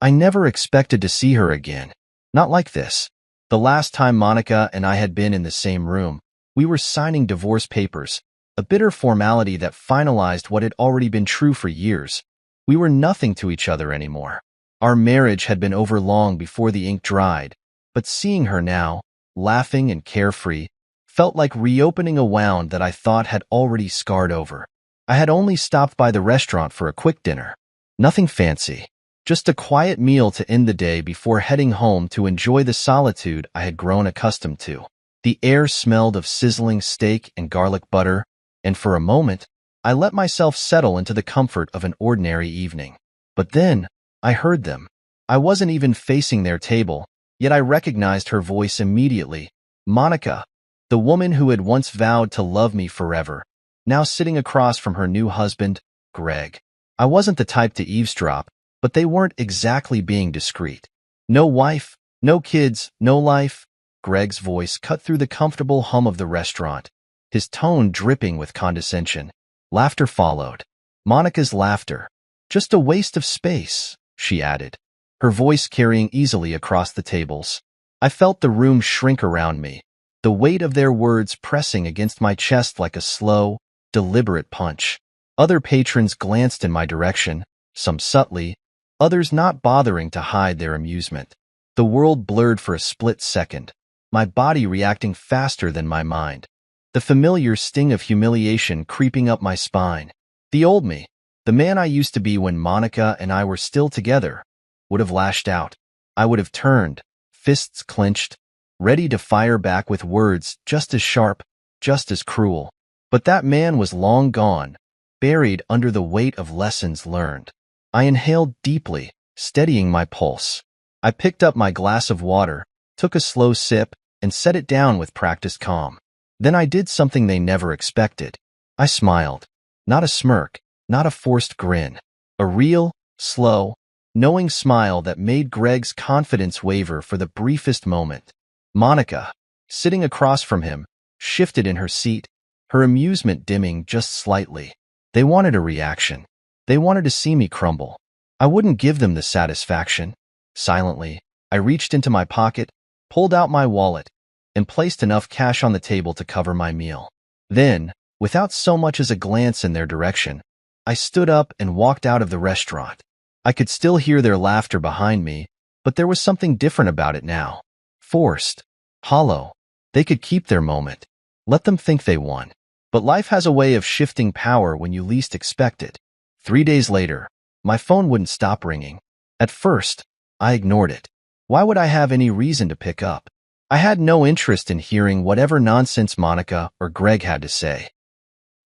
I never expected to see her again. Not like this. The last time Monica and I had been in the same room, we were signing divorce papers, a bitter formality that finalized what had already been true for years. We were nothing to each other anymore. Our marriage had been over long before the ink dried, but seeing her now, laughing and carefree, felt like reopening a wound that I thought had already scarred over. I had only stopped by the restaurant for a quick dinner. Nothing fancy. Just a quiet meal to end the day before heading home to enjoy the solitude I had grown accustomed to. The air smelled of sizzling steak and garlic butter, and for a moment, I let myself settle into the comfort of an ordinary evening. But then, I heard them. I wasn't even facing their table, yet I recognized her voice immediately. Monica, the woman who had once vowed to love me forever, now sitting across from her new husband, Greg. I wasn't the type to eavesdrop, but they weren't exactly being discreet. No wife, no kids, no life. Greg's voice cut through the comfortable hum of the restaurant, his tone dripping with condescension. Laughter followed. Monica's laughter. Just a waste of space, she added, her voice carrying easily across the tables. I felt the room shrink around me, the weight of their words pressing against my chest like a slow, deliberate punch. Other patrons glanced in my direction, some subtly, others not bothering to hide their amusement. The world blurred for a split second, my body reacting faster than my mind. The familiar sting of humiliation creeping up my spine. The old me, the man I used to be when Monica and I were still together, would have lashed out. I would have turned, fists clenched, ready to fire back with words just as sharp, just as cruel. But that man was long gone, buried under the weight of lessons learned. I inhaled deeply, steadying my pulse. I picked up my glass of water, took a slow sip, and set it down with practiced calm. Then I did something they never expected. I smiled. Not a smirk, not a forced grin. A real, slow, knowing smile that made Greg's confidence waver for the briefest moment. Monica, sitting across from him, shifted in her seat, her amusement dimming just slightly. They wanted a reaction. They wanted to see me crumble. I wouldn't give them the satisfaction. Silently, I reached into my pocket, pulled out my wallet, and placed enough cash on the table to cover my meal. Then, without so much as a glance in their direction, I stood up and walked out of the restaurant. I could still hear their laughter behind me, but there was something different about it now. Forced. Hollow. They could keep their moment. Let them think they won. But life has a way of shifting power when you least expect it. 3 days later, my phone wouldn't stop ringing. At first, I ignored it. Why would I have any reason to pick up? I had no interest in hearing whatever nonsense Monica or Greg had to say.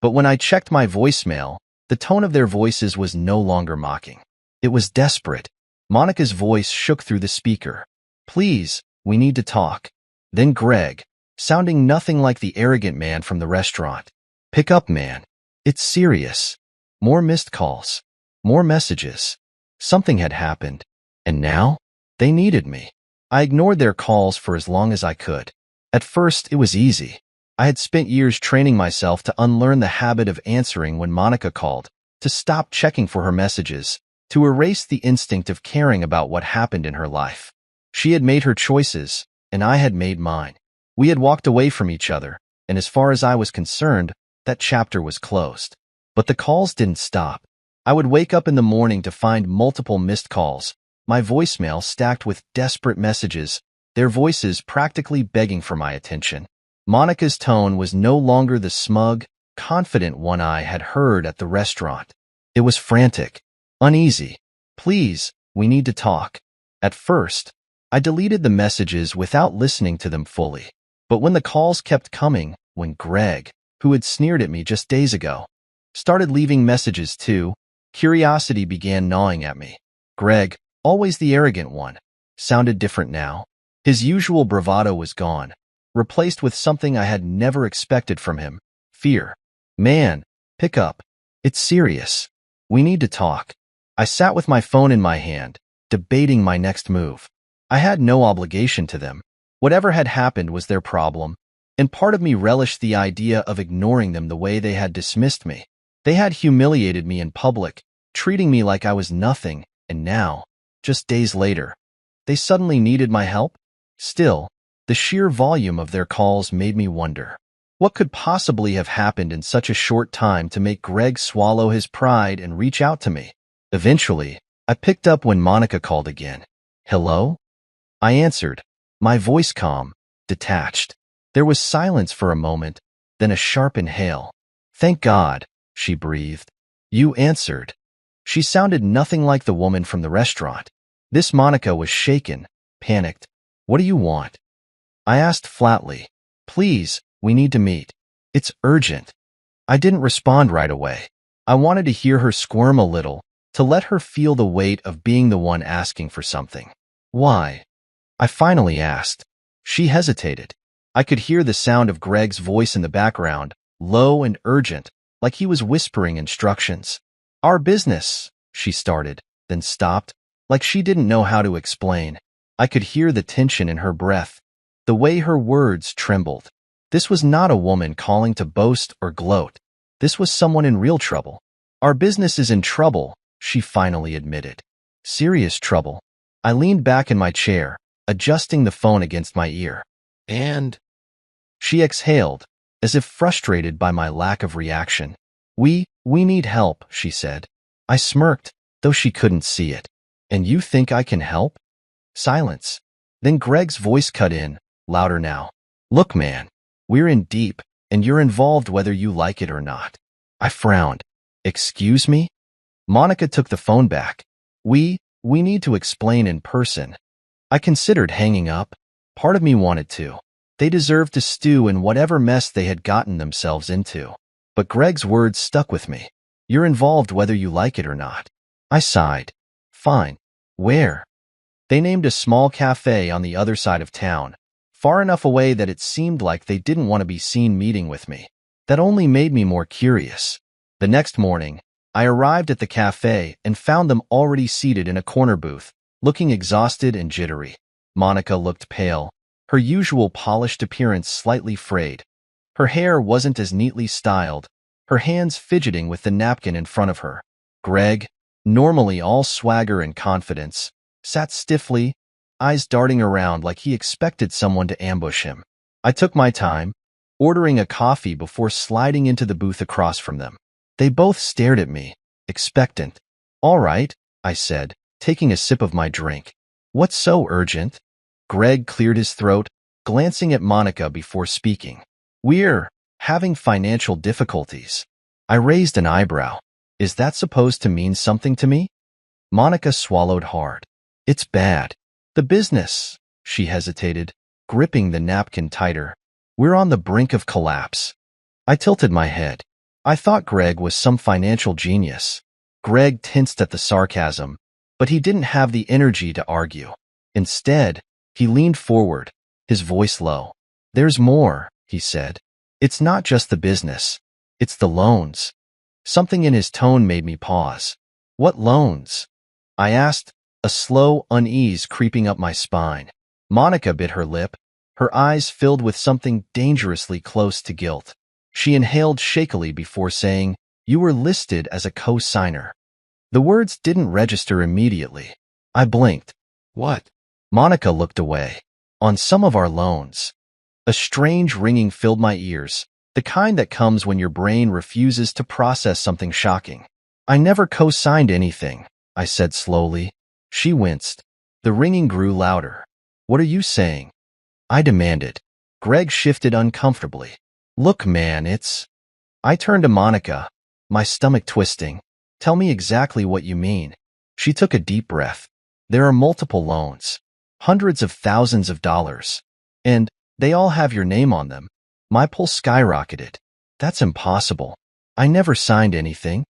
But when I checked my voicemail, the tone of their voices was no longer mocking. It was desperate. Monica's voice shook through the speaker. Please, we need to talk. Then Greg, sounding nothing like the arrogant man from the restaurant. Pick up, man. It's serious. More missed calls. More messages. Something had happened. And now? They needed me. I ignored their calls for as long as I could. At first, it was easy. I had spent years training myself to unlearn the habit of answering when Monica called, to stop checking for her messages, to erase the instinct of caring about what happened in her life. She had made her choices, and I had made mine. We had walked away from each other, and as far as I was concerned, that chapter was closed. But the calls didn't stop. I would wake up in the morning to find multiple missed calls, my voicemail stacked with desperate messages, their voices practically begging for my attention. Monica's tone was no longer the smug, confident one I had heard at the restaurant. It was frantic, uneasy. Please, we need to talk. At first, I deleted the messages without listening to them fully. But when the calls kept coming, when Greg, who had sneered at me just days ago, started leaving messages too, curiosity began gnawing at me. Greg, always the arrogant one, sounded different now. His usual bravado was gone, replaced with something I had never expected from him. Fear. Man, pick up. It's serious. We need to talk. I sat with my phone in my hand, debating my next move. I had no obligation to them. Whatever had happened was their problem, and part of me relished the idea of ignoring them the way they had dismissed me. They had humiliated me in public, treating me like I was nothing, and now, just days later. They suddenly needed my help? Still, the sheer volume of their calls made me wonder. What could possibly have happened in such a short time to make Greg swallow his pride and reach out to me? Eventually, I picked up when Monica called again. Hello? I answered, my voice calm, detached. There was silence for a moment, then a sharp inhale. Thank God, she breathed. You answered. She sounded nothing like the woman from the restaurant. This Monica was shaken, panicked. What do you want? I asked flatly. Please, we need to meet. It's urgent. I didn't respond right away. I wanted to hear her squirm a little, to let her feel the weight of being the one asking for something. Why? I finally asked. She hesitated. I could hear the sound of Greg's voice in the background, low and urgent, like he was whispering instructions. Our business, she started, then stopped, like she didn't know how to explain. I could hear the tension in her breath, the way her words trembled. This was not a woman calling to boast or gloat. This was someone in real trouble. Our business is in trouble, she finally admitted. Serious trouble. I leaned back in my chair, adjusting the phone against my ear. And she exhaled, as if frustrated by my lack of reaction. We need help, she said. I smirked, though she couldn't see it. And you think I can help? Silence. Then Greg's voice cut in, louder now. Look, man, we're in deep, and you're involved whether you like it or not. I frowned. Excuse me? Monica took the phone back. We need to explain in person. I considered hanging up. Part of me wanted to. They deserved to stew in whatever mess they had gotten themselves into. But Greg's words stuck with me. You're involved whether you like it or not. I sighed. Fine. Where? They named a small cafe on the other side of town, far enough away that it seemed like they didn't want to be seen meeting with me. That only made me more curious. The next morning, I arrived at the cafe and found them already seated in a corner booth, looking exhausted and jittery. Monica looked pale, her usual polished appearance slightly frayed. Her hair wasn't as neatly styled, her hands fidgeting with the napkin in front of her. Greg, normally all swagger and confidence, sat stiffly, eyes darting around like he expected someone to ambush him. I took my time, ordering a coffee before sliding into the booth across from them. They both stared at me, expectant. All right, I said, taking a sip of my drink. What's so urgent? Greg cleared his throat, glancing at Monica before speaking. We're having financial difficulties. I raised an eyebrow. Is that supposed to mean something to me? Monica swallowed hard. It's bad. The business, she hesitated, gripping the napkin tighter. We're on the brink of collapse. I tilted my head. I thought Greg was some financial genius. Greg tensed at the sarcasm, but he didn't have the energy to argue. Instead, he leaned forward, his voice low. There's more, he said. It's not just the business. It's the loans. Something in his tone made me pause. What loans? I asked, a slow unease creeping up my spine. Monica bit her lip, her eyes filled with something dangerously close to guilt. She inhaled shakily before saying, You were listed as a co-signer. The words didn't register immediately. I blinked. What? Monica looked away. On some of our loans. A strange ringing filled my ears, the kind that comes when your brain refuses to process something shocking. I never co-signed anything, I said slowly. She winced. The ringing grew louder. What are you saying? I demanded. Greg shifted uncomfortably. Look, man, it's... I turned to Monica, my stomach twisting. Tell me exactly what you mean. She took a deep breath. There are multiple loans. Hundreds of thousands of dollars. And they all have your name on them. My pulse skyrocketed. That's impossible. I never signed anything.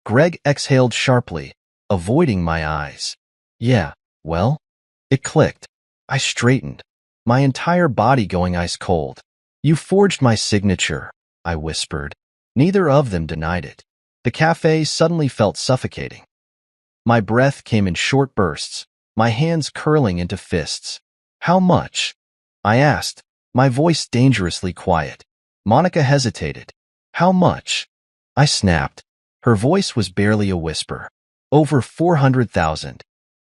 Greg exhaled sharply, avoiding my eyes. Yeah, well, it clicked. I straightened, my entire body going ice cold. You forged my signature, I whispered. Neither of them denied it. The cafe suddenly felt suffocating. My breath came in short bursts, my hands curling into fists. How much? I asked, my voice dangerously quiet. Monica hesitated. How much? I snapped. Her voice was barely a whisper. Over 400,000.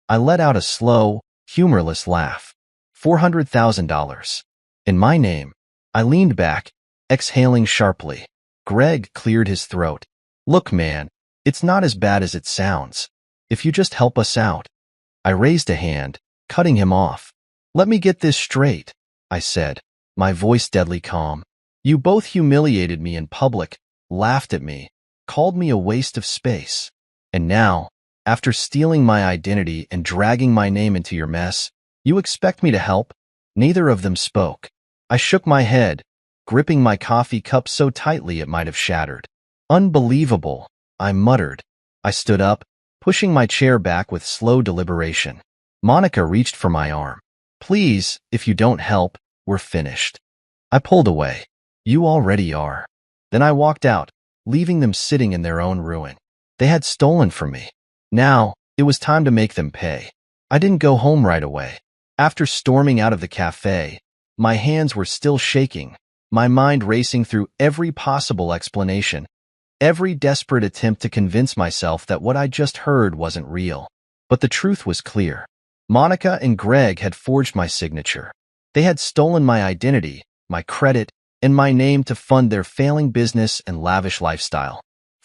I let out a slow, humorless laugh. $400,000. In my name. I leaned back, exhaling sharply. Greg cleared his throat. Look, man, it's not as bad as it sounds. If you just help us out. I raised a hand, cutting him off. Let me get this straight, I said, my voice deadly calm. You both humiliated me in public, laughed at me, called me a waste of space. And now, after stealing my identity and dragging my name into your mess, you expect me to help? Neither of them spoke. I shook my head, gripping my coffee cup so tightly it might have shattered. Unbelievable, I muttered. I stood up, pushing my chair back with slow deliberation. Monica reached for my arm. Please, if you don't help, we're finished. I pulled away. You already are. Then I walked out, leaving them sitting in their own ruin. They had stolen from me. Now, it was time to make them pay. I didn't go home right away. After storming out of the cafe, my hands were still shaking, my mind racing through every possible explanation, every desperate attempt to convince myself that what I just heard wasn't real. But the truth was clear. Monica and Greg had forged my signature. They had stolen my identity, my credit, and my name to fund their failing business and lavish lifestyle.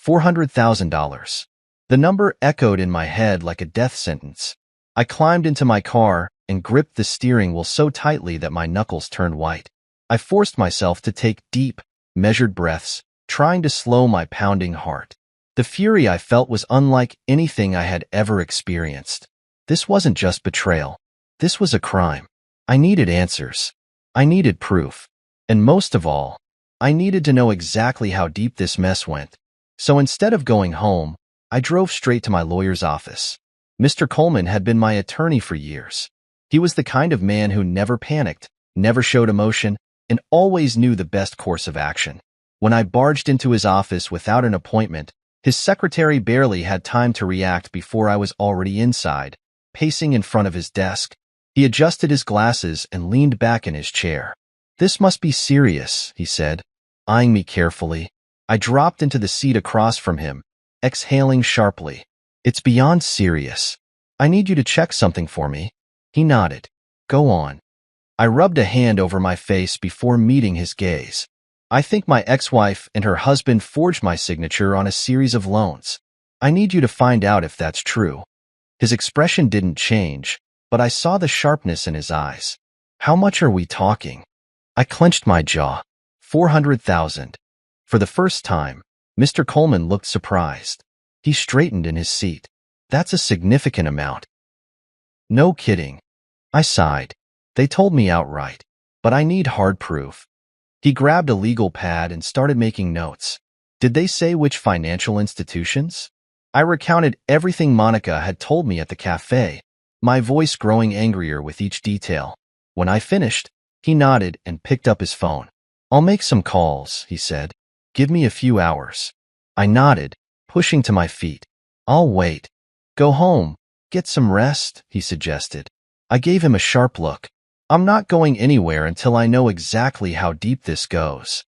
$400,000. The number echoed in my head like a death sentence. I climbed into my car and gripped the steering wheel so tightly that my knuckles turned white. I forced myself to take deep, measured breaths, trying to slow my pounding heart. The fury I felt was unlike anything I had ever experienced. This wasn't just betrayal. This was a crime. I needed answers. I needed proof. And most of all, I needed to know exactly how deep this mess went. So instead of going home, I drove straight to my lawyer's office. Mr. Coleman had been my attorney for years. He was the kind of man who never panicked, never showed emotion, and always knew the best course of action. When I barged into his office without an appointment, his secretary barely had time to react before I was already inside, pacing in front of his desk. He adjusted his glasses and leaned back in his chair. This must be serious, he said, eyeing me carefully. I dropped into the seat across from him, exhaling sharply. It's beyond serious. I need you to check something for me. He nodded. Go on. I rubbed a hand over my face before meeting his gaze. I think my ex-wife and her husband forged my signature on a series of loans. I need you to find out if that's true. His expression didn't change, but I saw the sharpness in his eyes. How much are we talking? I clenched my jaw. 400,000. For the first time, Mr. Coleman looked surprised. He straightened in his seat. That's a significant amount. No kidding. I sighed. They told me outright, but I need hard proof. He grabbed a legal pad and started making notes. Did they say which financial institutions? I recounted everything Monica had told me at the cafe, my voice growing angrier with each detail. When I finished, he nodded and picked up his phone. I'll make some calls, he said. Give me a few hours. I nodded, pushing to my feet. I'll wait. Go home. Get some rest, he suggested. I gave him a sharp look. I'm not going anywhere until I know exactly how deep this goes.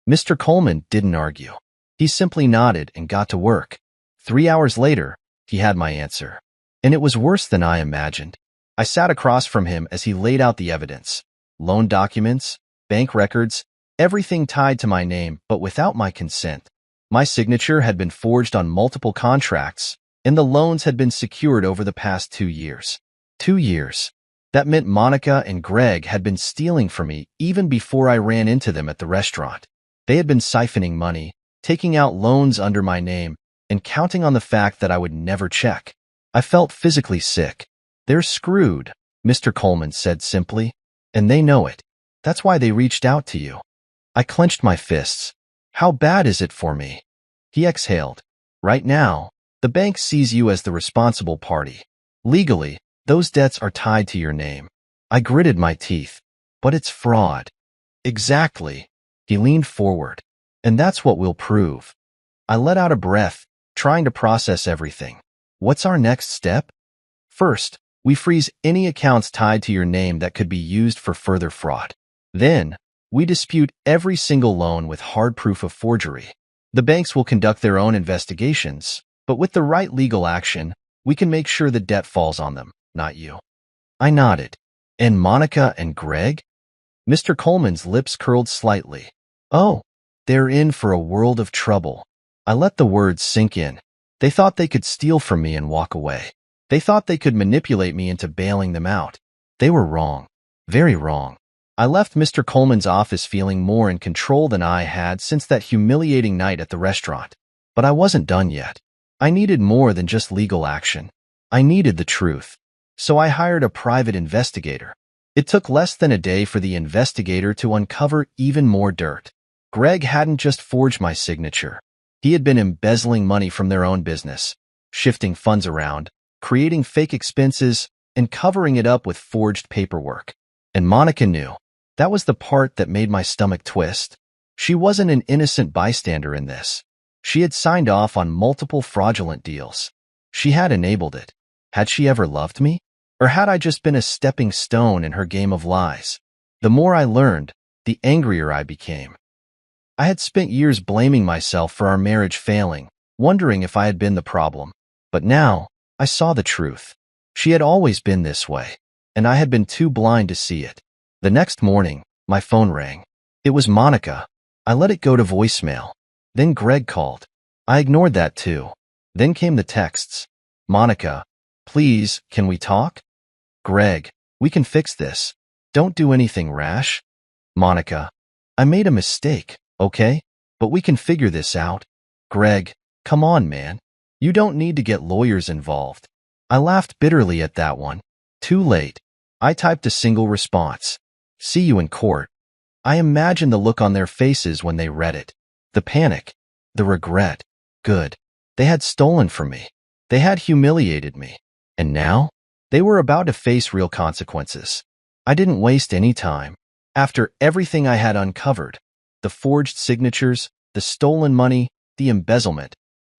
Mr. Coleman didn't argue. He simply nodded and got to work. 3 hours later, he had my answer. And it was worse than I imagined. I sat across from him as he laid out the evidence. Loan documents, bank records, everything tied to my name, but without my consent. My signature had been forged on multiple contracts, and the loans had been secured over the past 2 years. 2 years. That meant Monica and Greg had been stealing from me even before I ran into them at the restaurant. They had been siphoning money, taking out loans under my name, and counting on the fact that I would never check. I felt physically sick. They're screwed, Mr. Coleman said simply, and they know it. That's why they reached out to you. I clenched my fists. How bad is it for me? He exhaled. Right now, the bank sees you as the responsible party. Legally, those debts are tied to your name. I gritted my teeth. But it's fraud. Exactly. He leaned forward. And that's what we'll prove. I let out a breath, trying to process everything. What's our next step? First, we freeze any accounts tied to your name that could be used for further fraud. Then, we dispute every single loan with hard proof of forgery. The banks will conduct their own investigations, but with the right legal action, we can make sure the debt falls on them. not you. I nodded. And Monica and Greg? Mr. Coleman's lips curled slightly. Oh, they're in for a world of trouble. I let the words sink in. They thought they could steal from me and walk away. They thought they could manipulate me into bailing them out. They were wrong. Very wrong. I left Mr. Coleman's office feeling more in control than I had since that humiliating night at the restaurant. But I wasn't done yet. I needed more than just legal action. I needed the truth. So I hired a private investigator. It took less than a day for the investigator to uncover even more dirt. Greg hadn't just forged my signature. He had been embezzling money from their own business, shifting funds around, creating fake expenses, and covering it up with forged paperwork. And Monica knew. That was the part that made my stomach twist. She wasn't an innocent bystander in this. She had signed off on multiple fraudulent deals. She had enabled it. Had she ever loved me? Or had I just been a stepping stone in her game of lies? The more I learned, the angrier I became. I had spent years blaming myself for our marriage failing, wondering if I had been the problem. But now, I saw the truth. She had always been this way, and I had been too blind to see it. The next morning, my phone rang. It was Monica. I let it go to voicemail. Then Greg called. I ignored that too. Then came the texts. Monica, please, can we talk? Greg, we can fix this. Don't do anything rash. Monica, I made a mistake, okay? But we can figure this out. Greg, come on, man. You don't need to get lawyers involved. I laughed bitterly at that one. Too late. I typed a single response. See you in court. I imagined the look on their faces when they read it. The panic. The regret. Good. They had stolen from me. They had humiliated me. And now? They were about to face real consequences. I didn't waste any time. After everything I had uncovered, the forged signatures, the stolen money, the embezzlement,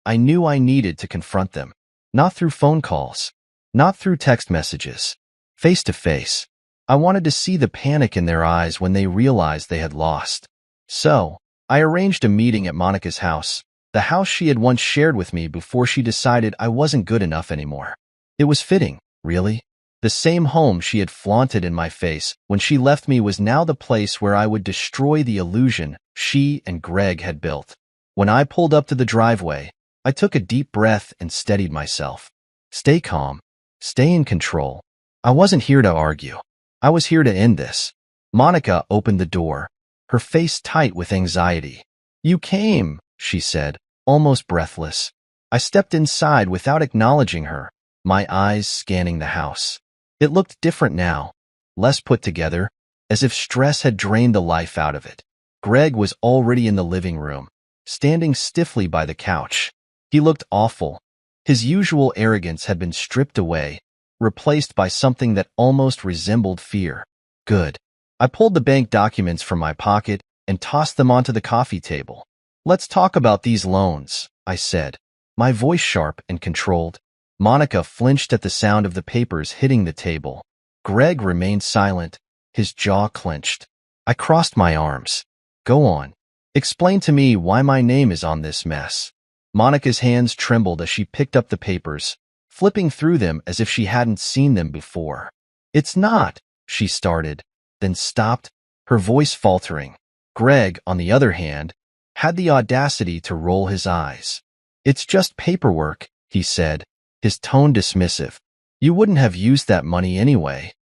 I knew I needed to confront them. Not through phone calls. Not through text messages. Face to face. I wanted to see the panic in their eyes when they realized they had lost. So, I arranged a meeting at Monica's house, the house she had once shared with me before she decided I wasn't good enough anymore. It was fitting, really. The same home she had flaunted in my face when she left me was now the place where I would destroy the illusion she and Greg had built. When I pulled up to the driveway, I took a deep breath and steadied myself. Stay calm. Stay in control. I wasn't here to argue. I was here to end this. Monica opened the door, her face tight with anxiety. You came, she said, almost breathless. I stepped inside without acknowledging her, my eyes scanning the house. It looked different now, less put together, as if stress had drained the life out of it. Greg was already in the living room, standing stiffly by the couch. He looked awful. His usual arrogance had been stripped away, replaced by something that almost resembled fear. Good. I pulled the bank documents from my pocket and tossed them onto the coffee table. Let's talk about these loans, I said, my voice sharp and controlled. Monica flinched at the sound of the papers hitting the table. Greg remained silent, his jaw clenched. I crossed my arms. Go on. Explain to me why my name is on this mess. Monica's hands trembled as she picked up the papers, flipping through them as if she hadn't seen them before. It's not, she started, then stopped, her voice faltering. Greg, on the other hand, had the audacity to roll his eyes. It's just paperwork, he said, his tone dismissive. You wouldn't have used that money anyway.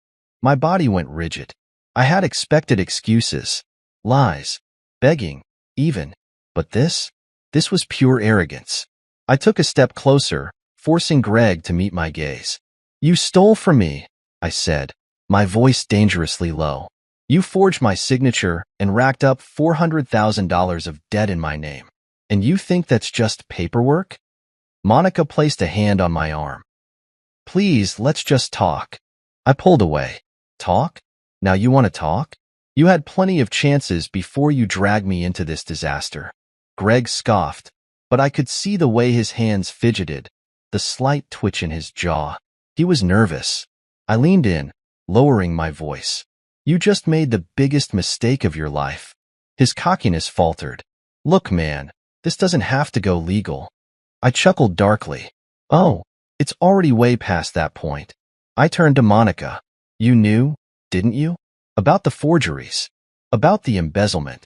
My body went rigid. I had expected excuses, lies, begging, even. But this was pure arrogance. I took a step closer, forcing Greg to meet my gaze. You stole from me, I said, my voice dangerously low. You forged my signature and racked up $400,000 of debt in my name. And you think that's just paperwork? Monica placed a hand on my arm. Please, let's just talk. I pulled away. Talk? Now you want to talk? You had plenty of chances before you dragged me into this disaster. Greg scoffed, but I could see the way his hands fidgeted, the slight twitch in his jaw. He was nervous. I leaned in, lowering my voice. You just made the biggest mistake of your life. His cockiness faltered. Look, man, this doesn't have to go legal. I chuckled darkly. Oh, it's already way past that point. I turned to Monica. You knew, didn't you? About the forgeries. About the embezzlement.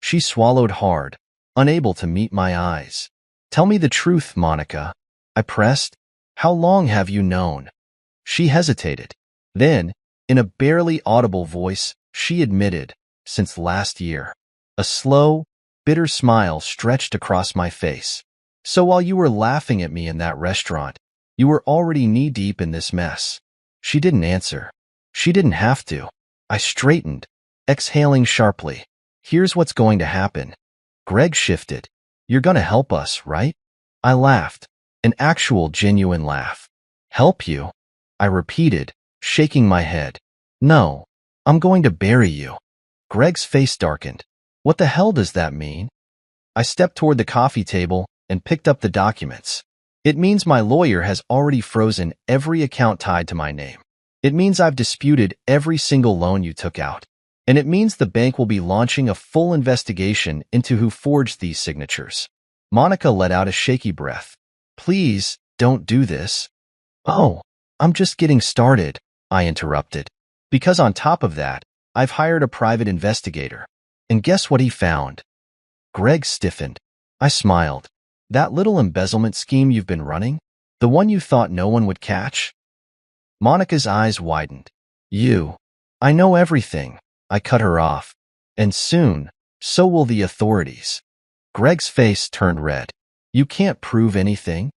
She swallowed hard, unable to meet my eyes. Tell me the truth, Monica. I pressed. How long have you known? She hesitated. Then, in a barely audible voice, she admitted, since last year. A slow, bitter smile stretched across my face. So while you were laughing at me in that restaurant, you were already knee-deep in this mess. She didn't answer. She didn't have to. I straightened, exhaling sharply. Here's what's going to happen. Greg shifted. You're gonna help us, right? I laughed. An actual, genuine laugh. Help you? I repeated, shaking my head. No, I'm going to bury you. Greg's face darkened. What the hell does that mean? I stepped toward the coffee table and picked up the documents. It means my lawyer has already frozen every account tied to my name. It means I've disputed every single loan you took out. And it means the bank will be launching a full investigation into who forged these signatures. Monica let out a shaky breath. Please, don't do this. Oh, I'm just getting started, I interrupted. Because on top of that, I've hired a private investigator. And guess what he found? Greg stiffened. I smiled. That little embezzlement scheme you've been running? The one you thought no one would catch? Monica's eyes widened. I know everything. I cut her off. And soon, so will the authorities. Greg's face turned red. You can't prove anything?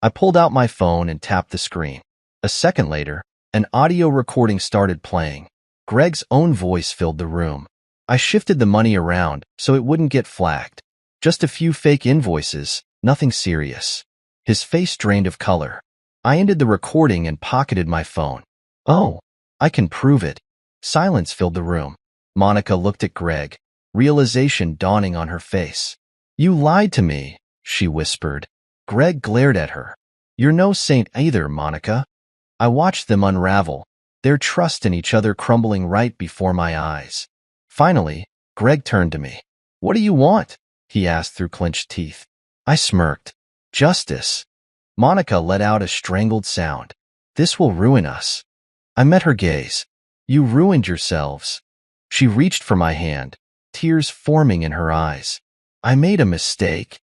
I pulled out my phone and tapped the screen. A second later, an audio recording started playing. Greg's own voice filled the room. I shifted the money around so it wouldn't get flagged. Just a few fake invoices, nothing serious. His face drained of color. I ended the recording and pocketed my phone. Oh, I can prove it. Silence filled the room. Monica looked at Greg, realization dawning on her face. You lied to me, she whispered. Greg glared at her. You're no saint either, Monica. I watched them unravel, their trust in each other crumbling right before my eyes. Finally, Greg turned to me. What do you want? He asked through clenched teeth. I smirked. Justice. Monica let out a strangled sound. This will ruin us. I met her gaze. You ruined yourselves. She reached for my hand, tears forming in her eyes. I made a mistake.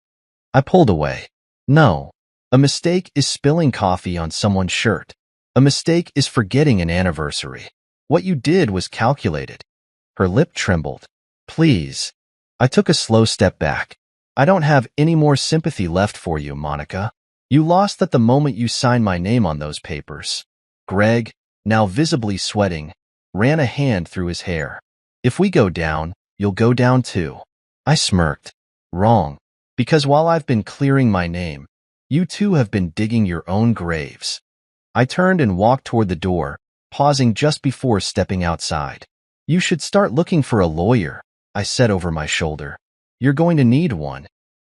I pulled away. No. A mistake is spilling coffee on someone's shirt. A mistake is forgetting an anniversary. What you did was calculated. Her lip trembled. Please. I took a slow step back. I don't have any more sympathy left for you, Monica. You lost at the moment you signed my name on those papers. Greg, now visibly sweating, ran a hand through his hair. If we go down, you'll go down too. I smirked. Wrong. Because while I've been clearing my name, you two have been digging your own graves. I turned and walked toward the door, pausing just before stepping outside. You should start looking for a lawyer, I said over my shoulder. You're going to need one.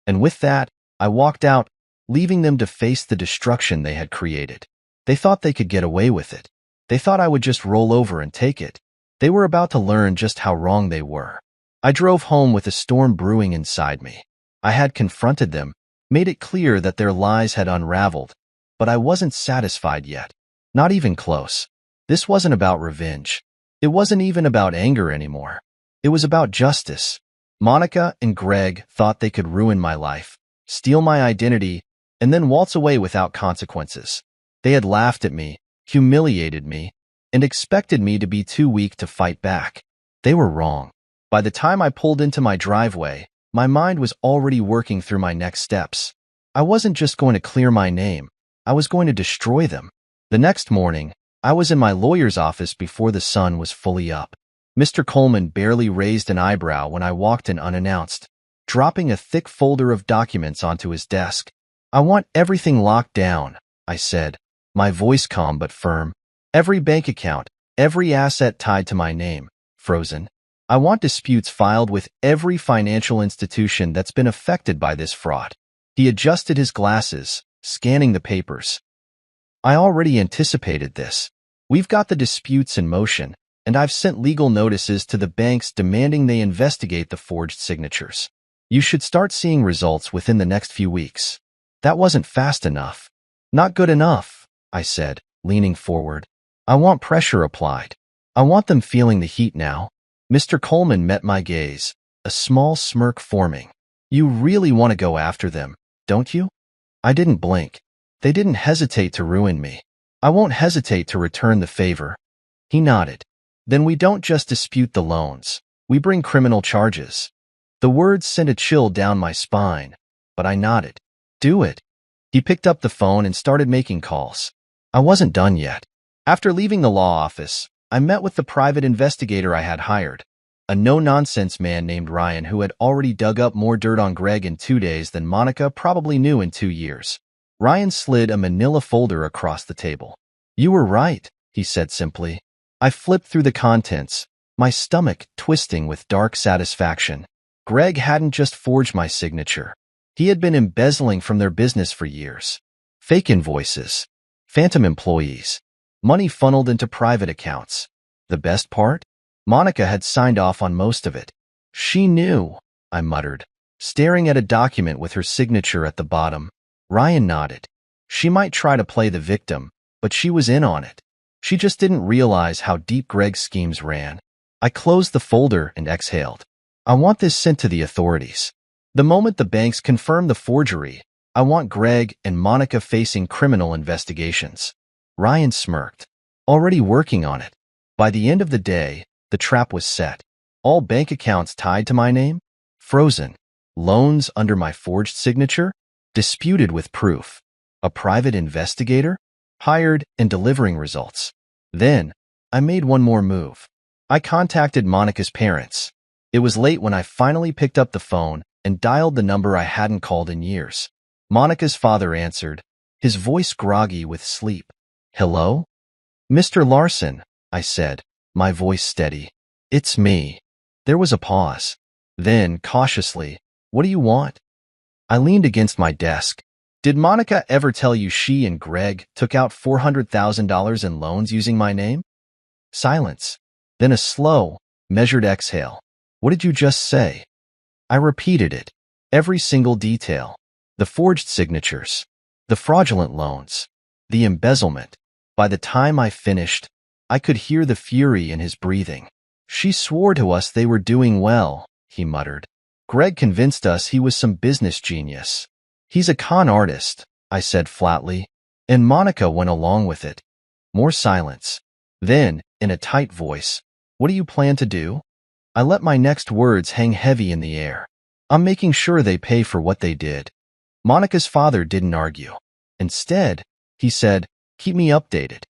And with that, I walked out, leaving them to face the destruction they had created. They thought they could get away with it. They thought I would just roll over and take it. They were about to learn just how wrong they were. I drove home with a storm brewing inside me. I had confronted them, made it clear that their lies had unraveled, but I wasn't satisfied yet. Not even close. This wasn't about revenge. It wasn't even about anger anymore. It was about justice. Monica and Greg thought they could ruin my life, steal my identity, and then waltz away without consequences. They had laughed at me, humiliated me, and expected me to be too weak to fight back. They were wrong. By the time I pulled into my driveway, my mind was already working through my next steps. I wasn't just going to clear my name. I was going to destroy them. The next morning, I was in my lawyer's office before the sun was fully up. Mr. Coleman barely raised an eyebrow when I walked in unannounced, dropping a thick folder of documents onto his desk. I want everything locked down, I said, my voice calm but firm. Every bank account, every asset tied to my name, frozen. I want disputes filed with every financial institution that's been affected by this fraud. He adjusted his glasses, scanning the papers. I already anticipated this. We've got the disputes in motion, and I've sent legal notices to the banks demanding they investigate the forged signatures. You should start seeing results within the next few weeks. That wasn't fast enough. Not good enough, I said, leaning forward. I want pressure applied. I want them feeling the heat now. Mr. Coleman met my gaze, a small smirk forming. You really want to go after them, don't you? I didn't blink. They didn't hesitate to ruin me. I won't hesitate to return the favor. He nodded. Then we don't just dispute the loans. We bring criminal charges. The words sent a chill down my spine, but I nodded. Do it. He picked up the phone and started making calls. I wasn't done yet. After leaving the law office, I met with the private investigator I had hired, a no-nonsense man named Ryan who had already dug up more dirt on Greg in 2 days than Monica probably knew in 2 years. Ryan slid a manila folder across the table. You were right, he said simply. I flipped through the contents, my stomach twisting with dark satisfaction. Greg hadn't just forged my signature. He had been embezzling from their business for years. Fake invoices, phantom employees, money funneled into private accounts. The best part? Monica had signed off on most of it. She knew, I muttered, staring at a document with her signature at the bottom. Ryan nodded. She might try to play the victim, but she was in on it. She just didn't realize how deep Greg's schemes ran. I closed the folder and exhaled. I want this sent to the authorities. The moment the banks confirm the forgery, I want Greg and Monica facing criminal investigations. Ryan smirked. Already working on it. By the end of the day, the trap was set. All bank accounts tied to my name? Frozen. Loans under my forged signature? Disputed with proof. A private investigator? Hired and delivering results. Then, I made one more move. I contacted Monica's parents. It was late when I finally picked up the phone and dialed the number I hadn't called in years. Monica's father answered, his voice groggy with sleep. Hello? Mr. Larson, I said, my voice steady. It's me. There was a pause. Then, cautiously, what do you want? I leaned against my desk. Did Monica ever tell you she and Greg took out $400,000 in loans using my name? Silence. Then a slow, measured exhale. What did you just say? I repeated it. Every single detail. The forged signatures. The fraudulent loans. The embezzlement. By the time I finished, I could hear the fury in his breathing. She swore to us they were doing well, he muttered. Greg convinced us he was some business genius. He's a con artist, I said flatly, and Monica went along with it. More silence. Then, in a tight voice, what do you plan to do? I let my next words hang heavy in the air. I'm making sure they pay for what they did. Monica's father didn't argue. Instead, he said, keep me updated.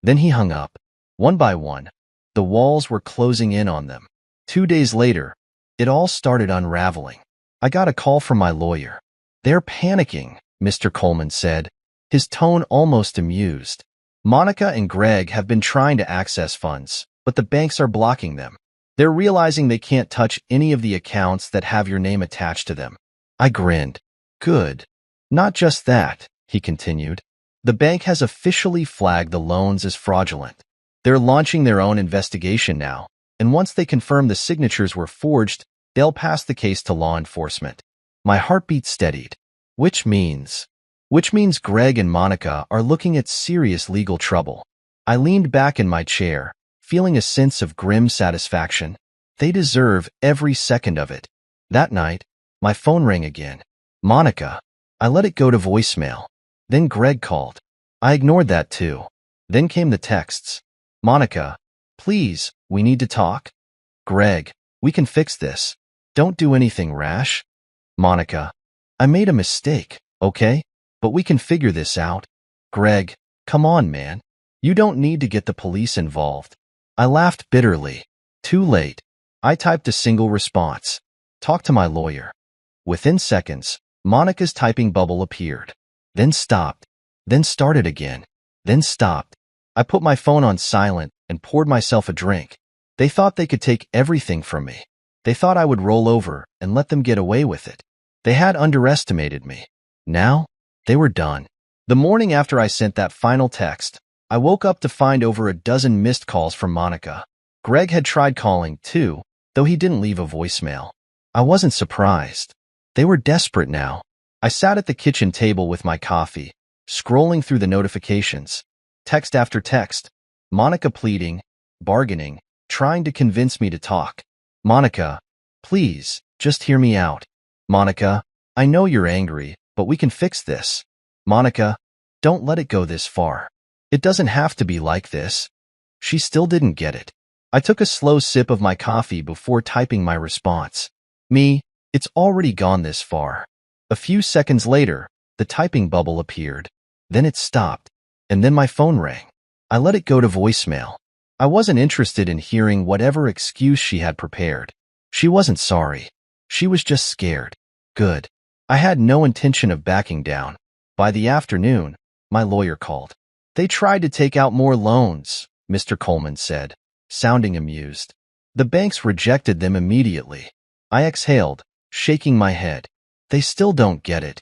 Then he hung up. One by one, the walls were closing in on them. 2 days later, it all started unraveling. I got a call from my lawyer. They're panicking, Mr. Coleman said, his tone almost amused. Monica and Greg have been trying to access funds, but the banks are blocking them. They're realizing they can't touch any of the accounts that have your name attached to them. I grinned. Good. Not just that, he continued. The bank has officially flagged the loans as fraudulent. They're launching their own investigation now, and once they confirm the signatures were forged, they'll pass the case to law enforcement. My heartbeat steadied. Which means Greg and Monica are looking at serious legal trouble. I leaned back in my chair, feeling a sense of grim satisfaction. They deserve every second of it. That night, my phone rang again. Monica. I let it go to voicemail. Then Greg called. I ignored that too. Then came the texts. Monica, please, we need to talk. Greg, we can fix this. Don't do anything rash. Monica, I made a mistake, okay? But we can figure this out. Greg, come on, man. You don't need to get the police involved. I laughed bitterly. Too late. I typed a single response. Talk to my lawyer. Within seconds, Monica's typing bubble appeared. Then stopped. Then started again. Then stopped. I put my phone on silent and poured myself a drink. They thought they could take everything from me. They thought I would roll over and let them get away with it. They had underestimated me. Now, they were done. The morning after I sent that final text, I woke up to find over a dozen missed calls from Monica. Greg had tried calling, too, though he didn't leave a voicemail. I wasn't surprised. They were desperate now. I sat at the kitchen table with my coffee, scrolling through the notifications. Text after text. Monica pleading, bargaining, trying to convince me to talk. Monica, please, just hear me out. Monica, I know you're angry, but we can fix this. Monica, don't let it go this far. It doesn't have to be like this. She still didn't get it. I took a slow sip of my coffee before typing my response. Me, it's already gone this far. A few seconds later, the typing bubble appeared. Then it stopped, and then my phone rang. I let it go to voicemail. I wasn't interested in hearing whatever excuse she had prepared. She wasn't sorry. She was just scared. Good. I had no intention of backing down. By the afternoon, my lawyer called. They tried to take out more loans, Mr. Coleman said, sounding amused. The banks rejected them immediately. I exhaled, shaking my head. They still don't get it.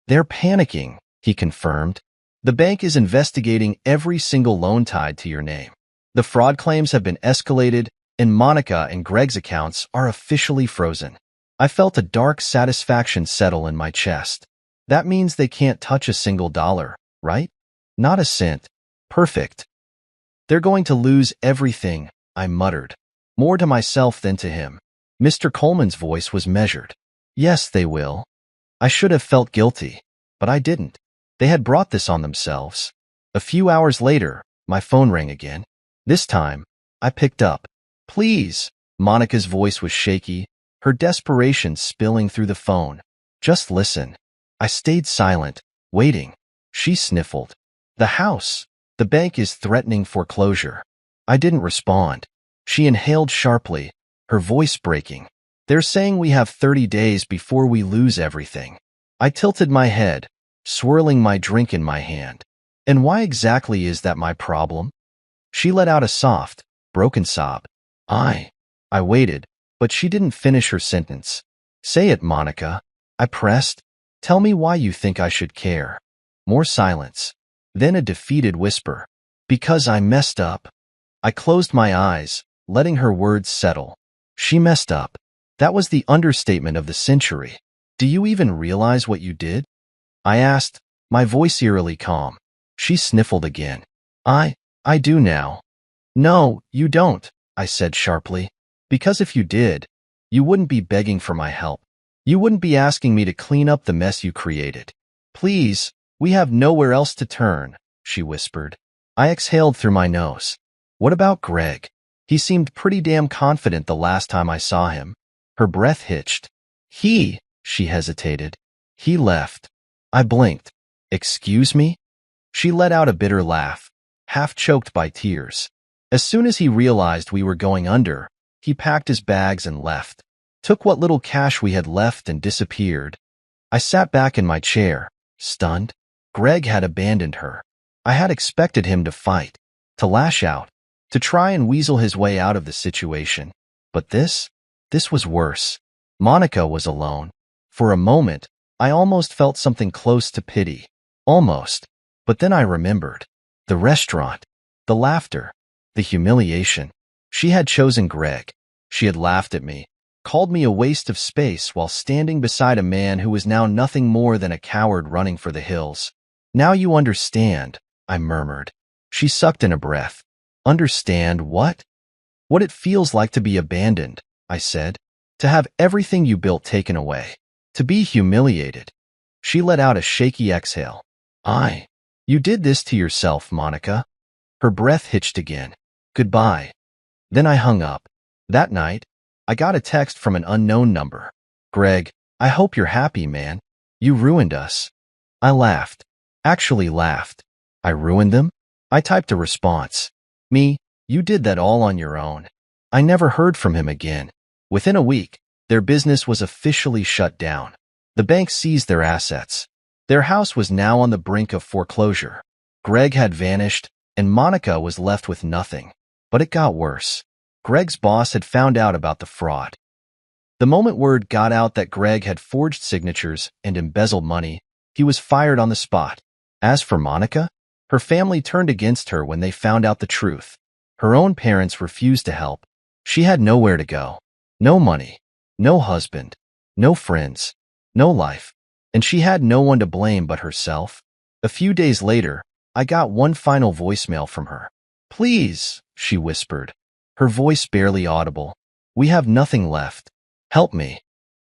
They're panicking, he confirmed. The bank is investigating every single loan tied to your name. The fraud claims have been escalated, and Monica and Greg's accounts are officially frozen. I felt a dark satisfaction settle in my chest. That means they can't touch a single dollar, right? Not a cent. Perfect. They're going to lose everything, I muttered, more to myself than to him. Mr. Coleman's voice was measured. Yes, they will. I should have felt guilty, but I didn't. They had brought this on themselves. A few hours later, my phone rang again. This time, I picked up. Please. Monica's voice was shaky, her desperation spilling through the phone. Just listen. I stayed silent, waiting. She sniffled. The house. The bank is threatening foreclosure. I didn't respond. She inhaled sharply, her voice breaking. They're saying we have 30 days before we lose everything. I tilted my head, swirling my drink in my hand. And why exactly is that my problem? She let out a soft, broken sob. I waited, but she didn't finish her sentence. Say it, Monica. I pressed. Tell me why you think I should care. More silence. Then a defeated whisper. Because I messed up. I closed my eyes, letting her words settle. She messed up. That was the understatement of the century. Do you even realize what you did? I asked, my voice eerily calm. She sniffled again. I do now. No, you don't, I said sharply. Because if you did, you wouldn't be begging for my help. You wouldn't be asking me to clean up the mess you created. Please, we have nowhere else to turn, she whispered. I exhaled through my nose. What about Greg? He seemed pretty damn confident the last time I saw him. Her breath hitched. She hesitated. He left. I blinked. Excuse me? She let out a bitter laugh, half choked by tears. As soon as he realized we were going under, he packed his bags and left, took what little cash we had left and disappeared. I sat back in my chair, stunned. Greg had abandoned her. I had expected him to fight, to lash out, to try and weasel his way out of the situation. But this was worse. Monica was alone. For a moment, I almost felt something close to pity. Almost. But then I remembered. The restaurant. The laughter. The humiliation. She had chosen Greg. She had laughed at me, called me a waste of space while standing beside a man who was now nothing more than a coward running for the hills. Now you understand, I murmured. She sucked in a breath. Understand what? What it feels like to be abandoned, I said. To have everything you built taken away. To be humiliated. She let out a shaky exhale. You did this to yourself, Monica. Her breath hitched again. Goodbye. Then I hung up. That night, I got a text from an unknown number. Greg, I hope you're happy, man. You ruined us. I laughed. Actually laughed. I ruined them? I typed a response. Me, you did that all on your own. I never heard from him again. Within a week, their business was officially shut down. The bank seized their assets. Their house was now on the brink of foreclosure. Greg had vanished, and Monica was left with nothing. But it got worse. Greg's boss had found out about the fraud. The moment word got out that Greg had forged signatures and embezzled money, he was fired on the spot. As for Monica, her family turned against her when they found out the truth. Her own parents refused to help. She had nowhere to go. No money. No husband. No friends. No life. And she had no one to blame but herself. A few days later, I got one final voicemail from her. Please, she whispered, her voice barely audible. We have nothing left. Help me.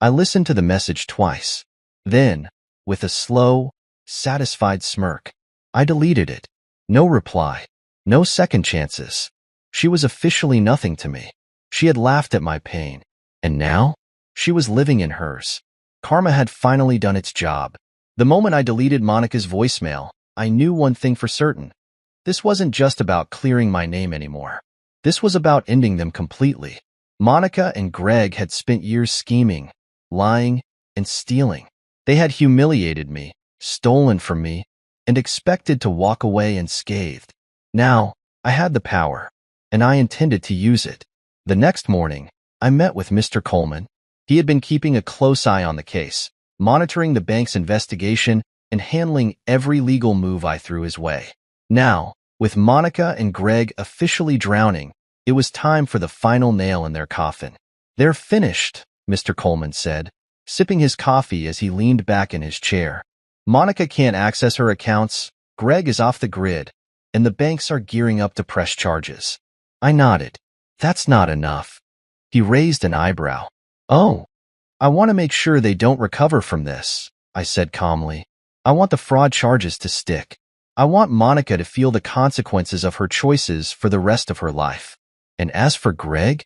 I listened to the message twice. Then, with a slow, satisfied smirk, I deleted it. No reply. No second chances. She was officially nothing to me. She had laughed at my pain. And now? She was living in hers. Karma had finally done its job. The moment I deleted Monica's voicemail, I knew one thing for certain. This wasn't just about clearing my name anymore. This was about ending them completely. Monica and Greg had spent years scheming, lying, and stealing. They had humiliated me, stolen from me, and expected to walk away unscathed. Now, I had the power, and I intended to use it. The next morning, I met with Mr. Coleman. He had been keeping a close eye on the case, monitoring the bank's investigation and handling every legal move I threw his way. Now, with Monica and Greg officially drowning, it was time for the final nail in their coffin. They're finished, Mr. Coleman said, sipping his coffee as he leaned back in his chair. Monica can't access her accounts, Greg is off the grid, and the banks are gearing up to press charges. I nodded. That's not enough. He raised an eyebrow. Oh, I want to make sure they don't recover from this, I said calmly. I want the fraud charges to stick. I want Monica to feel the consequences of her choices for the rest of her life. And as for Greg?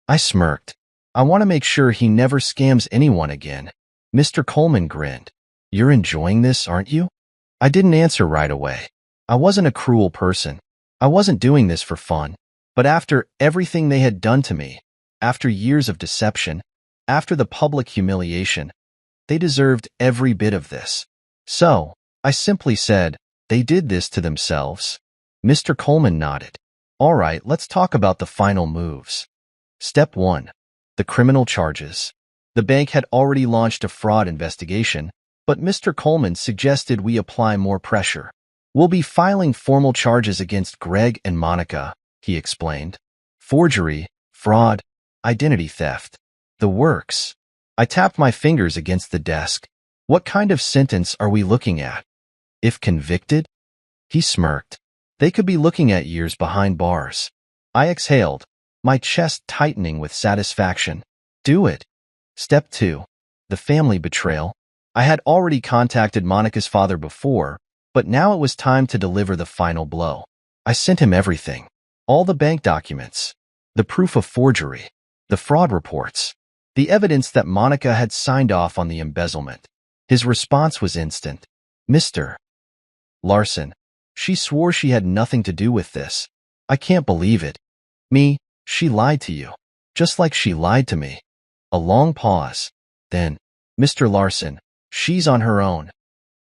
I smirked. I want to make sure he never scams anyone again. Mr. Coleman grinned. You're enjoying this, aren't you? I didn't answer right away. I wasn't a cruel person. I wasn't doing this for fun. But after everything they had done to me, after years of deception, after the public humiliation, they deserved every bit of this. So, I simply said, they did this to themselves. Mr. Coleman nodded. All right, let's talk about the final moves. Step 1. The criminal charges. The bank had already launched a fraud investigation, but Mr. Coleman suggested we apply more pressure. We'll be filing formal charges against Greg and Monica, he explained. Forgery, fraud, identity theft. The works. I tapped my fingers against the desk. What kind of sentence are we looking at? If convicted? He smirked. They could be looking at years behind bars. I exhaled, my chest tightening with satisfaction. Do it. Step 2. The family betrayal. I had already contacted Monica's father before, but now it was time to deliver the final blow. I sent him everything. All the bank documents, the proof of forgery, the fraud reports, the evidence that Monica had signed off on the embezzlement. His response was instant. Mr. Larson, she swore she had nothing to do with this. I can't believe it. Me, she lied to you, just like she lied to me. A long pause. Then, Mr. Larson, she's on her own.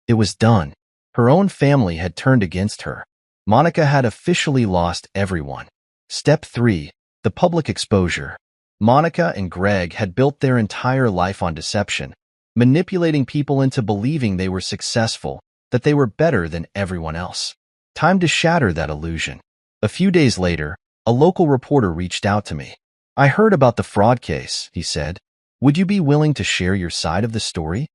It was done. Her own family had turned against her. Monica had officially lost everyone. Step 3. The public exposure. Monica and Greg had built their entire life on deception, manipulating people into believing they were successful, that they were better than everyone else. Time to shatter that illusion. A few days later, a local reporter reached out to me. I heard about the fraud case, he said. Would you be willing to share your side of the story?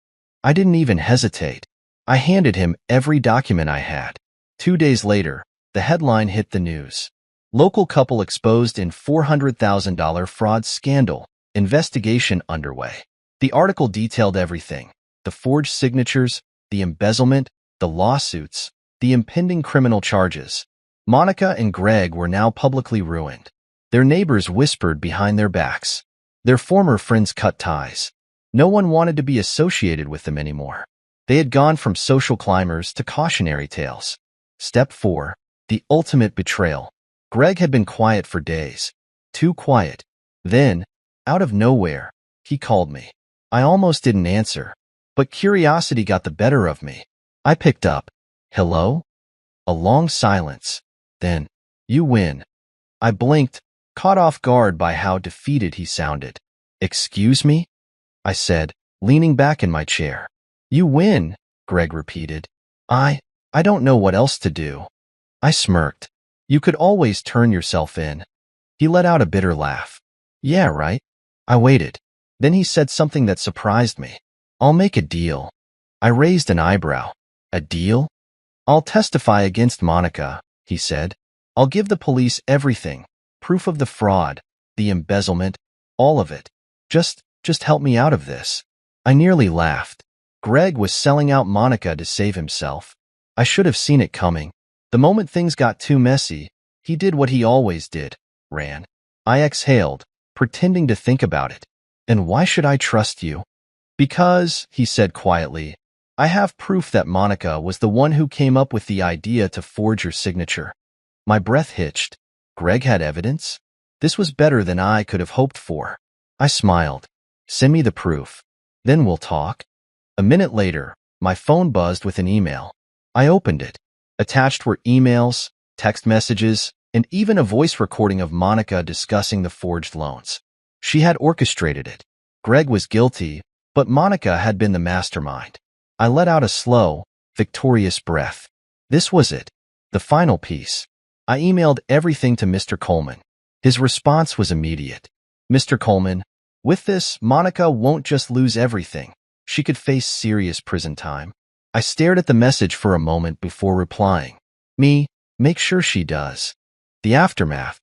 I didn't even hesitate. I handed him every document I had. 2 days later, the headline hit the news. Local couple exposed in $400,000 fraud scandal. Investigation underway. The article detailed everything. The forged signatures, the embezzlement, the lawsuits, the impending criminal charges. Monica and Greg were now publicly ruined. Their neighbors whispered behind their backs. Their former friends cut ties. No one wanted to be associated with them anymore. They had gone from social climbers to cautionary tales. Step 4. The ultimate betrayal. Greg had been quiet for days. Too quiet. Then, out of nowhere, he called me. I almost didn't answer, but curiosity got the better of me. I picked up. Hello? A long silence. Then, you win. I blinked, caught off guard by how defeated he sounded. Excuse me? I said, leaning back in my chair. You win, Greg repeated. I don't know what else to do. I smirked. You could always turn yourself in. He let out a bitter laugh. Yeah, right? I waited. Then he said something that surprised me. I'll make a deal. I raised an eyebrow. A deal? I'll testify against Monica, he said. I'll give the police everything. Proof of the fraud, the embezzlement, all of it. Just help me out of this. I nearly laughed. Greg was selling out Monica to save himself. I should have seen it coming. The moment things got too messy, he did what he always did, ran. I exhaled, pretending to think about it. And why should I trust you? Because, he said quietly, I have proof that Monica was the one who came up with the idea to forge your signature. My breath hitched. Greg had evidence? This was better than I could have hoped for. I smiled. Send me the proof. Then we'll talk. A minute later, my phone buzzed with an email. I opened it. Attached were emails, text messages, and even a voice recording of Monica discussing the forged loans. She had orchestrated it. Greg was guilty, but Monica had been the mastermind. I let out a slow, victorious breath. This was it. The final piece. I emailed everything to Mr. Coleman. His response was immediate. Mr. Coleman, with this, Monica won't just lose everything. She could face serious prison time. I stared at the message for a moment before replying. Make sure she does. The aftermath.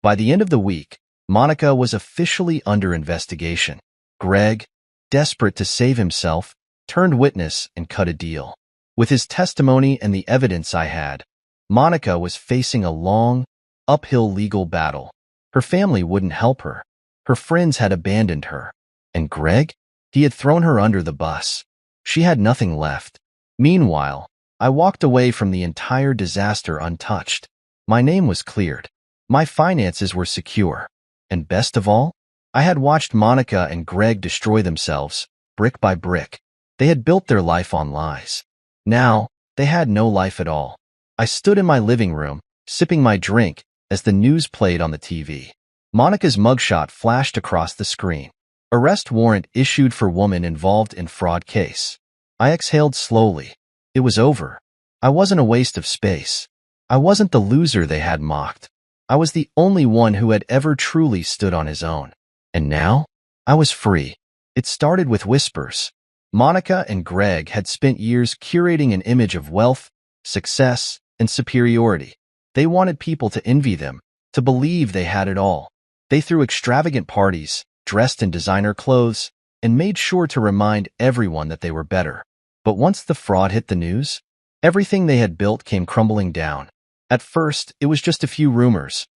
By the end of the week, Monica was officially under investigation. Greg, desperate to save himself, turned witness and cut a deal. With his testimony and the evidence I had, Monica was facing a long, uphill legal battle. Her family wouldn't help her. Her friends had abandoned her. And Greg? He had thrown her under the bus. She had nothing left. Meanwhile, I walked away from the entire disaster untouched. My name was cleared. My finances were secure. And best of all, I had watched Monica and Greg destroy themselves, brick by brick. They had built their life on lies. Now, they had no life at all. I stood in my living room, sipping my drink, as the news played on the TV. Monica's mugshot flashed across the screen. Arrest warrant issued for woman involved in fraud case. I exhaled slowly. It was over. I wasn't a waste of space. I wasn't the loser they had mocked. I was the only one who had ever truly stood on his own. And now, I was free. It started with whispers. Monica and Greg had spent years curating an image of wealth, success, and superiority. They wanted people to envy them, to believe they had it all. They threw extravagant parties, dressed in designer clothes, and made sure to remind everyone that they were better. But once the fraud hit the news, everything they had built came crumbling down. At first, it was just a few rumors.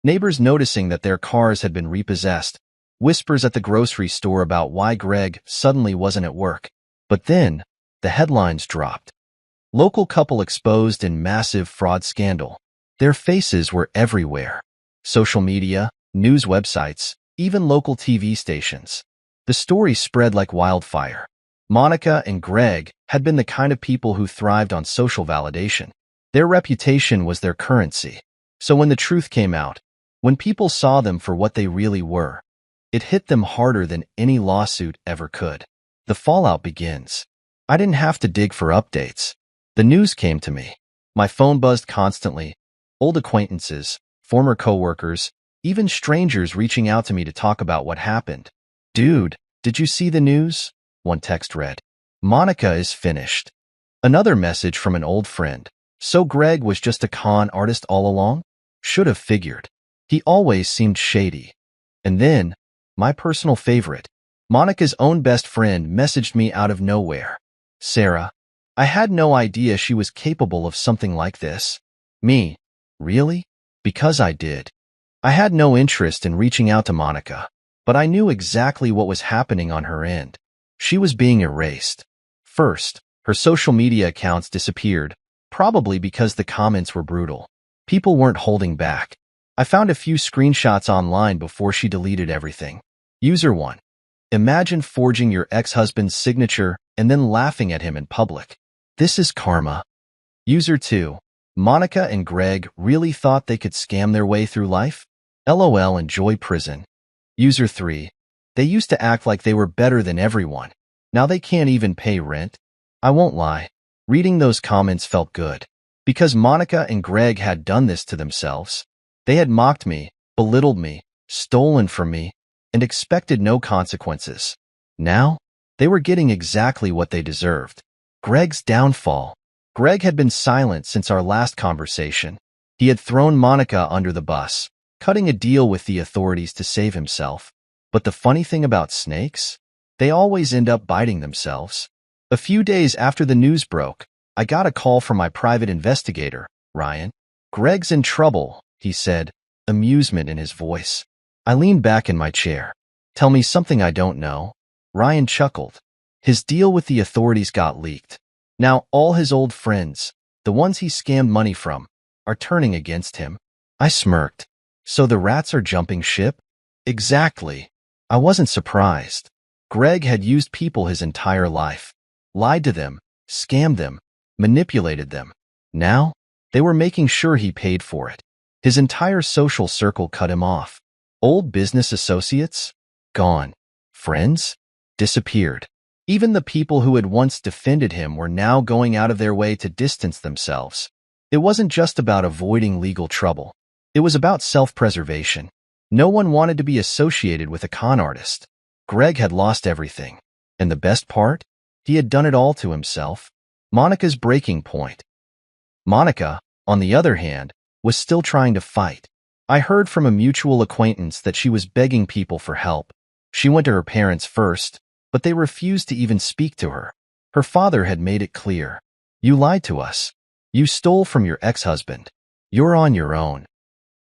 Neighbors noticing that their cars had been repossessed, whispers at the grocery store about why Greg suddenly wasn't at work. But then, the headlines dropped. Local couple exposed in massive fraud scandal. Their faces were everywhere. Social media, news websites, even local TV stations. The story spread like wildfire. Monica and Greg had been the kind of people who thrived on social validation. Their reputation was their currency. So when the truth came out, when people saw them for what they really were, it hit them harder than any lawsuit ever could. The fallout begins. I didn't have to dig for updates. The news came to me. My phone buzzed constantly. Old acquaintances, former coworkers, even strangers reaching out to me to talk about what happened. Dude, did you see the news? One text read. Monica is finished. Another message from an old friend. So Greg was just a con artist all along? Should have figured. He always seemed shady. And then, my personal favorite, Monica's own best friend messaged me out of nowhere. Sarah, I had no idea she was capable of something like this. Me? Really? Because I did. I had no interest in reaching out to Monica, but I knew exactly what was happening on her end. She was being erased. First, her social media accounts disappeared, probably because the comments were brutal. People weren't holding back. I found a few screenshots online before she deleted everything. User 1. Imagine forging your ex-husband's signature and then laughing at him in public. This is karma. User 2. Monica and Greg really thought they could scam their way through life? LOL, enjoy prison. User 3. They used to act like they were better than everyone. Now they can't even pay rent. I won't lie. Reading those comments felt good. Because Monica and Greg had done this to themselves. They had mocked me, belittled me, stolen from me, and expected no consequences. Now, they were getting exactly what they deserved. Greg's downfall. Greg had been silent since our last conversation. He had thrown Monica under the bus, cutting a deal with the authorities to save himself. But the funny thing about snakes? They always end up biting themselves. A few days after the news broke, I got a call from my private investigator, Ryan. "Greg's in trouble," he said, amusement in his voice. I leaned back in my chair. "Tell me something I don't know." Ryan chuckled. "His deal with the authorities got leaked. Now all his old friends, the ones he scammed money from, are turning against him." I smirked. "So the rats are jumping ship?" "Exactly." I wasn't surprised. Greg had used people his entire life, lied to them, scammed them, manipulated them. Now, they were making sure he paid for it. His entire social circle cut him off. Old business associates? Gone. Friends? Disappeared. Even the people who had once defended him were now going out of their way to distance themselves. It wasn't just about avoiding legal trouble. It was about self-preservation. No one wanted to be associated with a con artist. Greg had lost everything. And the best part? He had done it all to himself. Monica's breaking point. Monica, on the other hand, was still trying to fight. I heard from a mutual acquaintance that she was begging people for help. She went to her parents first, but they refused to even speak to her. Her father had made it clear. "You lied to us. You stole from your ex-husband. You're on your own."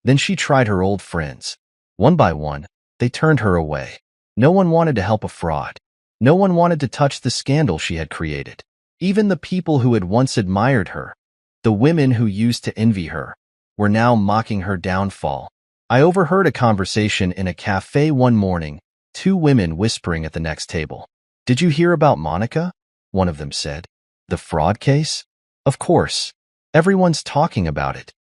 Then she tried her old friends. One by one, they turned her away. No one wanted to help a fraud. No one wanted to touch the scandal she had created. Even the people who had once admired her, the women who used to envy her, were now mocking her downfall. I overheard a conversation in a cafe one morning, two women whispering at the next table. "Did you hear about Monica?" one of them said. "The fraud case? Of course. Everyone's talking about it.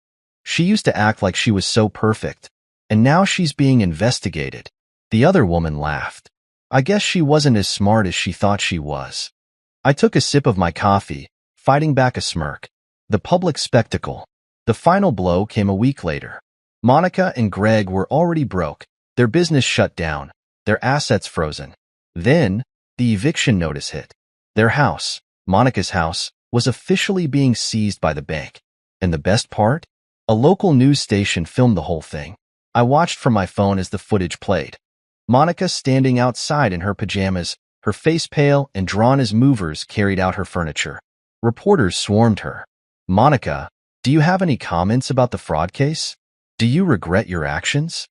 She used to act like she was so perfect, and now she's being investigated." The other woman laughed. "I guess she wasn't as smart as she thought she was." I took a sip of my coffee, fighting back a smirk. The public spectacle. The final blow came a week later. Monica and Greg were already broke, their business shut down, their assets frozen. Then, the eviction notice hit. Their house, Monica's house, was officially being seized by the bank. And the best part? A local news station filmed the whole thing. I watched from my phone as the footage played. Monica standing outside in her pajamas, her face pale and drawn as movers carried out her furniture. Reporters swarmed her. "Monica, do you have any comments about the fraud case? Do you regret your actions?"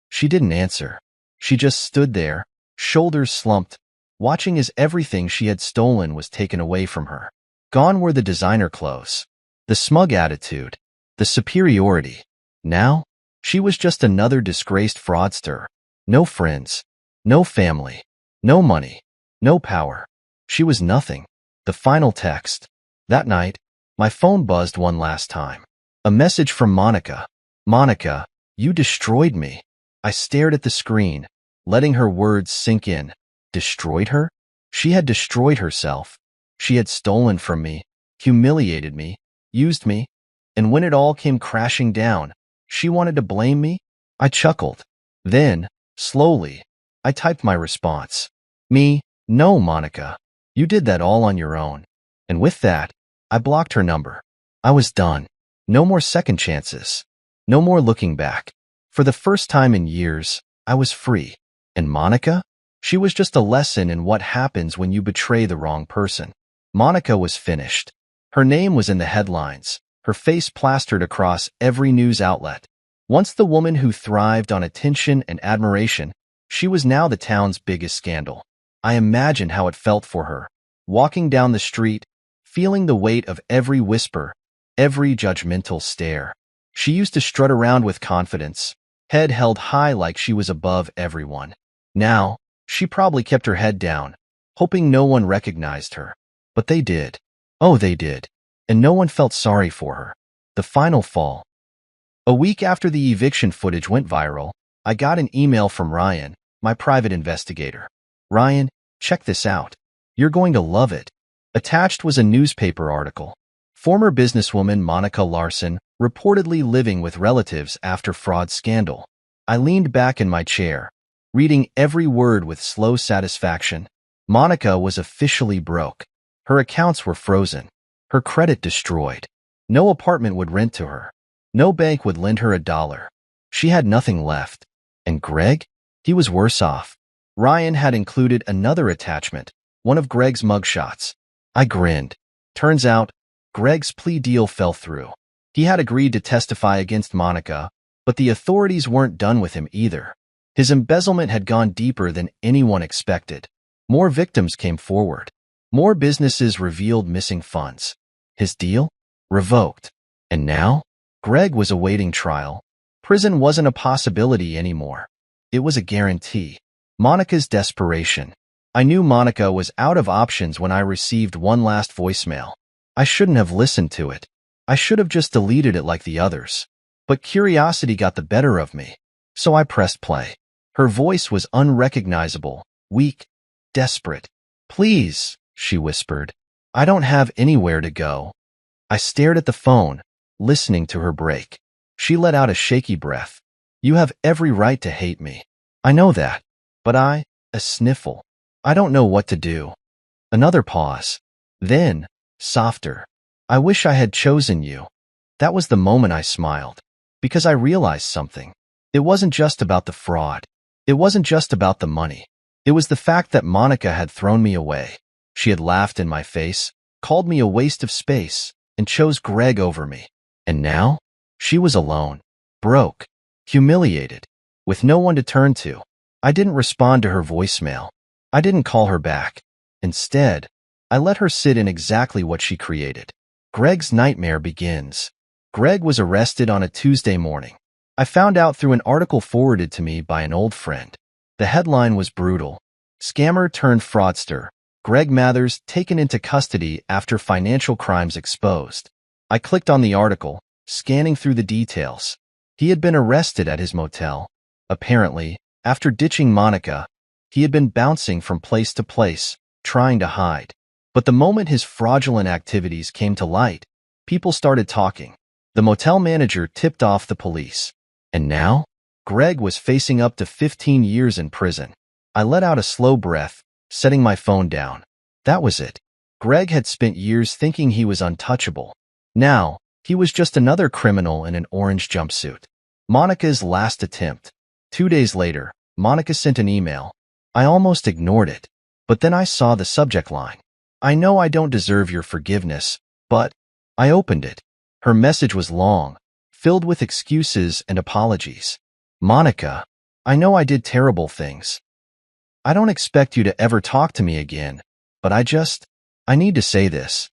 She didn't answer. She just stood there, shoulders slumped, watching as everything she had stolen was taken away from her. Gone were the designer clothes, the smug attitude, the superiority. Now, she was just another disgraced fraudster. No friends, no family, no money, no power. She was nothing. The final text. That night, my phone buzzed one last time. A message from Monica. "Monica, you destroyed me." I stared at the screen, letting her words sink in. Destroyed her? She had destroyed herself. She had stolen from me, humiliated me, used me, and when it all came crashing down, she wanted to blame me? I chuckled. Then, slowly, I typed my response. "Me, no, Monica. You did that all on your own." And with that, I blocked her number. I was done. No more second chances. No more looking back. For the first time in years, I was free. And Monica? She was just a lesson in what happens when you betray the wrong person. Monica was finished. Her name was in the headlines, her face plastered across every news outlet. Once the woman who thrived on attention and admiration, she was now the town's biggest scandal. I imagined how it felt for her, walking down the street, feeling the weight of every whisper, every judgmental stare. She used to strut around with confidence, head held high like she was above everyone. Now, she probably kept her head down, hoping no one recognized her. But they did. Oh, they did. And no one felt sorry for her. The final fall. A week after the eviction footage went viral, I got an email from Ryan, my private investigator. "Ryan, check this out. You're going to love it." Attached was a newspaper article. Former businesswoman Monica Larson reportedly living with relatives after fraud scandal. I leaned back in my chair, reading every word with slow satisfaction. Monica was officially broke. Her accounts were frozen. Her credit destroyed. No apartment would rent to her. No bank would lend her $1. She had nothing left. And Greg? He was worse off. Ryan had included another attachment, one of Greg's mugshots. I grinned. Turns out, Greg's plea deal fell through. He had agreed to testify against Monica, but the authorities weren't done with him either. His embezzlement had gone deeper than anyone expected. More victims came forward. More businesses revealed missing funds. His deal? Revoked. And now? Greg was awaiting trial. Prison wasn't a possibility anymore. It was a guarantee. Monica's desperation. I knew Monica was out of options when I received one last voicemail. I shouldn't have listened to it. I should have just deleted it like the others. But curiosity got the better of me. So I pressed play. Her voice was unrecognizable, weak, desperate. "Please," she whispered. "I don't have anywhere to go." I stared at the phone, listening to her break. She let out a shaky breath. "You have every right to hate me. I know that. But a sniffle. I don't know what to do." Another pause. Then, softer. "I wish I had chosen you." That was the moment I smiled. Because I realized something. It wasn't just about the fraud. It wasn't just about the money. It was the fact that Monica had thrown me away. She had laughed in my face, called me a waste of space, and chose Greg over me. And now? She was alone, broke, humiliated, with no one to turn to. I didn't respond to her voicemail. I didn't call her back. Instead, I let her sit in exactly what she created. Greg's nightmare begins. Greg was arrested on a Tuesday morning. I found out through an article forwarded to me by an old friend. The headline was brutal. "Scammer turned fraudster. Greg Mathers taken into custody after financial crimes exposed." I clicked on the article, scanning through the details. He had been arrested at his motel. Apparently, after ditching Monica, he had been bouncing from place to place, trying to hide. But the moment his fraudulent activities came to light, people started talking. The motel manager tipped off the police. And now, Greg was facing up to 15 years in prison. I let out a slow breath, setting my phone down. That was it. Greg had spent years thinking he was untouchable. Now, he was just another criminal in an orange jumpsuit. Monica's last attempt. 2 days later, Monica sent an email. I almost ignored it. But then I saw the subject line. "I know I don't deserve your forgiveness, but..." I opened it. Her message was long, filled with excuses and apologies. "Monica, I know I did terrible things. I don't expect you to ever talk to me again, but I need to say this.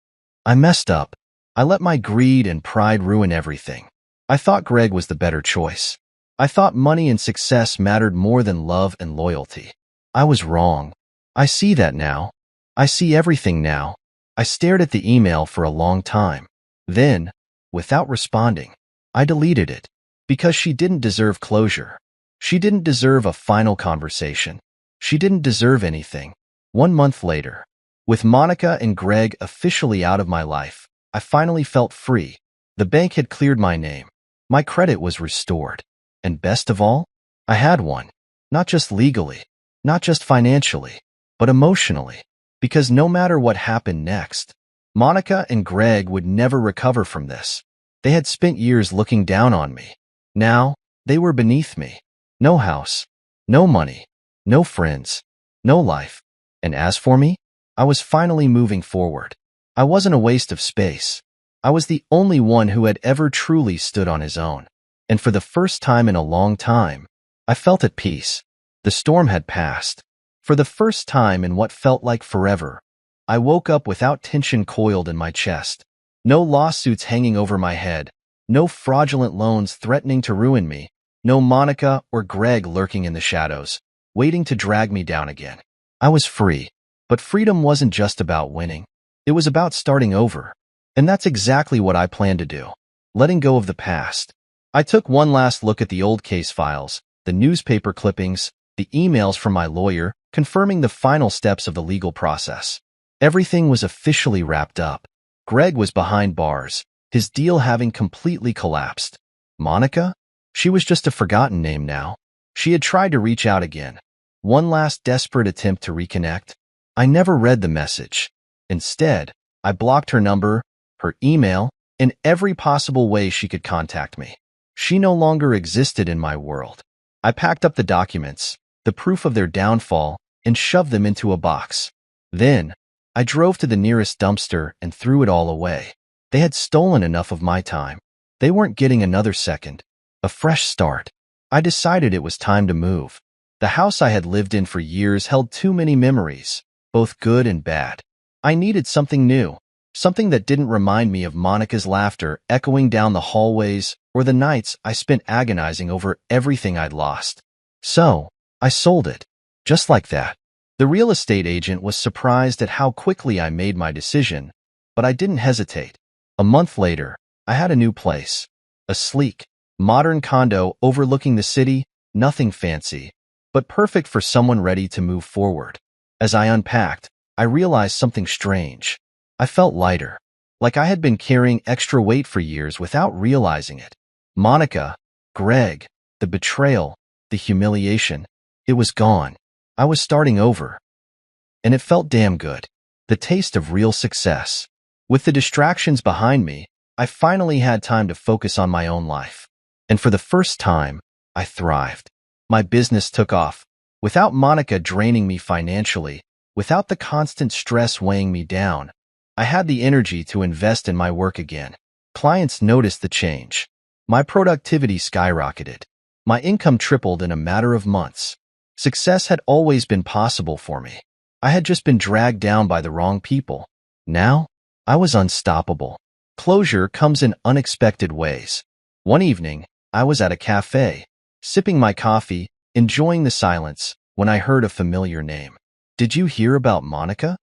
I messed up. I let my greed and pride ruin everything. I thought Greg was the better choice. I thought money and success mattered more than love and loyalty. I was wrong. I see that now. I see everything now." I stared at the email for a long time. Then, without responding, I deleted it. Because she didn't deserve closure. She didn't deserve a final conversation. She didn't deserve anything. 1 month later, with Monica and Greg officially out of my life, I finally felt free. The bank had cleared my name. My credit was restored. And best of all, I had one. Not just legally, not just financially, but emotionally. Because no matter what happened next, Monica and Greg would never recover from this. They had spent years looking down on me. Now, they were beneath me. No house, no money, no friends, no life. And as for me, I was finally moving forward. I wasn't a waste of space. I was the only one who had ever truly stood on his own. And for the first time in a long time, I felt at peace. The storm had passed. For the first time in what felt like forever, I woke up without tension coiled in my chest. No lawsuits hanging over my head. No fraudulent loans threatening to ruin me. No Monica or Greg lurking in the shadows, waiting to drag me down again. I was free. But freedom wasn't just about winning. It was about starting over. And that's exactly what I planned to do. Letting go of the past. I took one last look at the old case files, the newspaper clippings, the emails from my lawyer, confirming the final steps of the legal process. Everything was officially wrapped up. Greg was behind bars, his deal having completely collapsed. Monica? She was just a forgotten name now. She had tried to reach out again. One last desperate attempt to reconnect. I never read the message. Instead, I blocked her number, her email, in every possible way she could contact me. She no longer existed in my world. I packed up the documents, the proof of their downfall, and shoved them into a box. Then, I drove to the nearest dumpster and threw it all away. They had stolen enough of my time. They weren't getting another second. A fresh start. I decided it was time to move. The house I had lived in for years held too many memories, both good and bad. I needed something new, something that didn't remind me of Monica's laughter echoing down the hallways or the nights I spent agonizing over everything I'd lost. So, I sold it. Just like that. The real estate agent was surprised at how quickly I made my decision, but I didn't hesitate. A month later, I had a new place. A sleek, modern condo overlooking the city, nothing fancy, but perfect for someone ready to move forward. As I unpacked, I realized something strange. I felt lighter, like I had been carrying extra weight for years without realizing it. Monica, Greg, the betrayal, the humiliation, it was gone. I was starting over. And it felt damn good. The taste of real success. With the distractions behind me, I finally had time to focus on my own life. And for the first time, I thrived. My business took off. Without Monica draining me financially, without the constant stress weighing me down, I had the energy to invest in my work again. Clients noticed the change. My productivity skyrocketed. My income tripled in a matter of months. Success had always been possible for me. I had just been dragged down by the wrong people. Now, I was unstoppable. Closure comes in unexpected ways. One evening, I was at a cafe, sipping my coffee, enjoying the silence, when I heard a familiar name. Did you hear about Monica?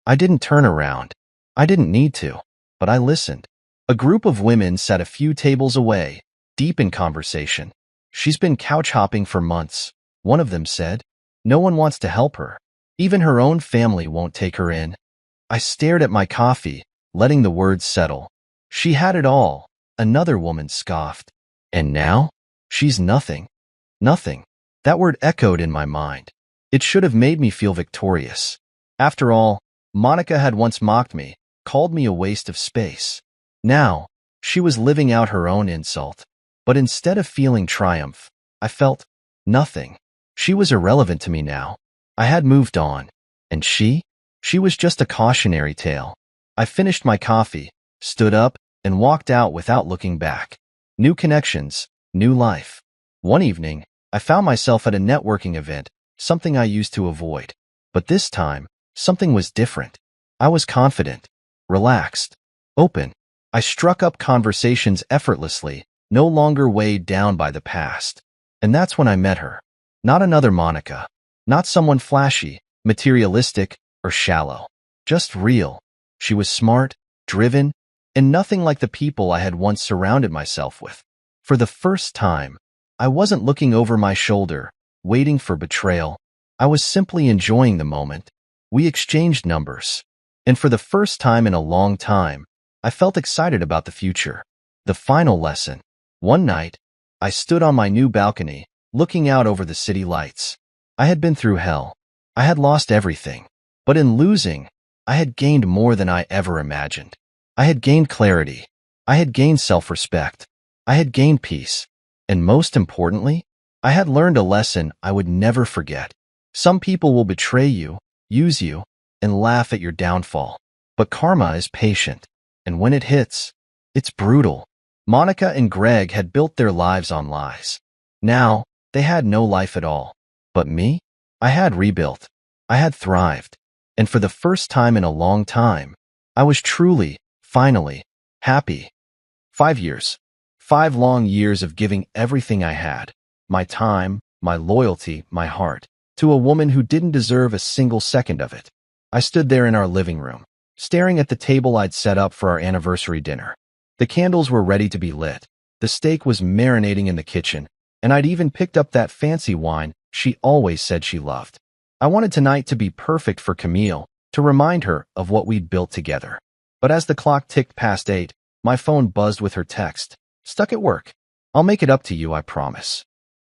I didn't turn around. I didn't need to, but I listened. A group of women sat a few tables away, deep in conversation. She's been couch hopping for months, one of them said. No one wants to help her. Even her own family won't take her in. I stared at my coffee, letting the words settle. She had it all, another woman scoffed. And now? She's nothing. Nothing. That word echoed in my mind. It should have made me feel victorious. After all, Monica had once mocked me, called me a waste of space. Now, she was living out her own insult. But instead of feeling triumph, I felt nothing. She was irrelevant to me now. I had moved on. And she? She was just a cautionary tale. I finished my coffee, stood up, and walked out without looking back. New connections, new life. One evening, I found myself at a networking event, something I used to avoid. But this time, something was different. I was confident, relaxed, open. I struck up conversations effortlessly, no longer weighed down by the past. And that's when I met her. Not another Monica. Not someone flashy, materialistic, or shallow. Just real. She was smart, driven, and nothing like the people I had once surrounded myself with. For the first time, I wasn't looking over my shoulder, waiting for betrayal. I was simply enjoying the moment. We exchanged numbers. And for the first time in a long time, I felt excited about the future. The final lesson. One night, I stood on my new balcony, looking out over the city lights. I had been through hell. I had lost everything. But in losing, I had gained more than I ever imagined. I had gained clarity. I had gained self-respect. I had gained peace. And most importantly, I had learned a lesson I would never forget. Some people will betray you, use you, and laugh at your downfall. But karma is patient. And when it hits, it's brutal. Monica and Greg had built their lives on lies. Now, they had no life at all. But me? I had rebuilt. I had thrived. And for the first time in a long time, I was truly, finally, happy. 5 years. 5 long years of giving everything I had. My time, my loyalty, my heart. To a woman who didn't deserve a single second of it. I stood there in our living room, staring at the table I'd set up for our anniversary dinner. The candles were ready to be lit. The steak was marinating in the kitchen, and I'd even picked up that fancy wine she always said she loved. I wanted tonight to be perfect for Camille, to remind her of what we'd built together. But as the clock ticked past 8, my phone buzzed with her text. Stuck at work. I'll make it up to you, I promise.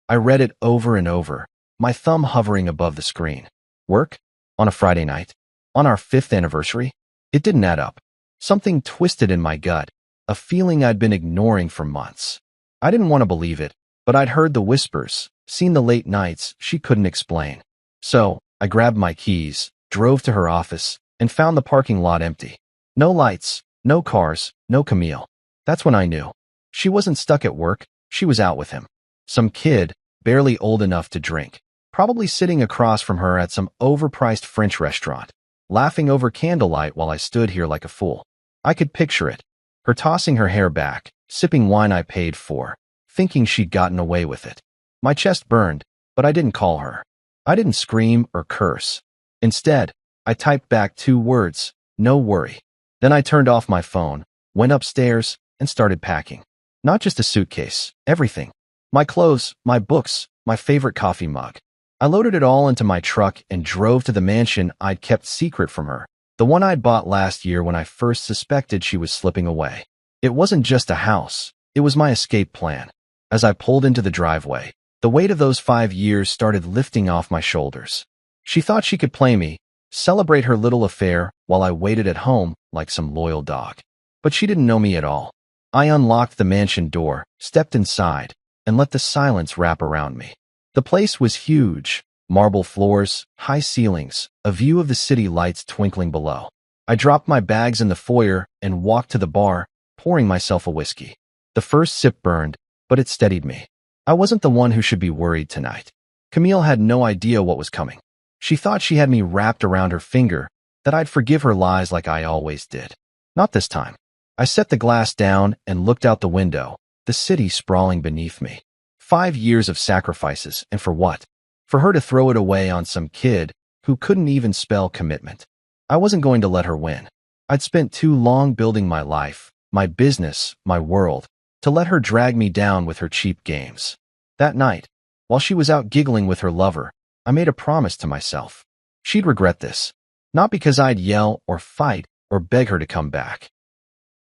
I read it over and over, my thumb hovering above the screen. Work? On a Friday night? On our 5th anniversary? It didn't add up. Something twisted in my gut, a feeling I'd been ignoring for months. I didn't want to believe it, but I'd heard the whispers, seen the late nights she couldn't explain. So, I grabbed my keys, drove to her office, and found the parking lot empty. No lights, no cars, no Camille. That's when I knew. She wasn't stuck at work, she was out with him. Some kid, barely old enough to drink, probably sitting across from her at some overpriced French restaurant, laughing over candlelight while I stood here like a fool. I could picture it, her tossing her hair back, sipping wine I paid for, thinking she'd gotten away with it. My chest burned, but I didn't call her. I didn't scream or curse. Instead, I typed back 2 words, no worry. Then I turned off my phone, went upstairs, and started packing. Not just a suitcase, everything. My clothes, my books, my favorite coffee mug. I loaded it all into my truck and drove to the mansion I'd kept secret from her, the one I'd bought last year when I first suspected she was slipping away. It wasn't just a house, it was my escape plan. As I pulled into the driveway, the weight of those 5 years started lifting off my shoulders. She thought she could play me, celebrate her little affair while I waited at home like some loyal dog. But she didn't know me at all. I unlocked the mansion door, stepped inside, and let the silence wrap around me. The place was huge, marble floors, high ceilings, a view of the city lights twinkling below. I dropped my bags in the foyer and walked to the bar, pouring myself a whiskey. The first sip burned, but it steadied me. I wasn't the one who should be worried tonight. Camille had no idea what was coming. She thought she had me wrapped around her finger, that I'd forgive her lies like I always did. Not this time. I set the glass down and looked out the window, the city sprawling beneath me. 5 years of sacrifices, and for what? For her to throw it away on some kid who couldn't even spell commitment. I wasn't going to let her win. I'd spent too long building my life, my business, my world, to let her drag me down with her cheap games. That night, while she was out giggling with her lover, I made a promise to myself. She'd regret this. Not because I'd yell or fight or beg her to come back.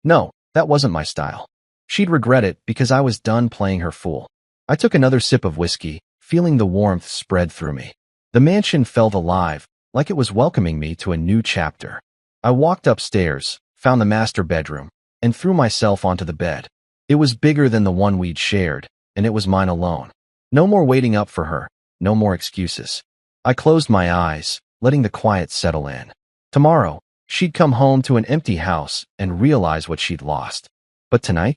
No, that wasn't my style. She'd regret it because I was done playing her fool. I took another sip of whiskey, feeling the warmth spread through me. The mansion felt alive, like it was welcoming me to a new chapter. I walked upstairs, found the master bedroom, and threw myself onto the bed. It was bigger than the one we'd shared, and it was mine alone. No more waiting up for her, no more excuses. I closed my eyes, letting the quiet settle in. Tomorrow, she'd come home to an empty house and realize what she'd lost. But tonight,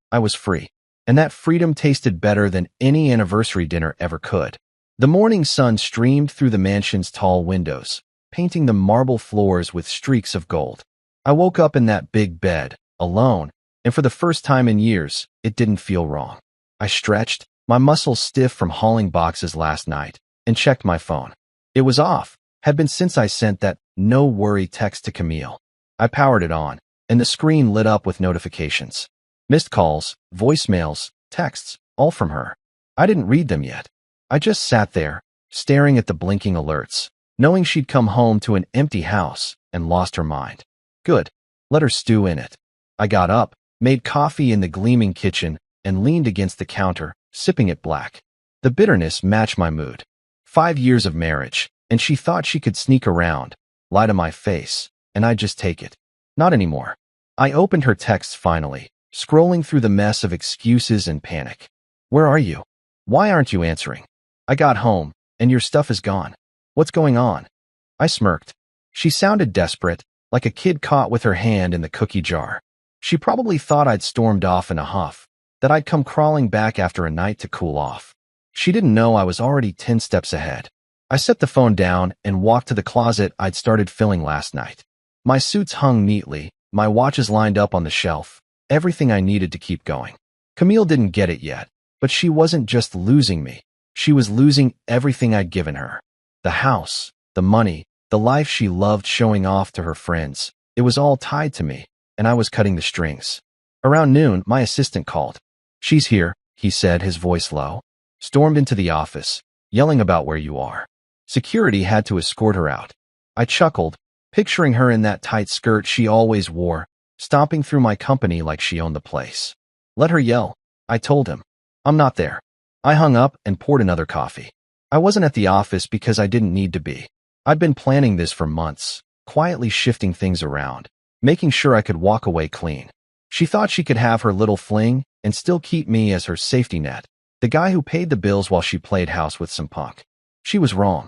I was free. And that freedom tasted better than any anniversary dinner ever could. The morning sun streamed through the mansion's tall windows, painting the marble floors with streaks of gold. I woke up in that big bed, alone, and for the first time in years, it didn't feel wrong. I stretched, my muscles stiff from hauling boxes last night, and checked my phone. It was off, had been since I sent that no-worry text to Camille. I powered it on, and the screen lit up with notifications. Missed calls, voicemails, texts, all from her. I didn't read them yet. I just sat there, staring at the blinking alerts, knowing she'd come home to an empty house and lost her mind. Good. Let her stew in it. I got up, made coffee in the gleaming kitchen, and leaned against the counter, sipping it black. The bitterness matched my mood. 5 years of marriage, and she thought she could sneak around, lie to my face, and I'd just take it. Not anymore. I opened her texts finally, scrolling through the mess of excuses and panic. Where are you? Why aren't you answering? I got home, and your stuff is gone. What's going on? I smirked. She sounded desperate, like a kid caught with her hand in the cookie jar. She probably thought I'd stormed off in a huff, that I'd come crawling back after a night to cool off. She didn't know I was already 10 steps ahead. I set the phone down and walked to the closet I'd started filling last night. My suits hung neatly, my watches lined up on the shelf, everything I needed to keep going. Camille didn't get it yet, but she wasn't just losing me. She was losing everything I'd given her. The house, the money, the life she loved showing off to her friends. It was all tied to me, and I was cutting the strings. Around noon, my assistant called. She's here, he said, his voice low. Stormed into the office, yelling about where you are. Security had to escort her out. I chuckled, picturing her in that tight skirt she always wore, stomping through my company like she owned the place. Let her yell, I told him. I'm not there. I hung up and poured another coffee. I wasn't at the office because I didn't need to be. I'd been planning this for months, quietly shifting things around, making sure I could walk away clean. She thought she could have her little fling and still keep me as her safety net, the guy who paid the bills while she played house with some punk. She was wrong.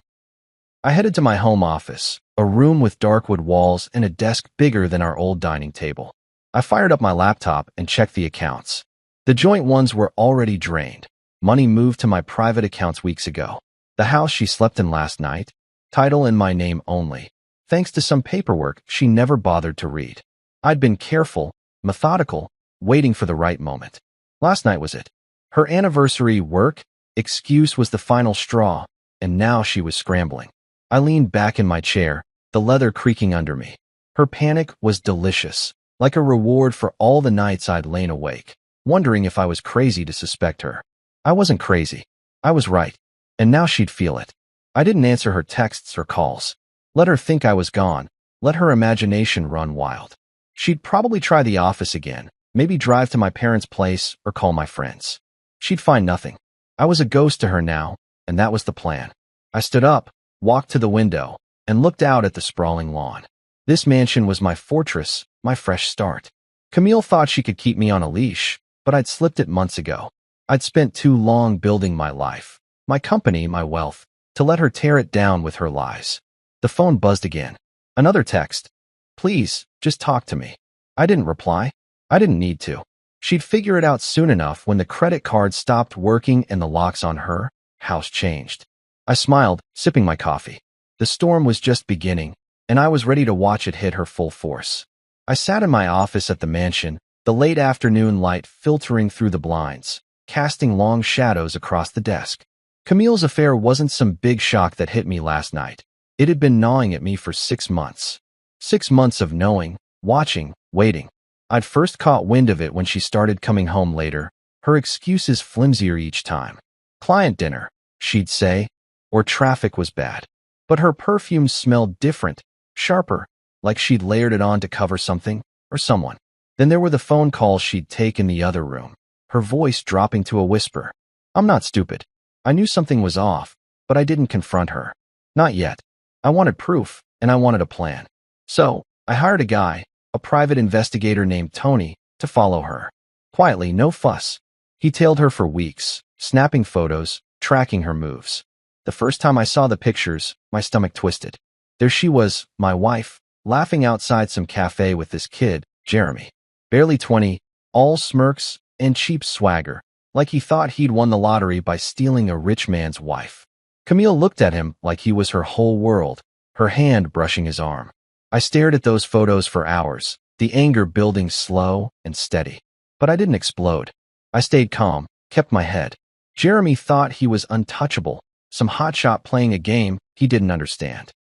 I headed to my home office, a room with dark wood walls and a desk bigger than our old dining table. I fired up my laptop and checked the accounts. The joint ones were already drained. Money moved to my private accounts weeks ago. The house she slept in last night, title in my name only, thanks to some paperwork she never bothered to read. I'd been careful, methodical, waiting for the right moment. Last night was it. Her anniversary work excuse was the final straw, and now she was scrambling. I leaned back in my chair, the leather creaking under me. Her panic was delicious, like a reward for all the nights I'd lain awake, wondering if I was crazy to suspect her. I wasn't crazy. I was right. And now she'd feel it. I didn't answer her texts or calls. Let her think I was gone. Let her imagination run wild. She'd probably try the office again, maybe drive to my parents' place or call my friends. She'd find nothing. I was a ghost to her now, and that was the plan. I stood up, walked to the window, and looked out at the sprawling lawn. This mansion was my fortress, my fresh start. Camille thought she could keep me on a leash, but I'd slipped it months ago. I'd spent too long building my life, my company, my wealth, to let her tear it down with her lies. The phone buzzed again. Another text. Please, just talk to me. I didn't reply. I didn't need to. She'd figure it out soon enough when the credit card stopped working and the locks on her house changed. I smiled, sipping my coffee. The storm was just beginning, and I was ready to watch it hit her full force. I sat in my office at the mansion, the late afternoon light filtering through the blinds, casting long shadows across the desk. Camille's affair wasn't some big shock that hit me last night. It had been gnawing at me for 6 months. 6 months of knowing, watching, waiting. I'd first caught wind of it when she started coming home later, her excuses flimsier each time. Client dinner, she'd say, or traffic was bad. But her perfume smelled different, sharper, like she'd layered it on to cover something or someone. Then there were the phone calls she'd take in the other room, her voice dropping to a whisper. I'm not stupid. I knew something was off, but I didn't confront her. Not yet. I wanted proof, and I wanted a plan. So, I hired a guy, a private investigator named Tony, to follow her. Quietly, no fuss. He tailed her for weeks, snapping photos, tracking her moves. The first time I saw the pictures, my stomach twisted. There she was, my wife, laughing outside some cafe with this kid, Jeremy. Barely 20, all smirks and cheap swagger, like he thought he'd won the lottery by stealing a rich man's wife. Camille looked at him like he was her whole world, her hand brushing his arm. I stared at those photos for hours, the anger building slow and steady. But I didn't explode. I stayed calm, kept my head. Jeremy thought he was untouchable, some hotshot playing a game he didn't understand.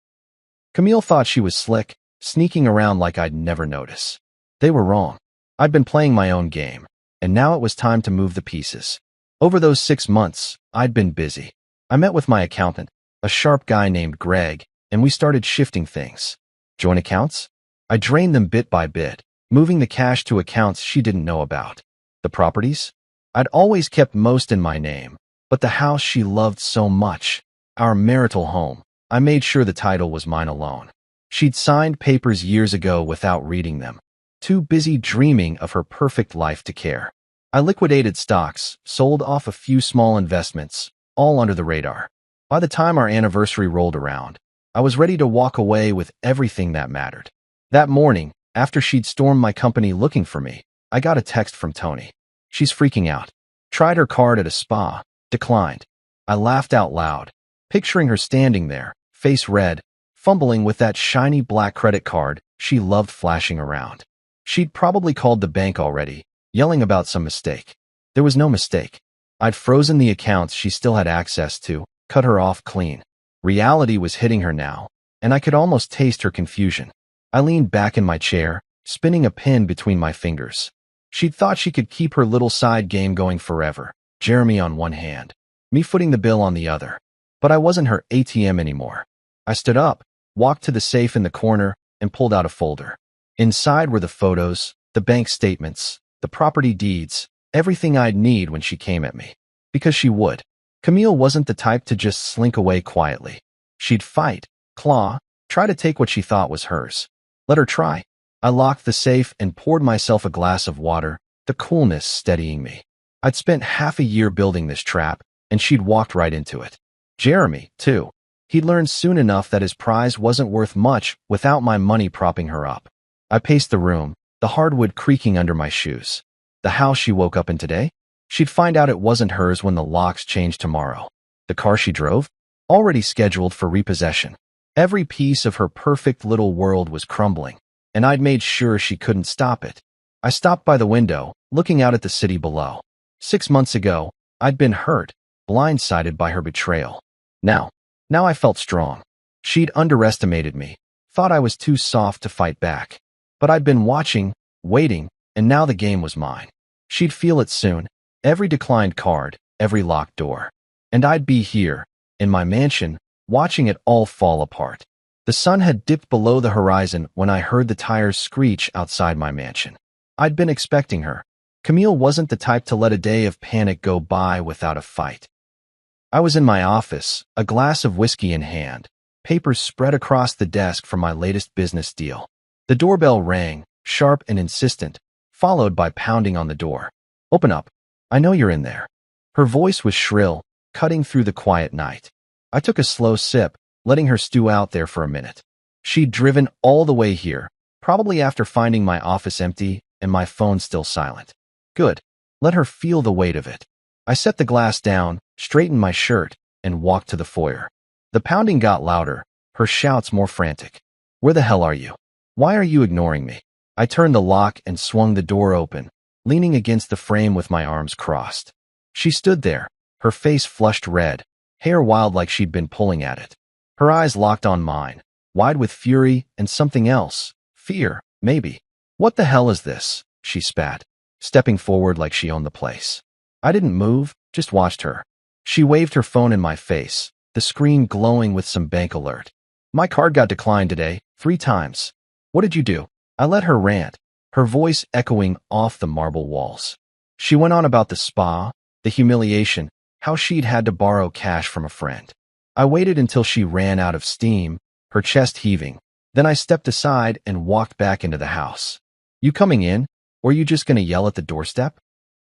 Camille thought she was slick, sneaking around like I'd never notice. They were wrong. I'd been playing my own game, and now it was time to move the pieces. Over those 6 months, I'd been busy. I met with my accountant, a sharp guy named Greg, and we started shifting things. Joint accounts? I drained them bit by bit, moving the cash to accounts she didn't know about. The properties? I'd always kept most in my name, but the house she loved so much, our marital home, I made sure the title was mine alone. She'd signed papers years ago without reading them, too busy dreaming of her perfect life to care. I liquidated stocks, sold off a few small investments, all under the radar. By the time our anniversary rolled around, I was ready to walk away with everything that mattered. That morning, after she'd stormed my company looking for me, I got a text from Tony. She's freaking out. Tried her card at a spa, declined. I laughed out loud, picturing her standing there, face red, fumbling with that shiny black credit card she loved flashing around. She'd probably called the bank already, yelling about some mistake. There was no mistake. I'd frozen the accounts she still had access to, cut her off clean. Reality was hitting her now, and I could almost taste her confusion. I leaned back in my chair, spinning a pen between my fingers. She'd thought she could keep her little side game going forever, Jeremy on one hand, me footing the bill on the other. But I wasn't her ATM anymore. I stood up, walked to the safe in the corner, and pulled out a folder. Inside were the photos, the bank statements, the property deeds, everything I'd need when she came at me. Because she would. Camille wasn't the type to just slink away quietly. She'd fight, claw, try to take what she thought was hers. Let her try. I locked the safe and poured myself a glass of water, the coolness steadying me. I'd spent half a year building this trap, and she'd walked right into it. Jeremy, too. He'd learned soon enough that his prize wasn't worth much without my money propping her up. I paced the room, the hardwood creaking under my shoes. The house she woke up in today? She'd find out it wasn't hers when the locks changed tomorrow. The car she drove? Already scheduled for repossession. Every piece of her perfect little world was crumbling, and I'd made sure she couldn't stop it. I stopped by the window, looking out at the city below. 6 months ago, I'd been hurt, blindsided by her betrayal. Now I felt strong. She'd underestimated me, thought I was too soft to fight back. But I'd been watching, waiting, and now the game was mine. She'd feel it soon, every declined card, every locked door. And I'd be here, in my mansion, watching it all fall apart. The sun had dipped below the horizon when I heard the tires screech outside my mansion. I'd been expecting her. Camille wasn't the type to let a day of panic go by without a fight. I was in my office, a glass of whiskey in hand, papers spread across the desk for my latest business deal. The doorbell rang, sharp and insistent, followed by pounding on the door. "Open up. I know you're in there." Her voice was shrill, cutting through the quiet night. I took a slow sip, letting her stew out there for a minute. She'd driven all the way here, probably after finding my office empty and my phone still silent. Good. Let her feel the weight of it. I set the glass down, straightened my shirt, and walked to the foyer. The pounding got louder, her shouts more frantic. "Where the hell are you? Why are you ignoring me?" I turned the lock and swung the door open, leaning against the frame with my arms crossed. She stood there, her face flushed red, hair wild like she'd been pulling at it. Her eyes locked on mine, wide with fury and something else. Fear, maybe. "What the hell is this?" she spat, stepping forward like she owned the place. I didn't move, just watched her. She waved her phone in my face, the screen glowing with some bank alert. "My card got declined today, 3 times. What did you do?" I let her rant, her voice echoing off the marble walls. She went on about the spa, the humiliation, how she'd had to borrow cash from a friend. I waited until she ran out of steam, her chest heaving. Then I stepped aside and walked back into the house. "You coming in, or you just gonna yell at the doorstep?"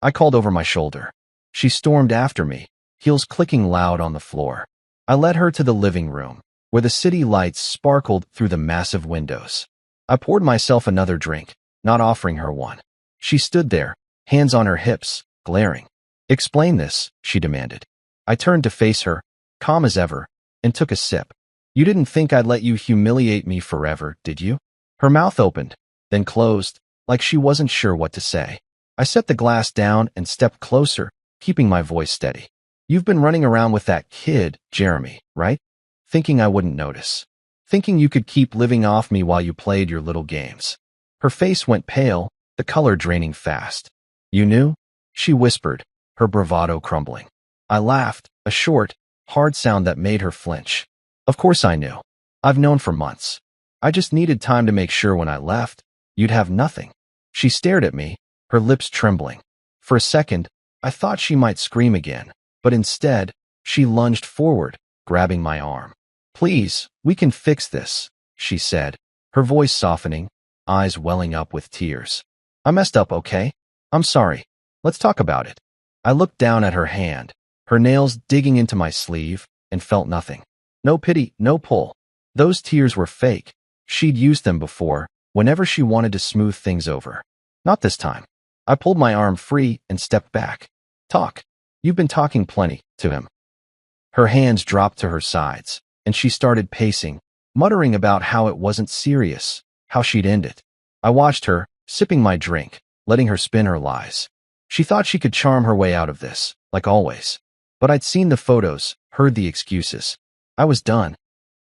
I called over my shoulder. She stormed after me, heels clicking loud on the floor. I led her to the living room, where the city lights sparkled through the massive windows. I poured myself another drink, not offering her one. She stood there, hands on her hips, glaring. "Explain this," she demanded. I turned to face her, calm as ever, and took a sip. "You didn't think I'd let you humiliate me forever, did you?" Her mouth opened, then closed, like she wasn't sure what to say. I set the glass down and stepped closer, keeping my voice steady. "You've been running around with that kid, Jeremy, right? Thinking I wouldn't notice. Thinking you could keep living off me while you played your little games." Her face went pale, the color draining fast. "You knew?" she whispered, her bravado crumbling. I laughed, a short, hard sound that made her flinch. "Of course I knew. I've known for months. I just needed time to make sure when I left, you'd have nothing." She stared at me, her lips trembling. For a second, I thought she might scream again, but instead, she lunged forward, grabbing my arm. "Please, we can fix this," she said, her voice softening, eyes welling up with tears. "I messed up, okay? I'm sorry. Let's talk about it." I looked down at her hand, her nails digging into my sleeve, and felt nothing. No pity, no pull. Those tears were fake. She'd used them before, whenever she wanted to smooth things over. Not this time. I pulled my arm free and stepped back. "Talk. You've been talking plenty to him." Her hands dropped to her sides, and she started pacing, muttering about how it wasn't serious, how she'd end it. I watched her, sipping my drink, letting her spin her lies. She thought she could charm her way out of this, like always. But I'd seen the photos, heard the excuses. I was done.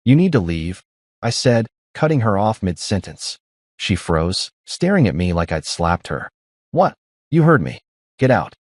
"You need to leave," I said, cutting her off mid-sentence. She froze, staring at me like I'd slapped her. "What? You heard me. Get out."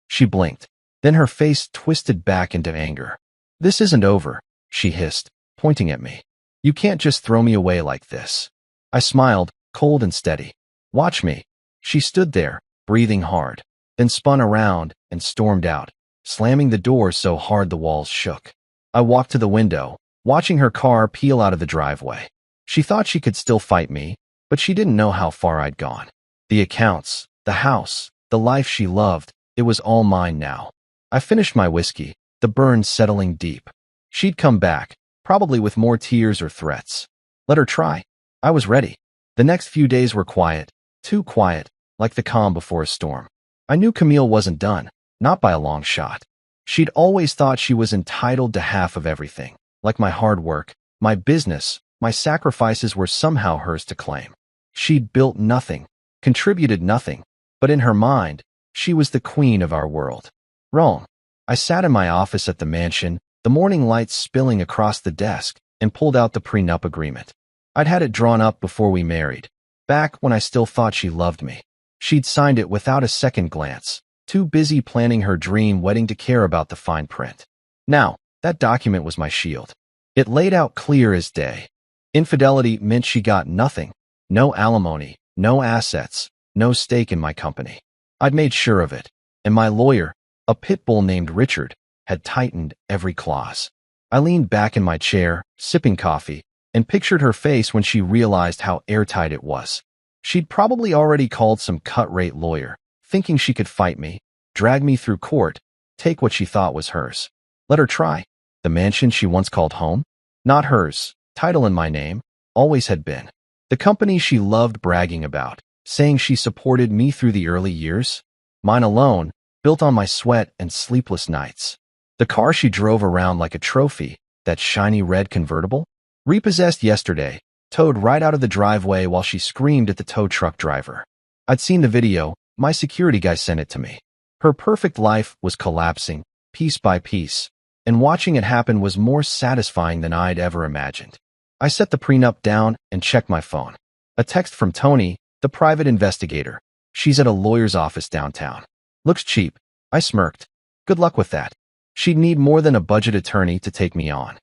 She blinked. Then her face twisted back into anger. "This isn't over," she hissed, pointing at me. "You can't just throw me away like this." I smiled, cold and steady. "Watch me." She stood there, breathing hard, then spun around and stormed out, slamming the door so hard the walls shook. I walked to the window, watching her car peel out of the driveway. She thought she could still fight me, But she didn't know how far I'd gone. The accounts, the house, the life she loved, it was all mine now. I finished my whiskey, the burn settling deep. She'd come back, probably with more tears or threats. Let her try. I was ready. The next few days were quiet, too quiet, like the calm before a storm. I knew Camille wasn't done, not by a long shot. She'd always thought she was entitled to half of everything, like my hard work, my business, my sacrifices were somehow hers to claim. She'd built nothing, contributed nothing, but in her mind, she was the queen of our world. Wrong. I sat in my office at the mansion, the morning lights spilling across the desk, and pulled out the prenup agreement. I'd had it drawn up before we married, back when I still thought she loved me. She'd signed it without a second glance, too busy planning her dream wedding to care about the fine print. Now, that document was my shield. It laid out clear as day. Infidelity meant she got nothing, no alimony, no assets, no stake in my company. I'd made sure of it, and my lawyer, a pit bull named Richard, had tightened every clause. I leaned back in my chair, sipping coffee, and pictured her face when she realized how airtight it was. She'd probably already called some cut-rate lawyer, thinking she could fight me, drag me through court, take what she thought was hers. Let her try. The mansion she once called home? Not hers. Title in my name. Always had been. The company she loved bragging about, saying she supported me through the early years? Mine alone, built on my sweat and sleepless nights. The car she drove around like a trophy, that shiny red convertible? Repossessed yesterday, towed right out of the driveway while she screamed at the tow truck driver. I'd seen the video, my security guy sent it to me. Her perfect life was collapsing, piece by piece, and watching it happen was more satisfying than I'd ever imagined. I set the prenup down and checked my phone. A text from Tony, the private investigator. She's at a lawyer's office downtown. Looks cheap. I smirked. Good luck with that. She'd need more than a budget attorney to take me on.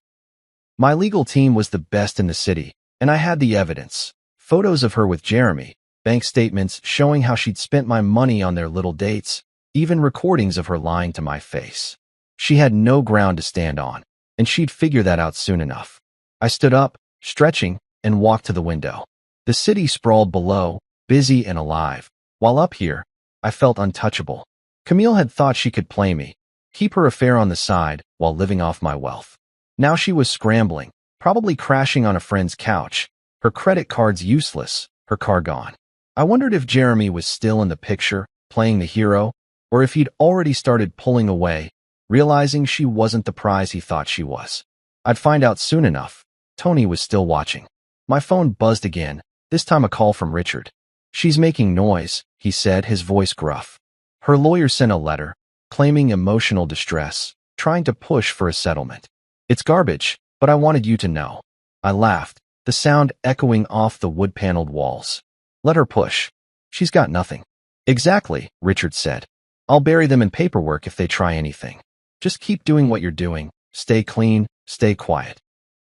My legal team was the best in the city, and I had the evidence. Photos of her with Jeremy, bank statements showing how she'd spent my money on their little dates, even recordings of her lying to my face. She had no ground to stand on, and she'd figure that out soon enough. I stood up, stretching, and walked to the window. The city sprawled below, busy and alive, while up here, I felt untouchable. Camille had thought she could play me, keep her affair on the side while living off my wealth. Now she was scrambling, probably crashing on a friend's couch, her credit cards useless, her car gone. I wondered if Jeremy was still in the picture, playing the hero, or if he'd already started pulling away, realizing she wasn't the prize he thought she was. I'd find out soon enough. Tony was still watching. My phone buzzed again, this time a call from Richard. She's making noise, he said, his voice gruff. Her lawyer sent a letter, claiming emotional distress, trying to push for a settlement. It's garbage, but I wanted you to know. I laughed, the sound echoing off the wood-paneled walls. Let her push. She's got nothing. Exactly, Richard said. I'll bury them in paperwork if they try anything. Just keep doing what you're doing. Stay clean, stay quiet.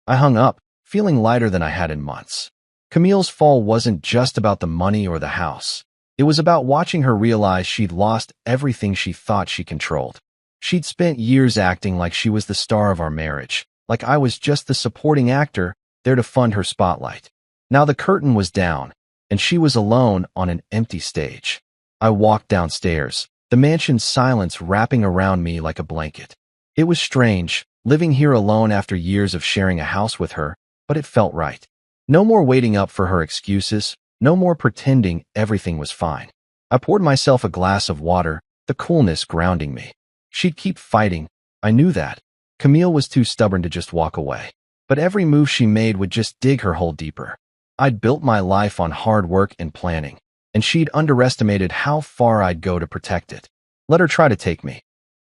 I hung up, feeling lighter than I had in months. Camille's fall wasn't just about the money or the house. It was about watching her realize she'd lost everything she thought she controlled. She'd spent years acting like she was the star of our marriage, like I was just the supporting actor there to fund her spotlight. Now the curtain was down, and she was alone on an empty stage. I walked downstairs, the mansion's silence wrapping around me like a blanket. It was strange, living here alone after years of sharing a house with her, but it felt right. No more waiting up for her excuses, no more pretending everything was fine. I poured myself a glass of water, the coolness grounding me. She'd keep fighting, I knew that. Camille was too stubborn to just walk away. But every move she made would just dig her hole deeper. I'd built my life on hard work and planning, and she'd underestimated how far I'd go to protect it. Let her try to take me.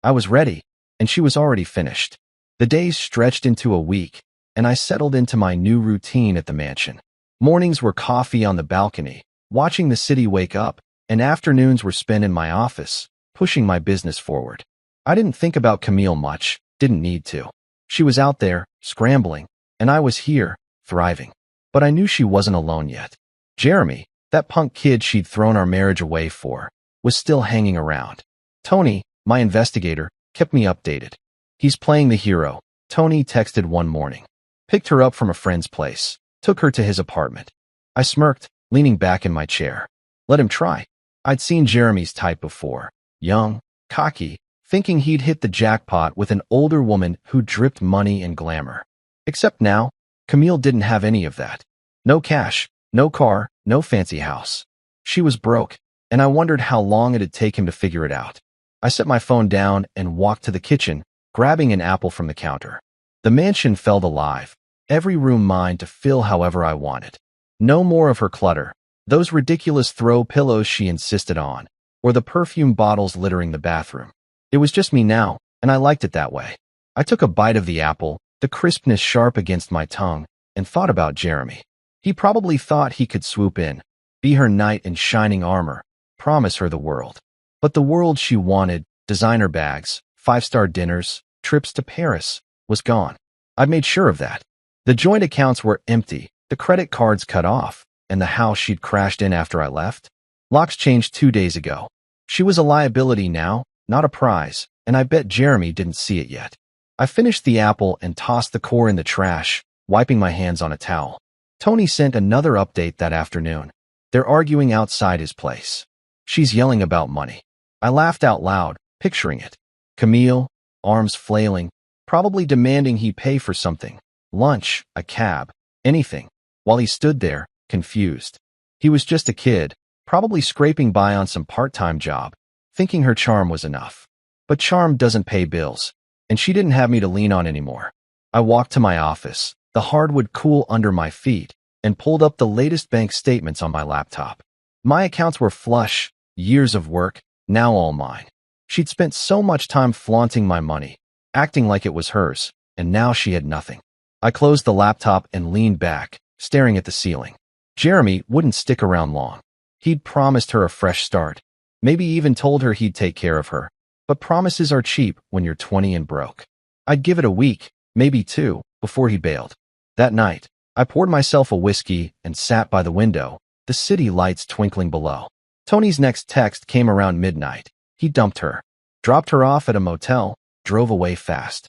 I was ready, and she was already finished. The days stretched into a week, and I settled into my new routine at the mansion. Mornings were coffee on the balcony, watching the city wake up, and afternoons were spent in my office, pushing my business forward. I didn't think about Camille much, didn't need to. She was out there, scrambling, and I was here, thriving. But I knew she wasn't alone yet. Jeremy, that punk kid she'd thrown our marriage away for, was still hanging around. Tony, my investigator, kept me updated. He's playing the hero, Tony texted one morning. Picked her up from a friend's place, took her to his apartment. I smirked, leaning back in my chair. Let him try. I'd seen Jeremy's type before. Young, cocky, thinking he'd hit the jackpot with an older woman who dripped money and glamour. Except now, Camille didn't have any of that. No cash, no car, no fancy house. She was broke, and I wondered how long it'd take him to figure it out. I set my phone down and walked to the kitchen, grabbing an apple from the counter. The mansion felt alive, every room mine to fill however I wanted. No more of her clutter, those ridiculous throw pillows she insisted on, or the perfume bottles littering the bathroom. It was just me now, and I liked it that way. I took a bite of the apple, the crispness sharp against my tongue, and thought about Jeremy. He probably thought he could swoop in, be her knight in shining armor, promise her the world. But the world she wanted, designer bags, five-star dinners, trips to Paris, was gone. I'd made sure of that. The joint accounts were empty, the credit cards cut off, and the house she'd crashed in after I left. Locks changed 2 days ago. She was a liability now, not a prize, and I bet Jeremy didn't see it yet. I finished the apple and tossed the core in the trash, wiping my hands on a towel. Tony sent another update that afternoon. They're arguing outside his place. She's yelling about money. I laughed out loud, picturing it. Camille, arms flailing, probably demanding he pay for something. Lunch, a cab, anything. While he stood there, confused. He was just a kid, probably scraping by on some part-time job, thinking her charm was enough. But charm doesn't pay bills, and she didn't have me to lean on anymore. I walked to my office, the hardwood cool under my feet, and pulled up the latest bank statements on my laptop. My accounts were flush, years of work, now all mine. She'd spent so much time flaunting my money, acting like it was hers, and now she had nothing. I closed the laptop and leaned back, staring at the ceiling. Jeremy wouldn't stick around long. He'd promised her a fresh start, maybe even told her he'd take care of her. But promises are cheap when you're 20 and broke. I'd give it a week, maybe 2, before he bailed. That night, I poured myself a whiskey and sat by the window, the city lights twinkling below. Tony's next text came around midnight. He dumped her, dropped her off at a motel, drove away fast.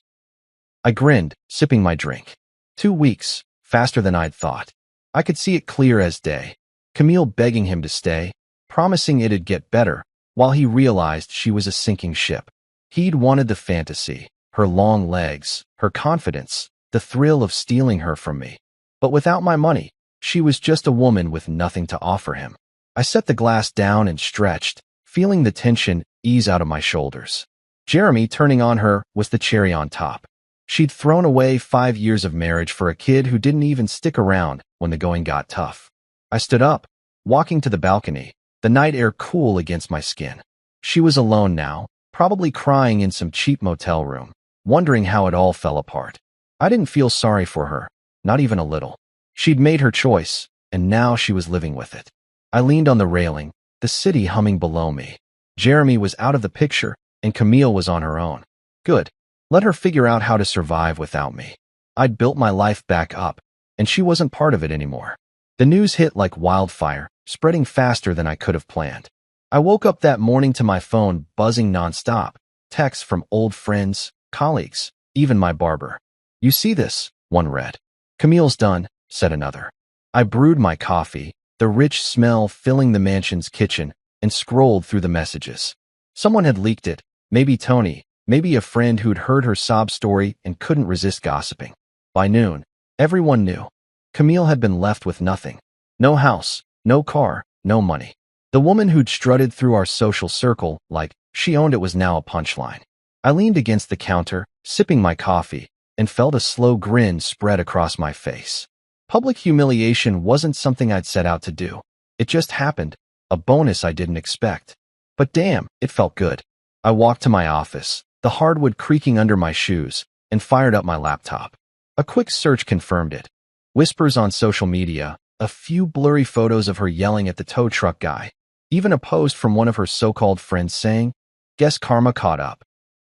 I grinned, sipping my drink. 2 weeks, faster than I'd thought. I could see it clear as day. Camille begging him to stay, promising it'd get better, while he realized she was a sinking ship. He'd wanted the fantasy, her long legs, her confidence, the thrill of stealing her from me. But without my money, she was just a woman with nothing to offer him. I set the glass down and stretched, feeling the tension ease out of my shoulders. Jeremy turning on her was the cherry on top. She'd thrown away 5 years of marriage for a kid who didn't even stick around when the going got tough. I stood up, walking to the balcony, the night air cool against my skin. She was alone now, probably crying in some cheap motel room, wondering how it all fell apart. I didn't feel sorry for her, not even a little. She'd made her choice, and now she was living with it. I leaned on the railing, the city humming below me. Jeremy was out of the picture, and Camille was on her own. Good. Let her figure out how to survive without me. I'd built my life back up, and she wasn't part of it anymore. The news hit like wildfire, spreading faster than I could have planned. I woke up that morning to my phone buzzing nonstop, texts from old friends, colleagues, even my barber. "You see this?" one read. "Camille's done," said another. I brewed my coffee, the rich smell filling the mansion's kitchen, and scrolled through the messages. Someone had leaked it, maybe Tony, maybe a friend who'd heard her sob story and couldn't resist gossiping. By noon, everyone knew. Camille had been left with nothing. No house, no car, no money. The woman who'd strutted through our social circle like she owned it was now a punchline. I leaned against the counter, sipping my coffee, and felt a slow grin spread across my face. Public humiliation wasn't something I'd set out to do. It just happened, a bonus I didn't expect. But damn, it felt good. I walked to my office, the hardwood creaking under my shoes, and fired up my laptop. A quick search confirmed it. Whispers on social media, a few blurry photos of her yelling at the tow truck guy, even a post from one of her so-called friends saying, "Guess karma caught up."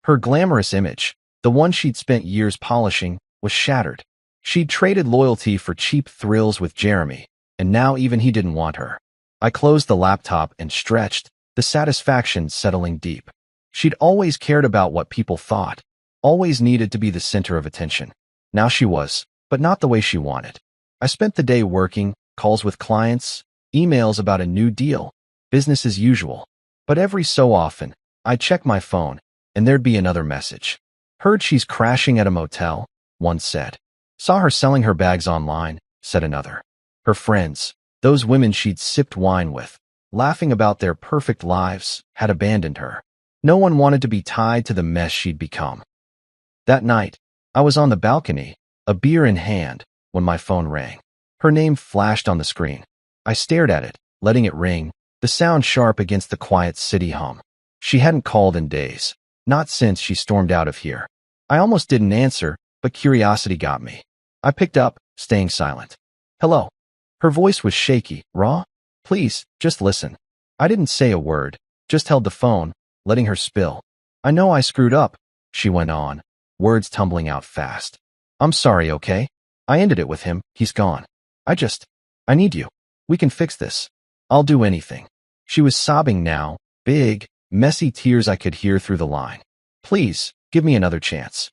Her glamorous image, the one she'd spent years polishing, was shattered. She'd traded loyalty for cheap thrills with Jeremy, and now even he didn't want her. I closed the laptop and stretched, the satisfaction settling deep. She'd always cared about what people thought, always needed to be the center of attention. Now she was, but not the way she wanted. I spent the day working, calls with clients, emails about a new deal, business as usual. But every so often, I'd check my phone, and there'd be another message. Heard she's crashing at a motel, one said. Saw her selling her bags online, said another. Her friends, those women she'd sipped wine with, laughing about their perfect lives, had abandoned her. No one wanted to be tied to the mess she'd become. That night, I was on the balcony, a beer in hand, when my phone rang. Her name flashed on the screen. I stared at it, letting it ring, the sound sharp against the quiet city hum. She hadn't called in days, not since she stormed out of here. I almost didn't answer, but curiosity got me. I picked up, staying silent. Hello. Her voice was shaky, raw. Please, just listen. I didn't say a word, just held the phone, letting her spill. I know I screwed up, she went on, words tumbling out fast. I'm sorry, okay? I ended it with him, he's gone. I need you. We can fix this. I'll do anything. She was sobbing now, big, messy tears I could hear through the line. Please, give me another chance.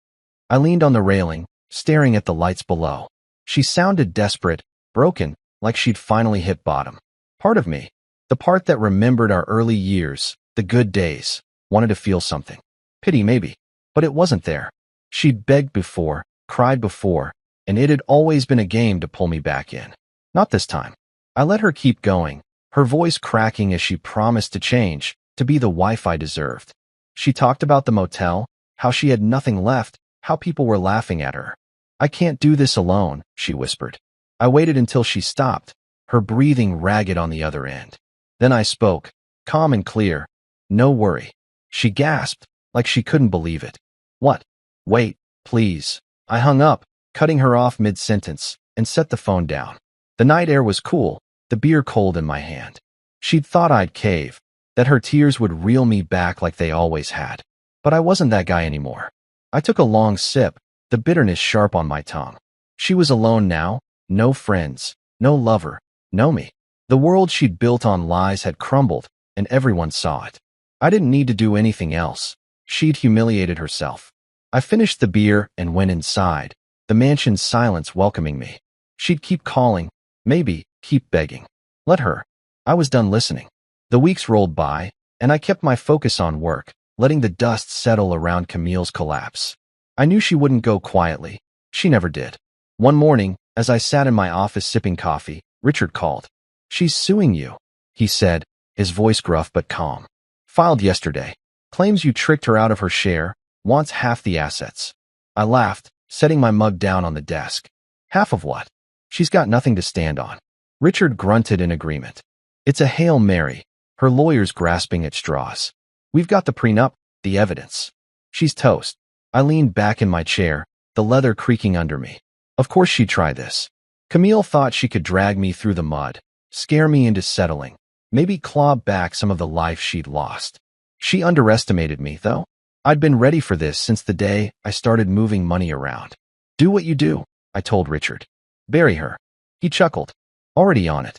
I leaned on the railing, staring at the lights below. She sounded desperate, broken, like she'd finally hit bottom. Part of me, the part that remembered our early years, the good days, wanted to feel something. Pity maybe, but it wasn't there. She'd begged before, cried before, and it had always been a game to pull me back in. Not this time. I let her keep going, her voice cracking as she promised to change, to be the wife I deserved. She talked about the motel, how she had nothing left, how people were laughing at her. I can't do this alone, she whispered. I waited until she stopped, her breathing ragged on the other end. Then I spoke, calm and clear. No worry. She gasped, like she couldn't believe it. What? Wait, please. I hung up, cutting her off mid-sentence, and set the phone down. The night air was cool, the beer cold in my hand. She'd thought I'd cave, that her tears would reel me back like they always had. But I wasn't that guy anymore. I took a long sip, the bitterness sharp on my tongue. She was alone now, no friends, no lover, no me. The world she'd built on lies had crumbled, and everyone saw it. I didn't need to do anything else. She'd humiliated herself. I finished the beer and went inside, the mansion's silence welcoming me. She'd keep calling, maybe, keep begging. Let her. I was done listening. The weeks rolled by, and I kept my focus on work, letting the dust settle around Camille's collapse. I knew she wouldn't go quietly. She never did. One morning, as I sat in my office sipping coffee, Richard called. She's suing you, he said, his voice gruff but calm. Filed yesterday. Claims you tricked her out of her share, wants half the assets. I laughed, setting my mug down on the desk. Half of what? She's got nothing to stand on. Richard grunted in agreement. It's a Hail Mary, her lawyers grasping at straws. We've got the prenup, the evidence. She's toast. I leaned back in my chair, the leather creaking under me. Of course she'd try this. Camille thought she could drag me through the mud, scare me into settling, maybe claw back some of the life she'd lost. She underestimated me, though. I'd been ready for this since the day I started moving money around. Do what you do, I told Richard. Bury her. He chuckled. Already on it.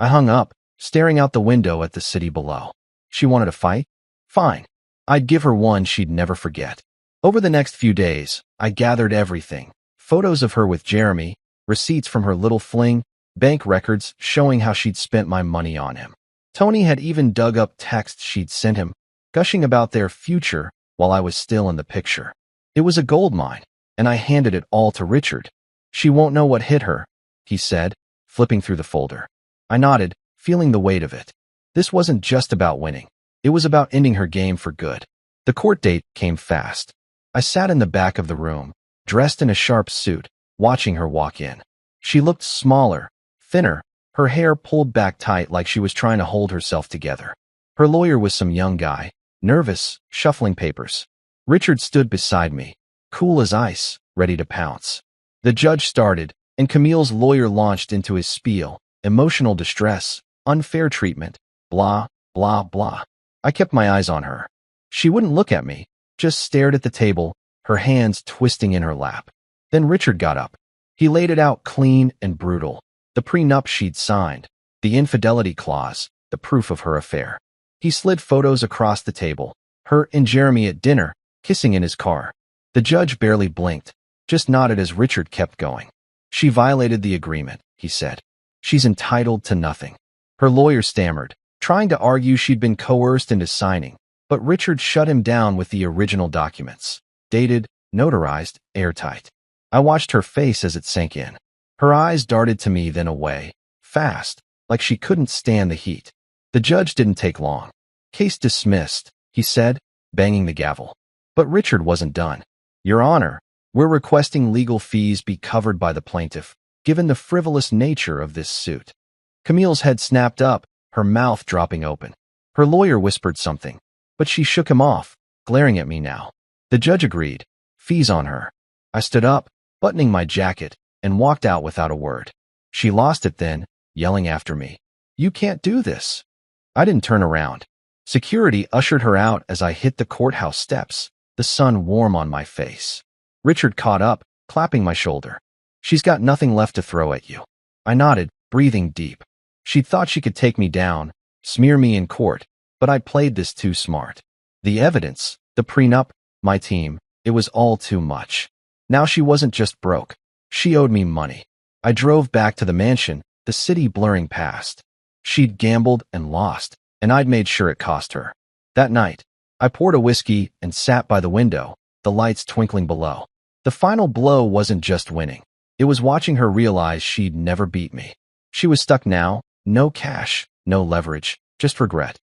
I hung up, staring out the window at the city below. She wanted to fight? Fine. I'd give her one she'd never forget. Over the next few days, I gathered everything. Photos of her with Jeremy, receipts from her little fling, bank records showing how she'd spent my money on him. Tony had even dug up texts she'd sent him, gushing about their future while I was still in the picture. It was a goldmine, and I handed it all to Richard. She won't know what hit her, he said, flipping through the folder. I nodded, feeling the weight of it. This wasn't just about winning. It was about ending her game for good. The court date came fast. I sat in the back of the room, dressed in a sharp suit, watching her walk in. She looked smaller, thinner, her hair pulled back tight like she was trying to hold herself together. Her lawyer was some young guy, nervous, shuffling papers. Richard stood beside me, cool as ice, ready to pounce. The judge started, and Camille's lawyer launched into his spiel, emotional distress, unfair treatment, blah, blah, blah. I kept my eyes on her. She wouldn't look at me, just stared at the table, her hands twisting in her lap. Then Richard got up. He laid it out clean and brutal. The prenup she'd signed, the infidelity clause, the proof of her affair. He slid photos across the table, her and Jeremy at dinner, kissing in his car. The judge barely blinked, just nodded as Richard kept going. She violated the agreement, he said. She's entitled to nothing. Her lawyer stammered, trying to argue she'd been coerced into signing, but Richard shut him down with the original documents. Dated, notarized, airtight. I watched her face as it sank in. Her eyes darted to me, then away, fast, like she couldn't stand the heat. The judge didn't take long. Case dismissed, he said, banging the gavel. But Richard wasn't done. Your Honor, we're requesting legal fees be covered by the plaintiff, given the frivolous nature of this suit. Camille's head snapped up, her mouth dropping open. Her lawyer whispered something, but she shook him off, glaring at me now. The judge agreed. Fees on her. I stood up, buttoning my jacket, and walked out without a word. She lost it then, yelling after me. You can't do this. I didn't turn around. Security ushered her out as I hit the courthouse steps, the sun warm on my face. Richard caught up, clapping my shoulder. She's got nothing left to throw at you. I nodded, breathing deep. She thought she could take me down, smear me in court, but I played this too smart. The evidence, the prenup, my team, it was all too much. Now she wasn't just broke. She owed me money. I drove back to the mansion, the city blurring past. She'd gambled and lost, and I'd made sure it cost her. That night, I poured a whiskey and sat by the window, the lights twinkling below. The final blow wasn't just winning. It was watching her realize she'd never beat me. She was stuck now, no cash, no leverage, just regret.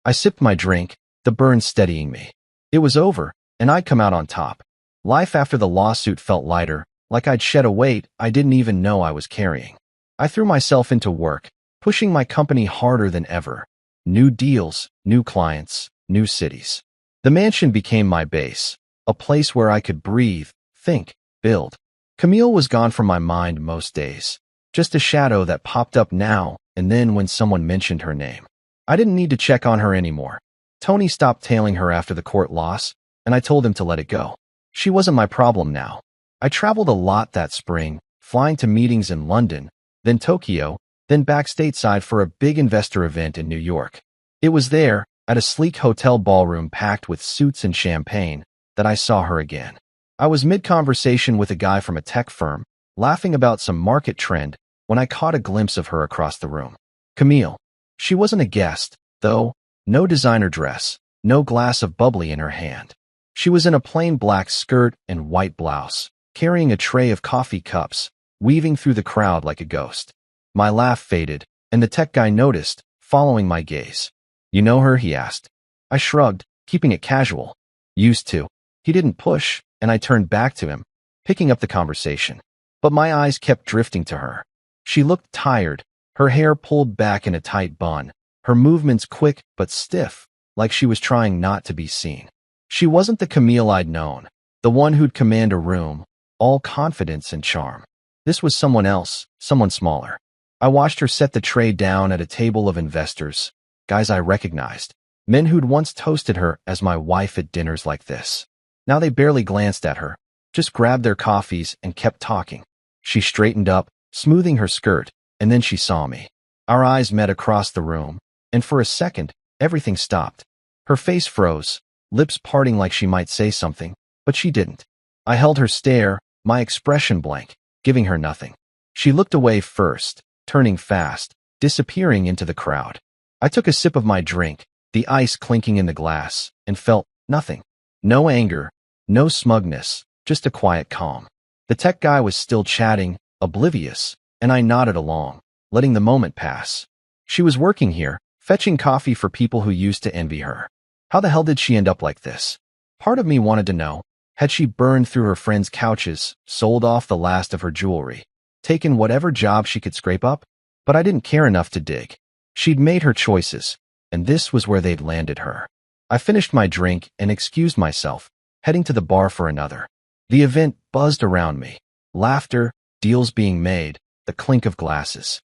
I sipped my drink, the burn steadying me. It was over, and I'd come out on top. Life after the lawsuit felt lighter, like I'd shed a weight I didn't even know I was carrying. I threw myself into work, pushing my company harder than ever. New deals, new clients, new cities. The mansion became my base, a place where I could breathe, think, build. Camille was gone from my mind most days. Just a shadow that popped up now and then when someone mentioned her name. I didn't need to check on her anymore. Tony stopped tailing her after the court loss, and I told him to let it go. She wasn't my problem now. I traveled a lot that spring, flying to meetings in London, then Tokyo, then back stateside for a big investor event in New York. It was there, at a sleek hotel ballroom packed with suits and champagne, that I saw her again. I was mid-conversation with a guy from a tech firm, laughing about some market trend, when I caught a glimpse of her across the room. Camille. She wasn't a guest, though. No designer dress, no glass of bubbly in her hand. She was in a plain black skirt and white blouse, carrying a tray of coffee cups, weaving through the crowd like a ghost. My laugh faded, and the tech guy noticed, following my gaze. You know her? He asked. I shrugged, keeping it casual. Used to. He didn't push, and I turned back to him, picking up the conversation. But my eyes kept drifting to her. She looked tired, her hair pulled back in a tight bun, her movements quick but stiff, like she was trying not to be seen. She wasn't the Camille I'd known, the one who'd command a room, all confidence and charm. This was someone else, someone smaller. I watched her set the tray down at a table of investors, guys I recognized, men who'd once toasted her as my wife at dinners like this. Now they barely glanced at her, just grabbed their coffees and kept talking. She straightened up, smoothing her skirt, and then she saw me. Our eyes met across the room, and for a second, everything stopped. Her face froze, lips parting like she might say something, but she didn't. I held her stare, my expression blank, giving her nothing. She looked away first, turning fast, disappearing into the crowd. I took a sip of my drink, the ice clinking in the glass, and felt nothing. No anger, no smugness, just a quiet calm. The tech guy was still chatting, oblivious, and I nodded along, letting the moment pass. She was working here, fetching coffee for people who used to envy her. How the hell did she end up like this? Part of me wanted to know. Had she burned through her friends' couches, sold off the last of her jewelry, taken whatever job she could scrape up? But I didn't care enough to dig. She'd made her choices, and this was where they'd landed her. I finished my drink and excused myself, heading to the bar for another. The event buzzed around me. Laughter, deals being made, the clink of glasses.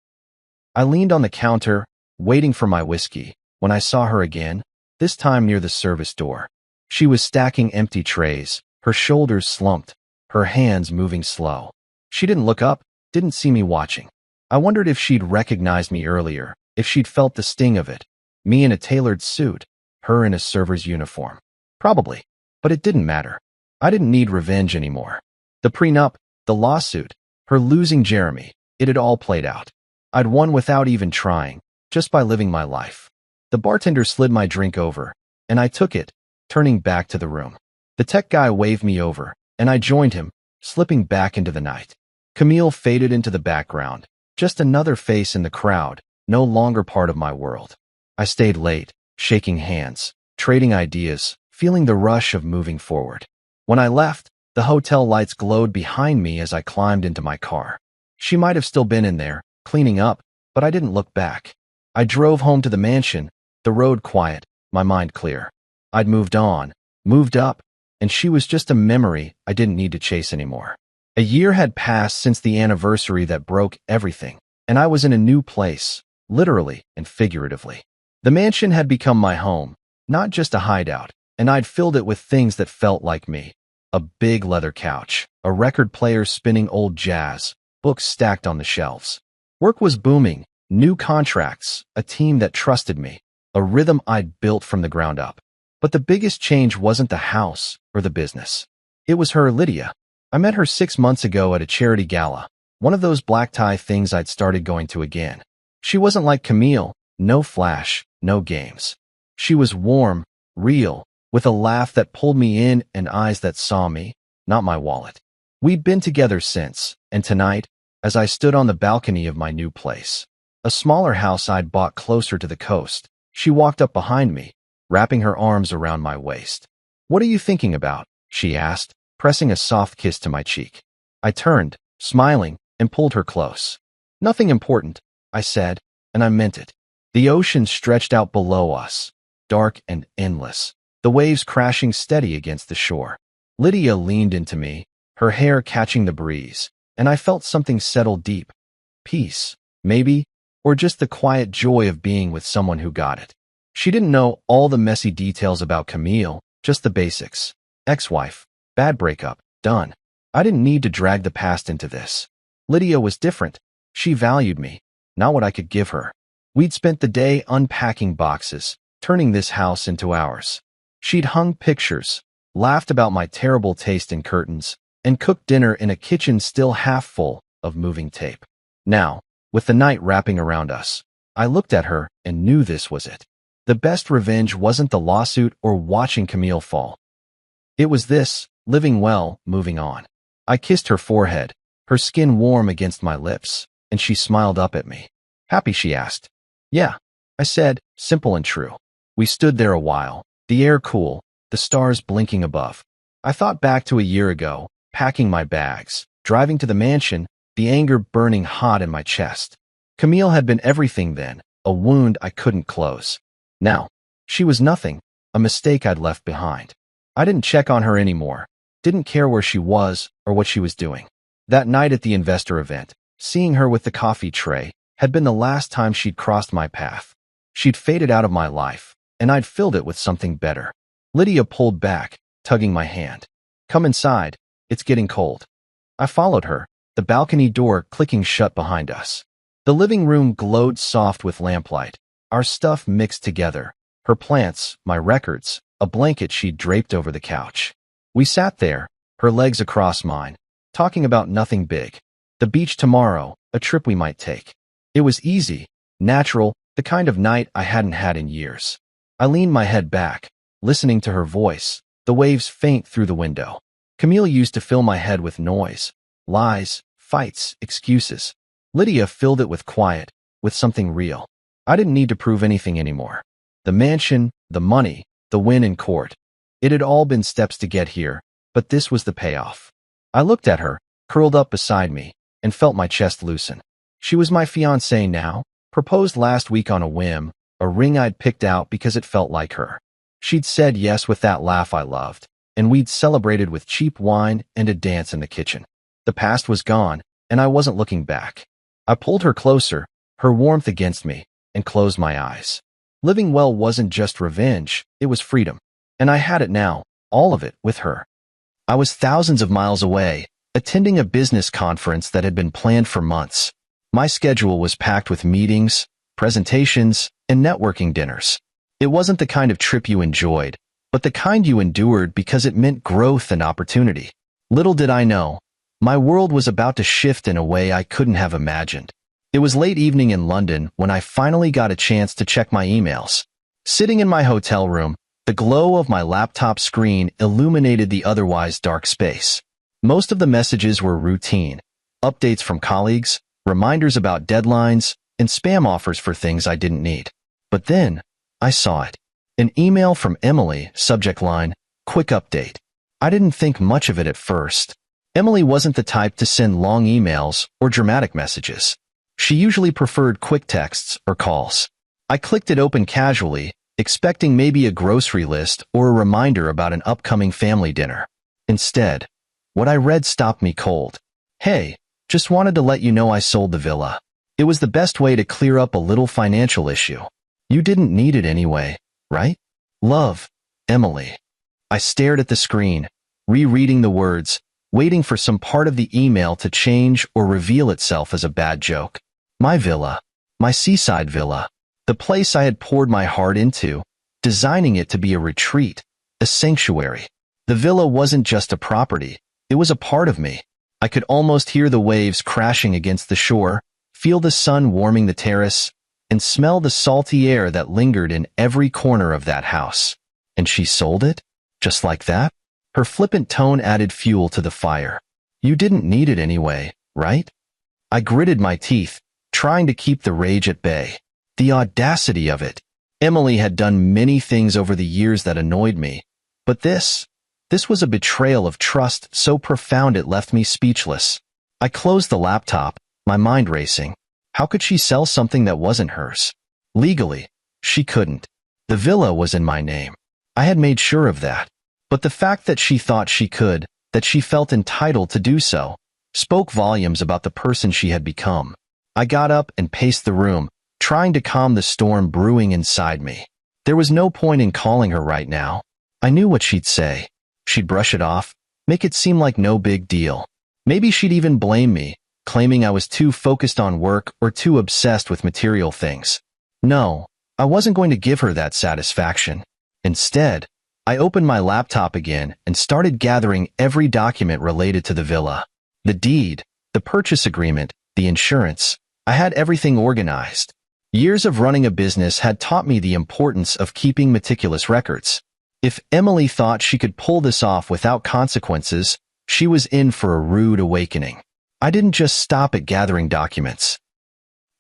I leaned on the counter, waiting for my whiskey, when I saw her again, this time near the service door. She was stacking empty trays, her shoulders slumped, her hands moving slow. She didn't look up, didn't see me watching. I wondered if she'd recognized me earlier, if she'd felt the sting of it. Me in a tailored suit, her in a server's uniform. Probably, but it didn't matter. I didn't need revenge anymore. The prenup, the lawsuit, her losing Jeremy, it had all played out. I'd won without even trying, just by living my life. The bartender slid my drink over, and I took it, turning back to the room. The tech guy waved me over, and I joined him, slipping back into the night. Camille faded into the background, just another face in the crowd, no longer part of my world. I stayed late, shaking hands, trading ideas, feeling the rush of moving forward. When I left, the hotel lights glowed behind me as I climbed into my car. She might have still been in there, cleaning up, but I didn't look back. I drove home to the mansion, the road quiet, my mind clear. I'd moved on, moved up, and she was just a memory I didn't need to chase anymore. A year had passed since the anniversary that broke everything, and I was in a new place, literally and figuratively. The mansion had become my home, not just a hideout, and I'd filled it with things that felt like me. A big leather couch, a record player spinning old jazz, books stacked on the shelves. Work was booming, new contracts, a team that trusted me, a rhythm I'd built from the ground up. But the biggest change wasn't the house or the business. It was her, Lydia. I met her 6 months ago at a charity gala, one of those black tie things I'd started going to again. She wasn't like Camille, no flash, no games. She was warm, real, with a laugh that pulled me in and eyes that saw me, not my wallet. We'd been together since, and tonight, as I stood on the balcony of my new place, a smaller house I'd bought closer to the coast, she walked up behind me, wrapping her arms around my waist. "What are you thinking about?" she asked, pressing a soft kiss to my cheek. I turned, smiling, and pulled her close. "Nothing important," I said, and I meant it. The ocean stretched out below us, dark and endless, the waves crashing steady against the shore. Lydia leaned into me, her hair catching the breeze, and I felt something settle deep. Peace, maybe, or just the quiet joy of being with someone who got it. She didn't know all the messy details about Camille, just the basics. Ex-wife, bad breakup, done. I didn't need to drag the past into this. Lydia was different. She valued me, not what I could give her. We'd spent the day unpacking boxes, turning this house into ours. She'd hung pictures, laughed about my terrible taste in curtains, and cooked dinner in a kitchen still half full of moving tape. Now, with the night wrapping around us, I looked at her and knew this was it. The best revenge wasn't the lawsuit or watching Camille fall. It was this, living well, moving on. I kissed her forehead, her skin warm against my lips, and she smiled up at me. "Happy?" she asked. "Yeah," I said, simple and true. We stood there a while, the air cool, the stars blinking above. I thought back to a year ago, packing my bags, driving to the mansion, the anger burning hot in my chest. Camille had been everything then, a wound I couldn't close. Now, she was nothing, a mistake I'd left behind. I didn't check on her anymore, didn't care where she was or what she was doing. That night at the investor event, seeing her with the coffee tray, had been the last time she'd crossed my path. She'd faded out of my life, and I'd filled it with something better. Lydia pulled back, tugging my hand. "Come inside, it's getting cold." I followed her, the balcony door clicking shut behind us. The living room glowed soft with lamplight, our stuff mixed together, her plants, my records, a blanket she'd draped over the couch. We sat there, her legs across mine, talking about nothing big. The beach tomorrow, a trip we might take. It was easy, natural, the kind of night I hadn't had in years. I leaned my head back, listening to her voice, the waves faint through the window. Camille used to fill my head with noise, lies, fights, excuses. Lydia filled it with quiet, with something real. I didn't need to prove anything anymore. The mansion, the money, the win in court. It had all been steps to get here, but this was the payoff. I looked at her, curled up beside me, and felt my chest loosen. She was my fiancée now, proposed last week on a whim, a ring I'd picked out because it felt like her. She'd said yes with that laugh I loved, and we'd celebrated with cheap wine and a dance in the kitchen. The past was gone, and I wasn't looking back. I pulled her closer, her warmth against me, and closed my eyes. Living well wasn't just revenge, it was freedom. And I had it now, all of it, with her. I was thousands of miles away, attending a business conference that had been planned for months. My schedule was packed with meetings, presentations, and networking dinners. It wasn't the kind of trip you enjoyed, but the kind you endured because it meant growth and opportunity. Little did I know, my world was about to shift in a way I couldn't have imagined. It was late evening in London when I finally got a chance to check my emails. Sitting in my hotel room, the glow of my laptop screen illuminated the otherwise dark space. Most of the messages were routine, updates from colleagues, reminders about deadlines, and spam offers for things I didn't need. But then, I saw it. An email from Emily, subject line, "Quick update." I didn't think much of it at first. Emily wasn't the type to send long emails or dramatic messages. She usually preferred quick texts or calls. I clicked it open casually, expecting maybe a grocery list or a reminder about an upcoming family dinner. Instead, what I read stopped me cold. "Hey, just wanted to let you know I sold the villa. It was the best way to clear up a little financial issue. You didn't need it anyway, right? Love, Emily." I stared at the screen, rereading the words, waiting for some part of the email to change or reveal itself as a bad joke. My villa, my seaside villa, the place I had poured my heart into, designing it to be a retreat, a sanctuary. The villa wasn't just a property, it was a part of me. I could almost hear the waves crashing against the shore, feel the sun warming the terrace, and smell the salty air that lingered in every corner of that house. And she sold it? Just like that? Her flippant tone added fuel to the fire. You didn't need it anyway, right? I gritted my teeth, trying to keep the rage at bay. The audacity of it. Emily had done many things over the years that annoyed me, but this was a betrayal of trust so profound it left me speechless. I closed the laptop, my mind racing. How could she sell something that wasn't hers? Legally, she couldn't. The villa was in my name. I had made sure of that. But the fact that she thought she could, that she felt entitled to do so, spoke volumes about the person she had become. I got up and paced the room, trying to calm the storm brewing inside me. There was no point in calling her right now. I knew what she'd say. She'd brush it off, make it seem like no big deal. Maybe she'd even blame me, claiming I was too focused on work or too obsessed with material things. No, I wasn't going to give her that satisfaction. Instead, I opened my laptop again and started gathering every document related to the villa. The deed, the purchase agreement, the insurance. I had everything organized. Years of running a business had taught me the importance of keeping meticulous records. If Emily thought she could pull this off without consequences, she was in for a rude awakening. I didn't just stop at gathering documents.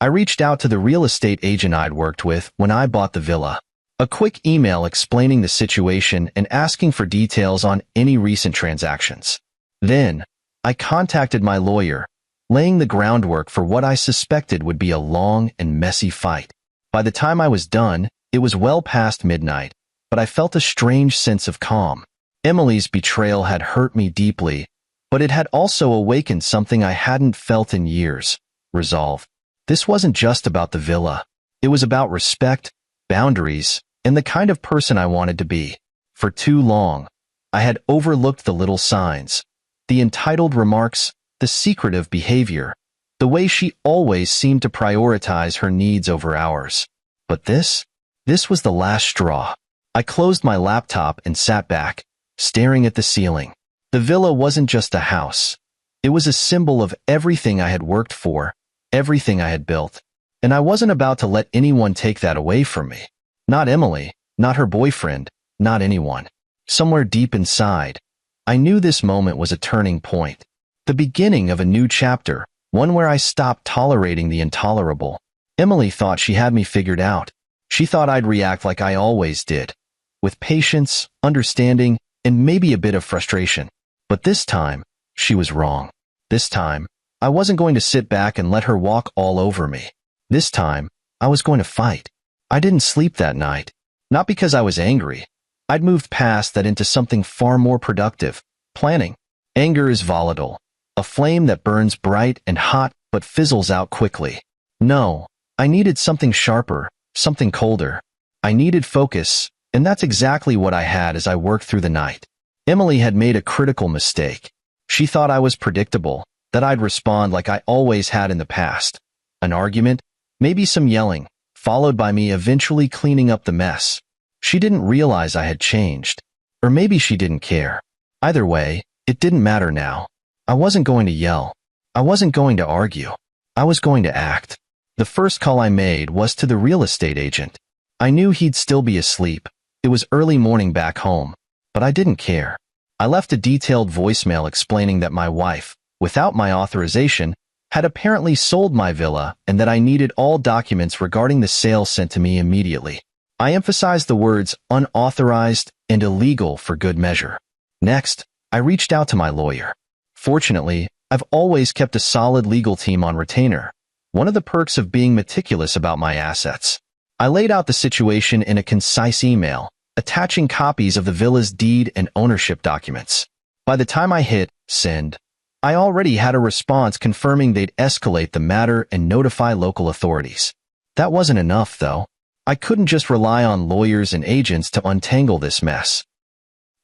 I reached out to the real estate agent I'd worked with when I bought the villa. A quick email explaining the situation and asking for details on any recent transactions. Then, I contacted my lawyer, laying the groundwork for what I suspected would be a long and messy fight. By the time I was done, it was well past midnight, but I felt a strange sense of calm. Emily's betrayal had hurt me deeply, but it had also awakened something I hadn't felt in years: resolve. This wasn't just about the villa. It was about respect, boundaries, and the kind of person I wanted to be. For too long, I had overlooked the little signs, the entitled remarks, the secretive behavior, the way she always seemed to prioritize her needs over ours. But this was the last straw. I closed my laptop and sat back, staring at the ceiling. The villa wasn't just a house. It was a symbol of everything I had worked for, everything I had built. And I wasn't about to let anyone take that away from me. Not Emily, not her boyfriend, not anyone. Somewhere deep inside, I knew this moment was a turning point. The beginning of a new chapter, one where I stopped tolerating the intolerable. Emily thought she had me figured out. She thought I'd react like I always did, with patience, understanding, and maybe a bit of frustration. But this time, she was wrong. This time, I wasn't going to sit back and let her walk all over me. This time, I was going to fight. I didn't sleep that night. Not because I was angry. I'd moved past that into something far more productive: planning. Anger is volatile, a flame that burns bright and hot but fizzles out quickly. No, I needed something sharper, something colder. I needed focus, and that's exactly what I had as I worked through the night. Emily had made a critical mistake. She thought I was predictable, that I'd respond like I always had in the past. An argument, maybe some yelling, followed by me eventually cleaning up the mess. She didn't realize I had changed. Or maybe she didn't care. Either way, it didn't matter now. I wasn't going to yell. I wasn't going to argue. I was going to act. The first call I made was to the real estate agent. I knew he'd still be asleep. It was early morning back home, but I didn't care. I left a detailed voicemail explaining that my wife, without my authorization, had apparently sold my villa and that I needed all documents regarding the sale sent to me immediately. I emphasized the words unauthorized and illegal for good measure. Next, I reached out to my lawyer. Fortunately, I've always kept a solid legal team on retainer, one of the perks of being meticulous about my assets. I laid out the situation in a concise email, attaching copies of the villa's deed and ownership documents. By the time I hit send, I already had a response confirming they'd escalate the matter and notify local authorities. That wasn't enough, though. I couldn't just rely on lawyers and agents to untangle this mess.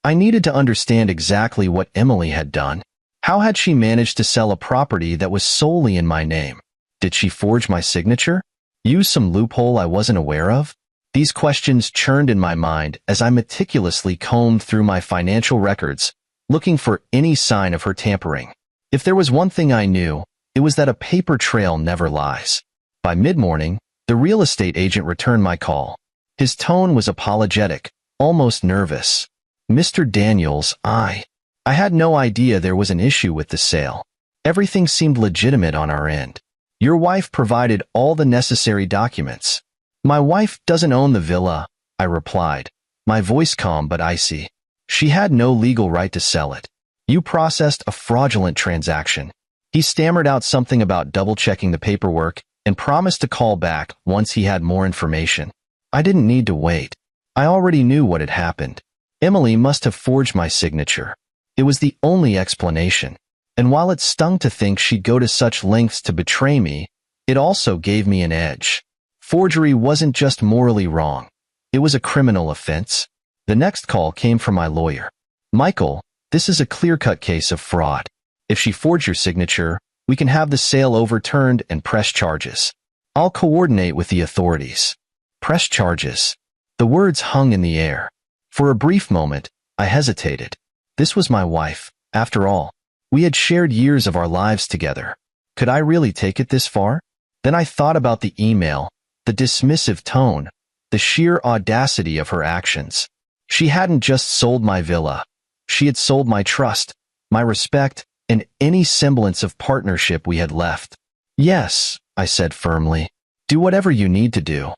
I needed to understand exactly what Emily had done. How had she managed to sell a property that was solely in my name? Did she forge my signature? Use some loophole I wasn't aware of? These questions churned in my mind as I meticulously combed through my financial records, looking for any sign of her tampering. If there was one thing I knew, it was that a paper trail never lies. By mid-morning, the real estate agent returned my call. His tone was apologetic, almost nervous. Mr. Daniels, I had no idea there was an issue with the sale. Everything seemed legitimate on our end. Your wife provided all the necessary documents. My wife doesn't own the villa, I replied, my voice calm but icy. She had no legal right to sell it. You processed a fraudulent transaction. He stammered out something about double-checking the paperwork and promised to call back once he had more information. I didn't need to wait. I already knew what had happened. Emily must have forged my signature. It was the only explanation. And while it stung to think she'd go to such lengths to betray me, it also gave me an edge. Forgery wasn't just morally wrong. It was a criminal offense. The next call came from my lawyer. Michael, this is a clear-cut case of fraud. If she forged your signature, we can have the sale overturned and press charges. I'll coordinate with the authorities. Press charges. The words hung in the air. For a brief moment, I hesitated. This was my wife, after all. We had shared years of our lives together. Could I really take it this far? Then I thought about the email, the dismissive tone, the sheer audacity of her actions. She hadn't just sold my villa. She had sold my trust, my respect, and any semblance of partnership we had left. Yes, I said firmly. Do whatever you need to do.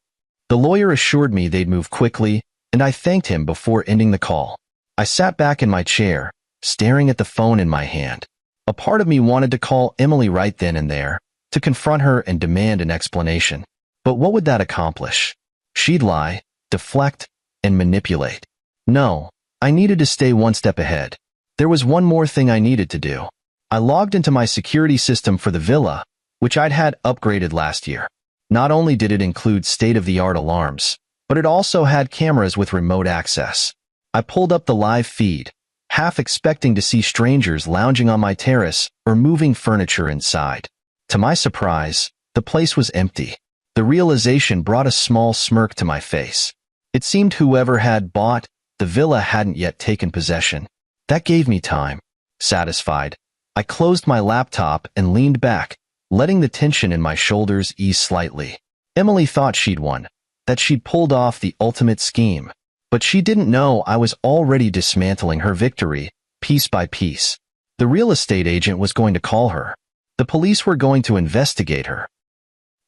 The lawyer assured me they'd move quickly, and I thanked him before ending the call. I sat back in my chair, staring at the phone in my hand. A part of me wanted to call Emily right then and there, to confront her and demand an explanation. But what would that accomplish? She'd lie, deflect, and manipulate. No, I needed to stay one step ahead. There was one more thing I needed to do. I logged into my security system for the villa, which I'd had upgraded last year. Not only did it include state-of-the-art alarms, but it also had cameras with remote access. I pulled up the live feed, half expecting to see strangers lounging on my terrace or moving furniture inside. To my surprise, the place was empty. The realization brought a small smirk to my face. It seemed whoever had bought the villa hadn't yet taken possession. That gave me time. Satisfied, I closed my laptop and leaned back, letting the tension in my shoulders ease slightly. Emily thought she'd won, that she'd pulled off the ultimate scheme. But she didn't know I was already dismantling her victory, piece by piece. The real estate agent was going to call her. The police were going to investigate her.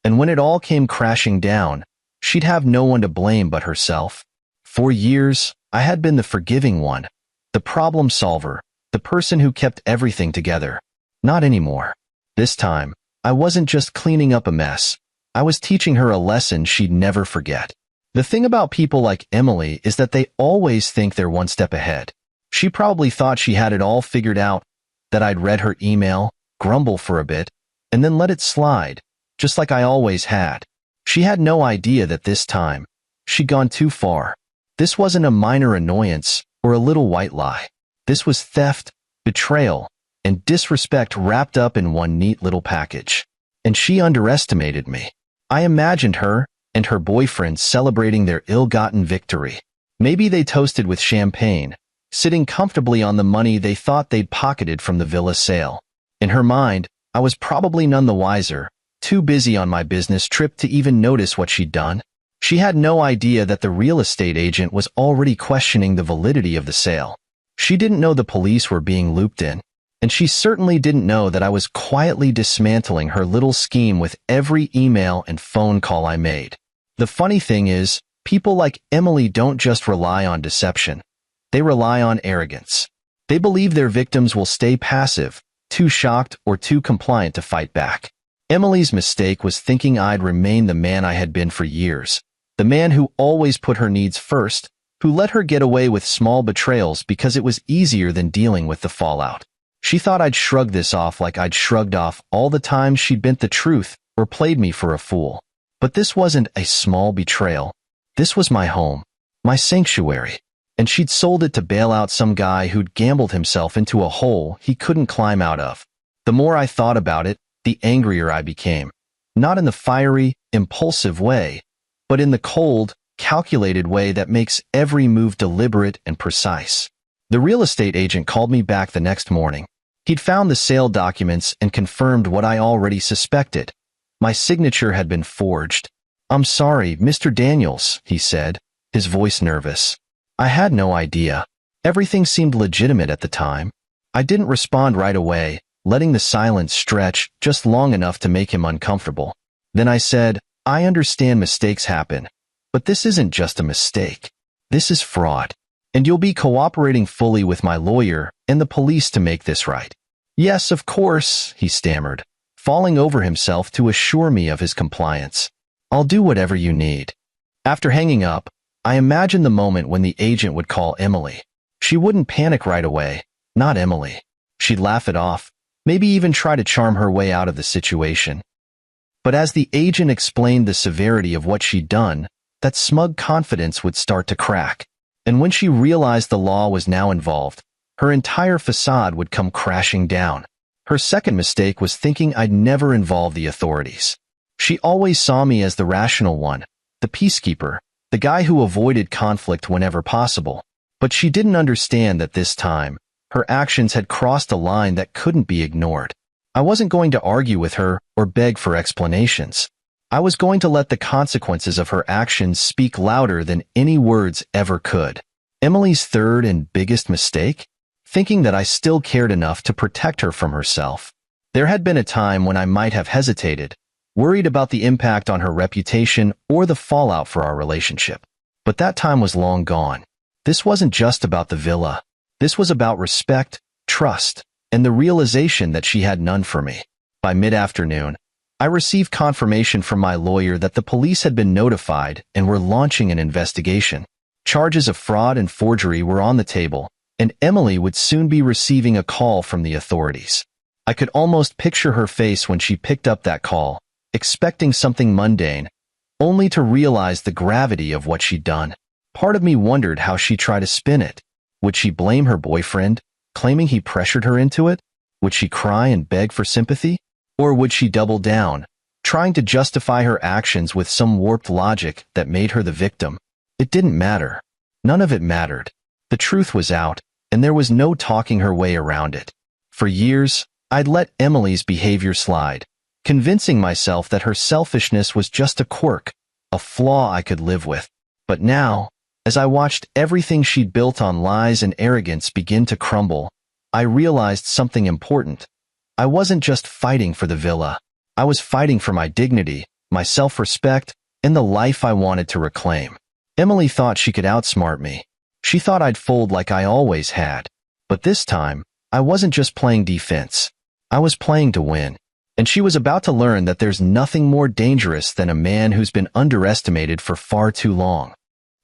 And when it all came crashing down, she'd have no one to blame but herself. For years, I had been the forgiving one, the problem solver, the person who kept everything together. Not anymore. This time, I wasn't just cleaning up a mess. I was teaching her a lesson she'd never forget. The thing about people like Emily is that they always think they're one step ahead. She probably thought she had it all figured out, that I'd read her email, grumble for a bit, and then let it slide, just like I always had. She had no idea that this time, she'd gone too far. This wasn't a minor annoyance or a little white lie. This was theft, betrayal, and disrespect wrapped up in one neat little package. And she underestimated me. I imagined her and her boyfriend celebrating their ill-gotten victory. Maybe they toasted with champagne, sitting comfortably on the money they thought they'd pocketed from the villa sale. In her mind, I was probably none the wiser, too busy on my business trip to even notice what she'd done. She had no idea that the real estate agent was already questioning the validity of the sale. She didn't know the police were being looped in, and she certainly didn't know that I was quietly dismantling her little scheme with every email and phone call I made. The funny thing is, people like Emily don't just rely on deception. They rely on arrogance. They believe their victims will stay passive, too shocked or too compliant to fight back. Emily's mistake was thinking I'd remain the man I had been for years, the man who always put her needs first, who let her get away with small betrayals because it was easier than dealing with the fallout. She thought I'd shrug this off like I'd shrugged off all the times she'd bent the truth or played me for a fool. But this wasn't a small betrayal. This was my home, my sanctuary, and she'd sold it to bail out some guy who'd gambled himself into a hole he couldn't climb out of. The more I thought about it, the angrier I became. Not in the fiery, impulsive way, but in the cold, calculated way that makes every move deliberate and precise. The real estate agent called me back the next morning. He'd found the sale documents and confirmed what I already suspected. My signature had been forged. "I'm sorry, Mr. Daniels," he said, his voice nervous. I had no idea. Everything seemed legitimate at the time. I didn't respond right away, letting the silence stretch just long enough to make him uncomfortable. Then I said, "I understand mistakes happen, but this isn't just a mistake. This is fraud, and you'll be cooperating fully with my lawyer and the police to make this right." "Yes, of course," he stammered, falling over himself to assure me of his compliance. "I'll do whatever you need." After hanging up, I imagined the moment when the agent would call Emily. She wouldn't panic right away, not Emily. She'd laugh it off, maybe even try to charm her way out of the situation. But as the agent explained the severity of what she'd done, that smug confidence would start to crack. And when she realized the law was now involved, her entire facade would come crashing down. Her second mistake was thinking I'd never involve the authorities. She always saw me as the rational one, the peacekeeper, the guy who avoided conflict whenever possible. But she didn't understand that this time, her actions had crossed a line that couldn't be ignored. I wasn't going to argue with her or beg for explanations. I was going to let the consequences of her actions speak louder than any words ever could. Emily's third and biggest mistake? Thinking that I still cared enough to protect her from herself. There had been a time when I might have hesitated, worried about the impact on her reputation or the fallout for our relationship. But that time was long gone. This wasn't just about the villa. This was about respect, trust, and the realization that she had none for me. By mid-afternoon, I received confirmation from my lawyer that the police had been notified and were launching an investigation. Charges of fraud and forgery were on the table, and Emily would soon be receiving a call from the authorities. I could almost picture her face when she picked up that call, expecting something mundane, only to realize the gravity of what she'd done. Part of me wondered how she'd try to spin it. Would she blame her boyfriend, claiming he pressured her into it? Would she cry and beg for sympathy? Or would she double down, trying to justify her actions with some warped logic that made her the victim? It didn't matter. None of it mattered. The truth was out, and there was no talking her way around it. For years, I'd let Emily's behavior slide, convincing myself that her selfishness was just a quirk, a flaw I could live with. But now, as I watched everything she'd built on lies and arrogance begin to crumble, I realized something important. I wasn't just fighting for the villa. I was fighting for my dignity, my self-respect, and the life I wanted to reclaim. Emily thought she could outsmart me. She thought I'd fold like I always had. But this time, I wasn't just playing defense. I was playing to win. And she was about to learn that there's nothing more dangerous than a man who's been underestimated for far too long.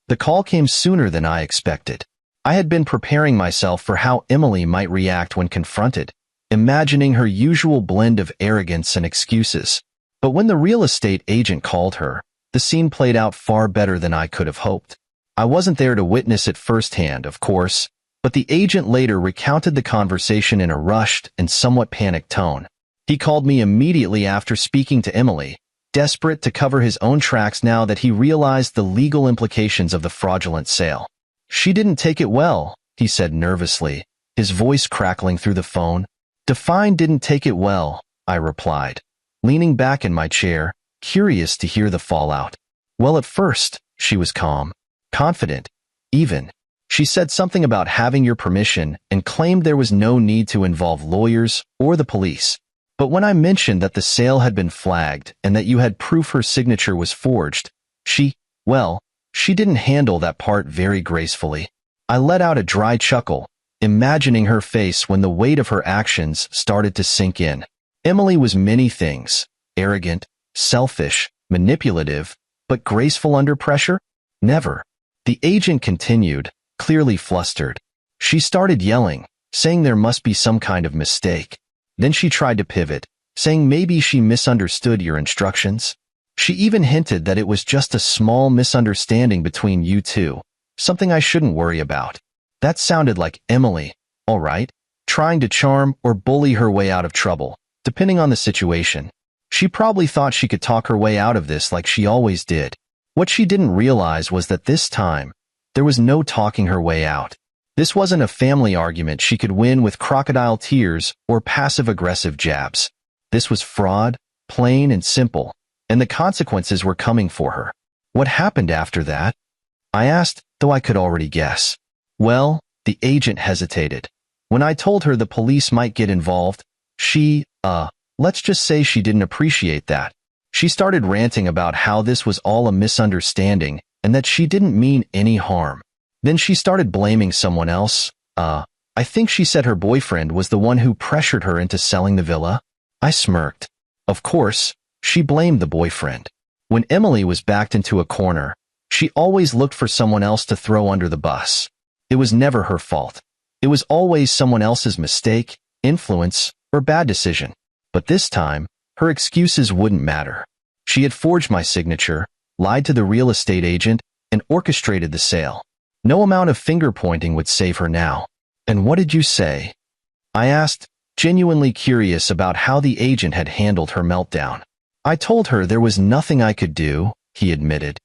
The call came sooner than I expected. I had been preparing myself for how Emily might react when confronted, imagining her usual blend of arrogance and excuses. But when the real estate agent called her, the scene played out far better than I could have hoped. I wasn't there to witness it firsthand, of course, but the agent later recounted the conversation in a rushed and somewhat panicked tone. He called me immediately after speaking to Emily, desperate to cover his own tracks now that he realized the legal implications of the fraudulent sale. "She didn't take it well," he said nervously, his voice crackling through the phone. "Define didn't take it well," I replied. leaning back in my chair, curious to hear the fallout. Well, at first, she was calm, confident, even. She said something about having your permission and claimed there was no need to involve lawyers or the police. But when I mentioned that the sale had been flagged and that you had proof her signature was forged, she didn't handle that part very gracefully. I let out a dry chuckle, imagining her face when the weight of her actions started to sink in. Emily was many things: arrogant, selfish, manipulative, but graceful under pressure? Never. The agent continued, clearly flustered. She started yelling, saying there must be some kind of mistake. Then she tried to pivot, saying maybe she misunderstood your instructions. She even hinted that it was just a small misunderstanding between you two, something I shouldn't worry about. That sounded like Emily, all right, trying to charm or bully her way out of trouble, depending on the situation. She probably thought she could talk her way out of this like she always did. What she didn't realize was that this time, there was no talking her way out. This wasn't a family argument she could win with crocodile tears or passive-aggressive jabs. This was fraud, plain and simple, and the consequences were coming for her. What happened after that? I asked, though I could already guess. Well, the agent hesitated. When I told her the police might get involved, let's just say she didn't appreciate that. She started ranting about how this was all a misunderstanding and that she didn't mean any harm. Then she started blaming someone else. I think she said her boyfriend was the one who pressured her into selling the villa. I smirked. Of course, she blamed the boyfriend. When Emily was backed into a corner, she always looked for someone else to throw under the bus. It was never her fault. It was always someone else's mistake, influence, or bad decision. But this time, her excuses wouldn't matter. She had forged my signature, lied to the real estate agent, and orchestrated the sale. No amount of finger-pointing would save her now. And what did you say? I asked, genuinely curious about how the agent had handled her meltdown. I told her there was nothing I could do, he admitted.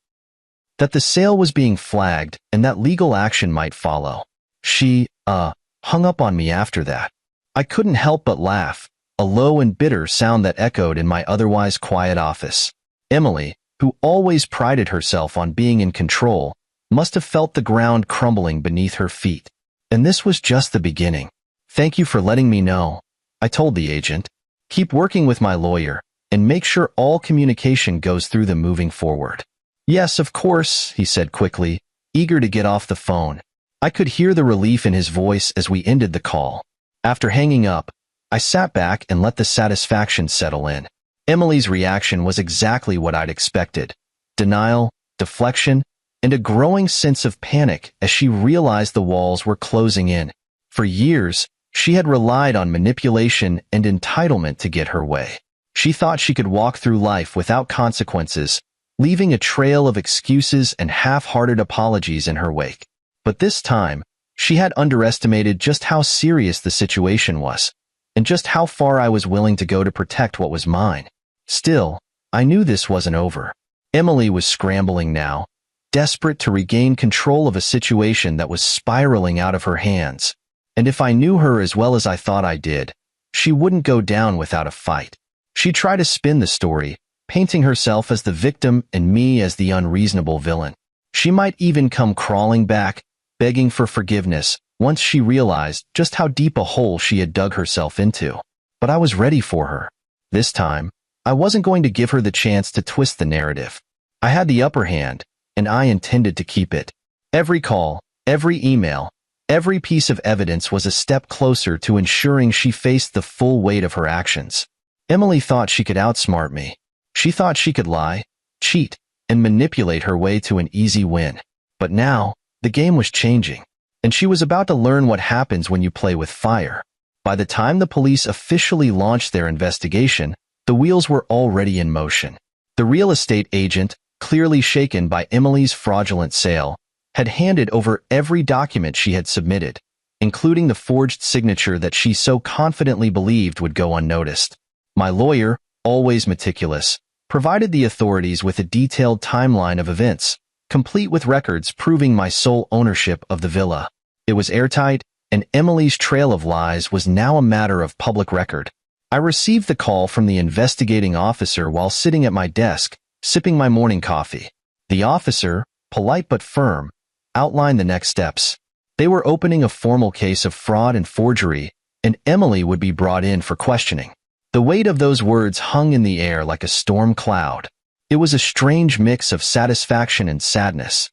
That the sale was being flagged and that legal action might follow. She, hung up on me after that. I couldn't help but laugh, a low and bitter sound that echoed in my otherwise quiet office. Emily, who always prided herself on being in control, must have felt the ground crumbling beneath her feet. And this was just the beginning. Thank you for letting me know, I told the agent. Keep working with my lawyer, and make sure all communication goes through them moving forward. Yes, of course, he said quickly, eager to get off the phone. I could hear the relief in his voice as we ended the call. After hanging up, I sat back and let the satisfaction settle in. Emily's reaction was exactly what I'd expected. Denial, deflection, and a growing sense of panic as she realized the walls were closing in. For years, she had relied on manipulation and entitlement to get her way. She thought she could walk through life without consequences, leaving a trail of excuses and half-hearted apologies in her wake. But this time, she had underestimated just how serious the situation was, and just how far I was willing to go to protect what was mine. Still, I knew this wasn't over. Emily was scrambling now, desperate to regain control of a situation that was spiraling out of her hands. And if I knew her as well as I thought I did, she wouldn't go down without a fight. She'd try to spin the story, painting herself as the victim and me as the unreasonable villain. She might even come crawling back, begging for forgiveness, once she realized just how deep a hole she had dug herself into. But I was ready for her. This time, I wasn't going to give her the chance to twist the narrative. I had the upper hand, and I intended to keep it. Every call, every email, every piece of evidence was a step closer to ensuring she faced the full weight of her actions. Emily thought she could outsmart me. She thought she could lie, cheat, and manipulate her way to an easy win. But now, the game was changing, and she was about to learn what happens when you play with fire. By the time the police officially launched their investigation, the wheels were already in motion. The real estate agent, clearly shaken by Emily's fraudulent sale, had handed over every document she had submitted, including the forged signature that she so confidently believed would go unnoticed. My lawyer, always meticulous, provided the authorities with a detailed timeline of events, complete with records proving my sole ownership of the villa. It was airtight, and Emily's trail of lies was now a matter of public record. I received the call from the investigating officer while sitting at my desk, sipping my morning coffee. The officer, polite but firm, outlined the next steps. They were opening a formal case of fraud and forgery, and Emily would be brought in for questioning. The weight of those words hung in the air like a storm cloud. It was a strange mix of satisfaction and sadness.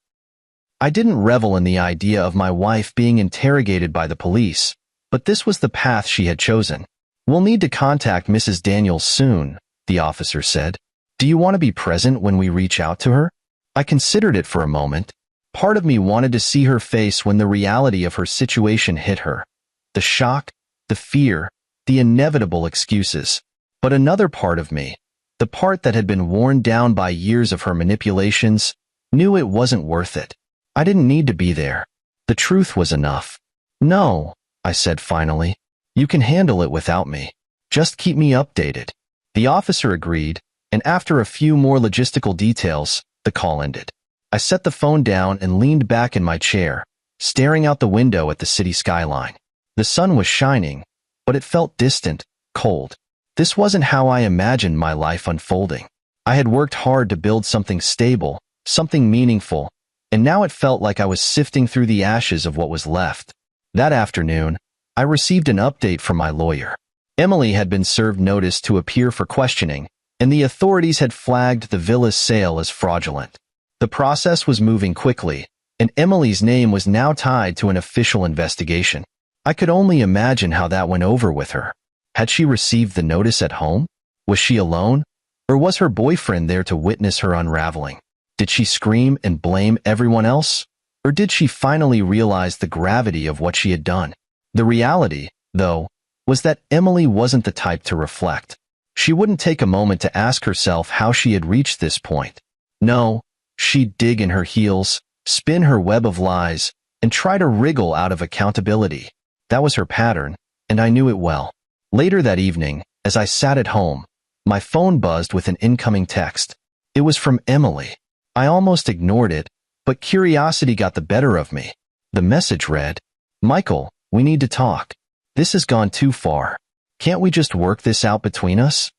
I didn't revel in the idea of my wife being interrogated by the police, but this was the path she had chosen. "We'll need to contact Mrs. Daniels soon," the officer said. "Do you want to be present when we reach out to her?" I considered it for a moment. Part of me wanted to see her face when the reality of her situation hit her. The shock, the fear, the inevitable excuses. But another part of me, the part that had been worn down by years of her manipulations, knew it wasn't worth it. I didn't need to be there. The truth was enough. "No," I said finally. "You can handle it without me. Just keep me updated." The officer agreed, and after a few more logistical details, the call ended. I set the phone down and leaned back in my chair, staring out the window at the city skyline. The sun was shining, but it felt distant, cold. This wasn't how I imagined my life unfolding. I had worked hard to build something stable, something meaningful, and now it felt like I was sifting through the ashes of what was left. That afternoon, I received an update from my lawyer. Emily had been served notice to appear for questioning, and the authorities had flagged the villa's sale as fraudulent. The process was moving quickly, and Emily's name was now tied to an official investigation. I could only imagine how that went over with her. Had she received the notice at home? Was she alone? Or was her boyfriend there to witness her unraveling? Did she scream and blame everyone else? Or did she finally realize the gravity of what she had done? The reality, though, was that Emily wasn't the type to reflect. She wouldn't take a moment to ask herself how she had reached this point. No, she'd dig in her heels, spin her web of lies, and try to wriggle out of accountability. That was her pattern, and I knew it well. Later that evening, as I sat at home, my phone buzzed with an incoming text. It was from Emily. I almost ignored it, but curiosity got the better of me. The message read, "Michael, we need to talk. This has gone too far. Can't we just work this out between us?"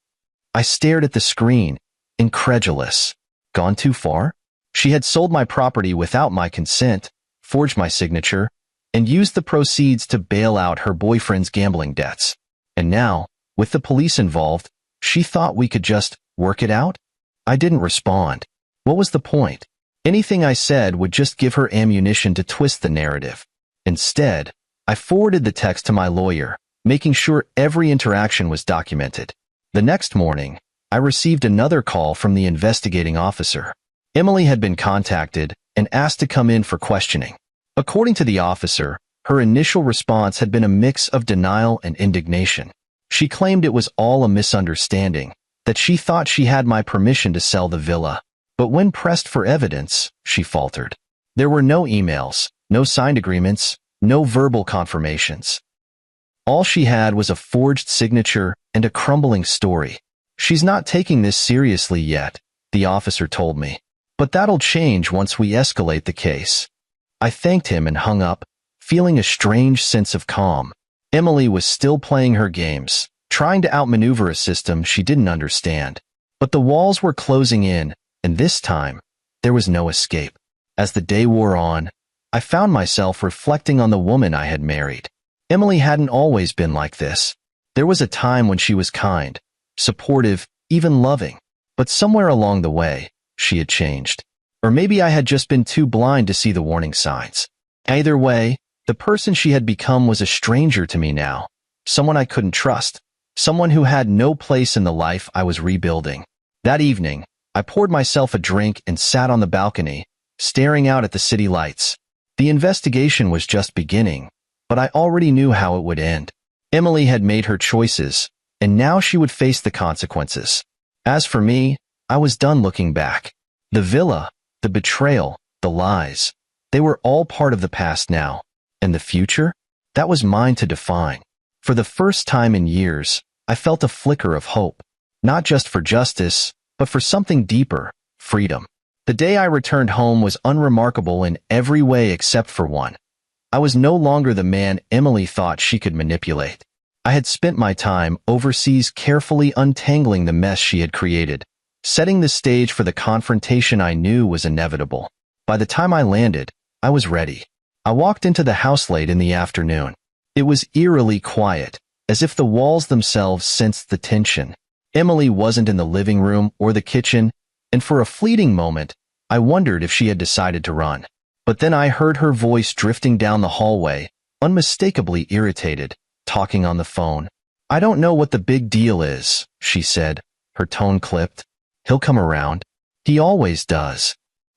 I stared at the screen, incredulous. Gone too far? She had sold my property without my consent, forged my signature, and used the proceeds to bail out her boyfriend's gambling debts. And now, with the police involved, she thought we could just work it out? I didn't respond. What was the point? Anything I said would just give her ammunition to twist the narrative. Instead, I forwarded the text to my lawyer, making sure every interaction was documented. The next morning, I received another call from the investigating officer. Emily had been contacted and asked to come in for questioning. According to the officer, her initial response had been a mix of denial and indignation. She claimed it was all a misunderstanding, that she thought she had my permission to sell the villa. But when pressed for evidence, she faltered. There were no emails, no signed agreements, no verbal confirmations. All she had was a forged signature and a crumbling story. "She's not taking this seriously yet," the officer told me. "But that'll change once we escalate the case." I thanked him and hung up, feeling a strange sense of calm. Emily was still playing her games, trying to outmaneuver a system she didn't understand. But the walls were closing in, and this time, there was no escape. As the day wore on, I found myself reflecting on the woman I had married. Emily hadn't always been like this. There was a time when she was kind, supportive, even loving. But somewhere along the way, she had changed. Or maybe I had just been too blind to see the warning signs. Either way, the person she had become was a stranger to me now. Someone I couldn't trust. Someone who had no place in the life I was rebuilding. That evening, I poured myself a drink and sat on the balcony, staring out at the city lights. The investigation was just beginning, but I already knew how it would end. Emily had made her choices, and now she would face the consequences. As for me, I was done looking back. The villa, the betrayal, the lies, they were all part of the past now. And the future? That was mine to define. For the first time in years, I felt a flicker of hope. Not just for justice, but for something deeper, freedom. The day I returned home was unremarkable in every way except for one. I was no longer the man Emily thought she could manipulate. I had spent my time overseas carefully untangling the mess she had created, setting the stage for the confrontation I knew was inevitable. By the time I landed, I was ready. I walked into the house late in the afternoon. It was eerily quiet, as if the walls themselves sensed the tension. Emily wasn't in the living room or the kitchen, and for a fleeting moment, I wondered if she had decided to run. But then I heard her voice drifting down the hallway, unmistakably irritated, talking on the phone. "I don't know what the big deal is," she said, her tone clipped. "He'll come around. He always does."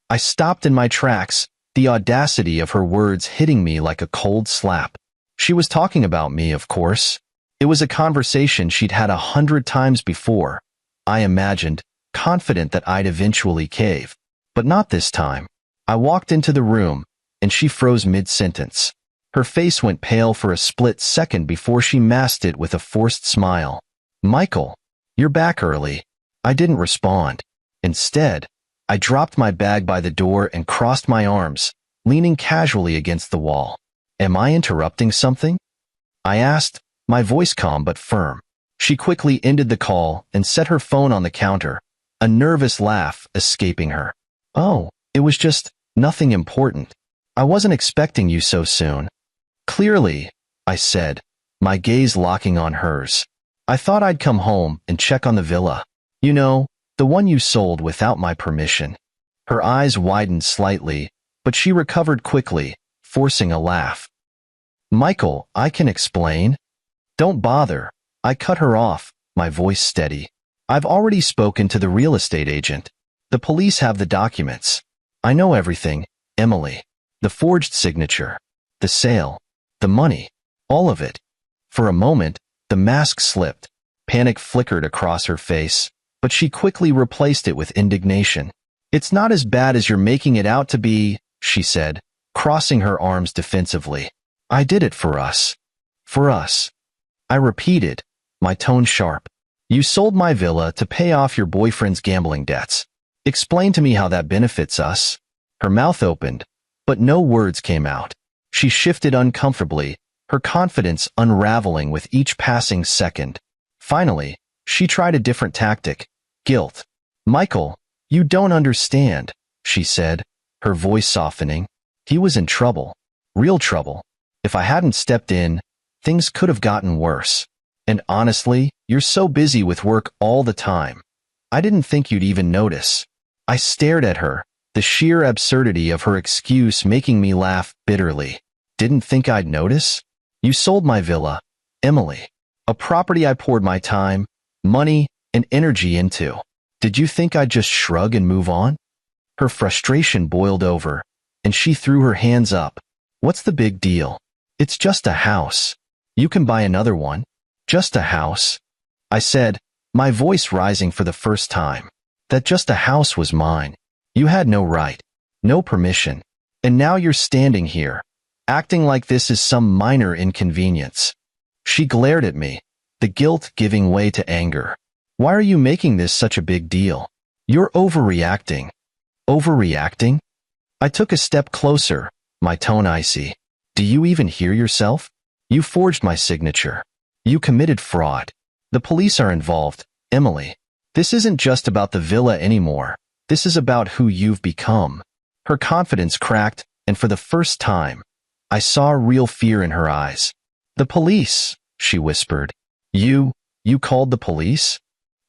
I stopped in my tracks, the audacity of her words hitting me like a cold slap. She was talking about me, of course. It was a conversation she'd had 100 times before, I imagined, confident that I'd eventually cave. But not this time. I walked into the room, and she froze mid-sentence. Her face went pale for a split second before she masked it with a forced smile. "Michael, you're back early." I didn't respond. Instead, I dropped my bag by the door and crossed my arms, leaning casually against the wall. "Am I interrupting something?" I asked, my voice calm but firm. She quickly ended the call and set her phone on the counter, a nervous laugh escaping her. "Oh, it was just nothing important. I wasn't expecting you so soon." "Clearly," I said, my gaze locking on hers. "I thought I'd come home and check on the villa. You know, the one you sold without my permission." Her eyes widened slightly, but she recovered quickly, forcing a laugh. "Michael, I can explain." "Don't bother." I cut her off, my voice steady. "I've already spoken to the real estate agent. The police have the documents. I know everything, Emily. The forged signature, the sale, the money, all of it." For a moment, the mask slipped. Panic flickered across her face, but she quickly replaced it with indignation. "It's not as bad as you're making it out to be," she said, crossing her arms defensively. "I did it for us. For us." I repeated, my tone sharp. "You sold my villa to pay off your boyfriend's gambling debts. Explain to me how that benefits us." Her mouth opened, but no words came out. She shifted uncomfortably, her confidence unraveling with each passing second. Finally, she tried a different tactic: guilt. "Michael, you don't understand," she said, her voice softening. "He was in trouble. Real trouble. If I hadn't stepped in, things could have gotten worse. And honestly, you're so busy with work all the time. I didn't think you'd even notice." I stared at her, the sheer absurdity of her excuse making me laugh bitterly. "Didn't think I'd notice? You sold my villa, Emily. A property I poured my time, money, and energy into. Did you think I'd just shrug and move on?" Her frustration boiled over, and she threw her hands up. "What's the big deal? It's just a house. You can buy another one. Just a house." I said, my voice rising for the first time. "That just a house was mine. You had no right, no permission. And now you're standing here, acting like this is some minor inconvenience." She glared at me, the guilt giving way to anger. "Why are you making this such a big deal? You're overreacting." "Overreacting?" I took a step closer, my tone icy. "Do you even hear yourself? You forged my signature. You committed fraud. The police are involved, Emily. This isn't just about the villa anymore. This is about who you've become." Her confidence cracked, and for the first time, I saw real fear in her eyes. "The police," she whispered. You called the police?"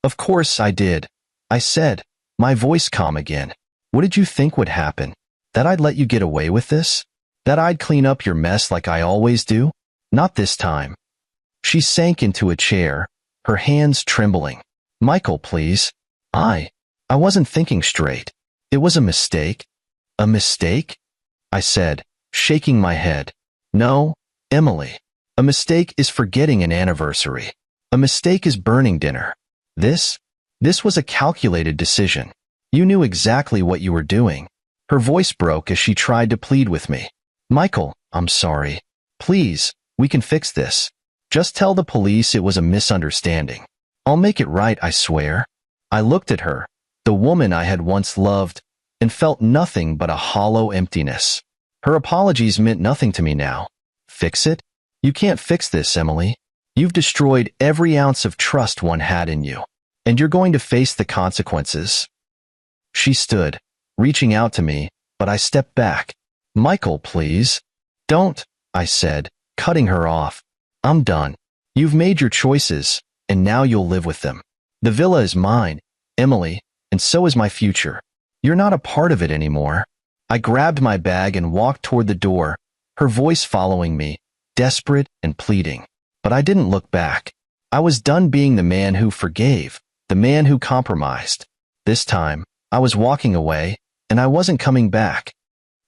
"Of course I did," I said, my voice calm again. "What did you think would happen? That I'd let you get away with this? That I'd clean up your mess like I always do? Not this time." She sank into a chair, her hands trembling. "Michael, please. I wasn't thinking straight. It was a mistake." "A mistake?" I said, shaking my head. "No, Emily. A mistake is forgetting an anniversary. A mistake is burning dinner. This was a calculated decision. You knew exactly what you were doing." Her voice broke as she tried to plead with me. "Michael, I'm sorry. Please, we can fix this. Just tell the police it was a misunderstanding. I'll make it right, I swear." I looked at her, the woman I had once loved, and felt nothing but a hollow emptiness. Her apologies meant nothing to me now. "Fix it? You can't fix this, Emily. You've destroyed every ounce of trust one had in you, and you're going to face the consequences." She stood, reaching out to me, but I stepped back. "Michael, please." "Don't," I said, cutting her off. "I'm done. You've made your choices, and now you'll live with them. The villa is mine, Emily, and so is my future. You're not a part of it anymore." I grabbed my bag and walked toward the door, her voice following me, desperate and pleading. But I didn't look back. I was done being the man who forgave, the man who compromised. This time, I was walking away, and I wasn't coming back.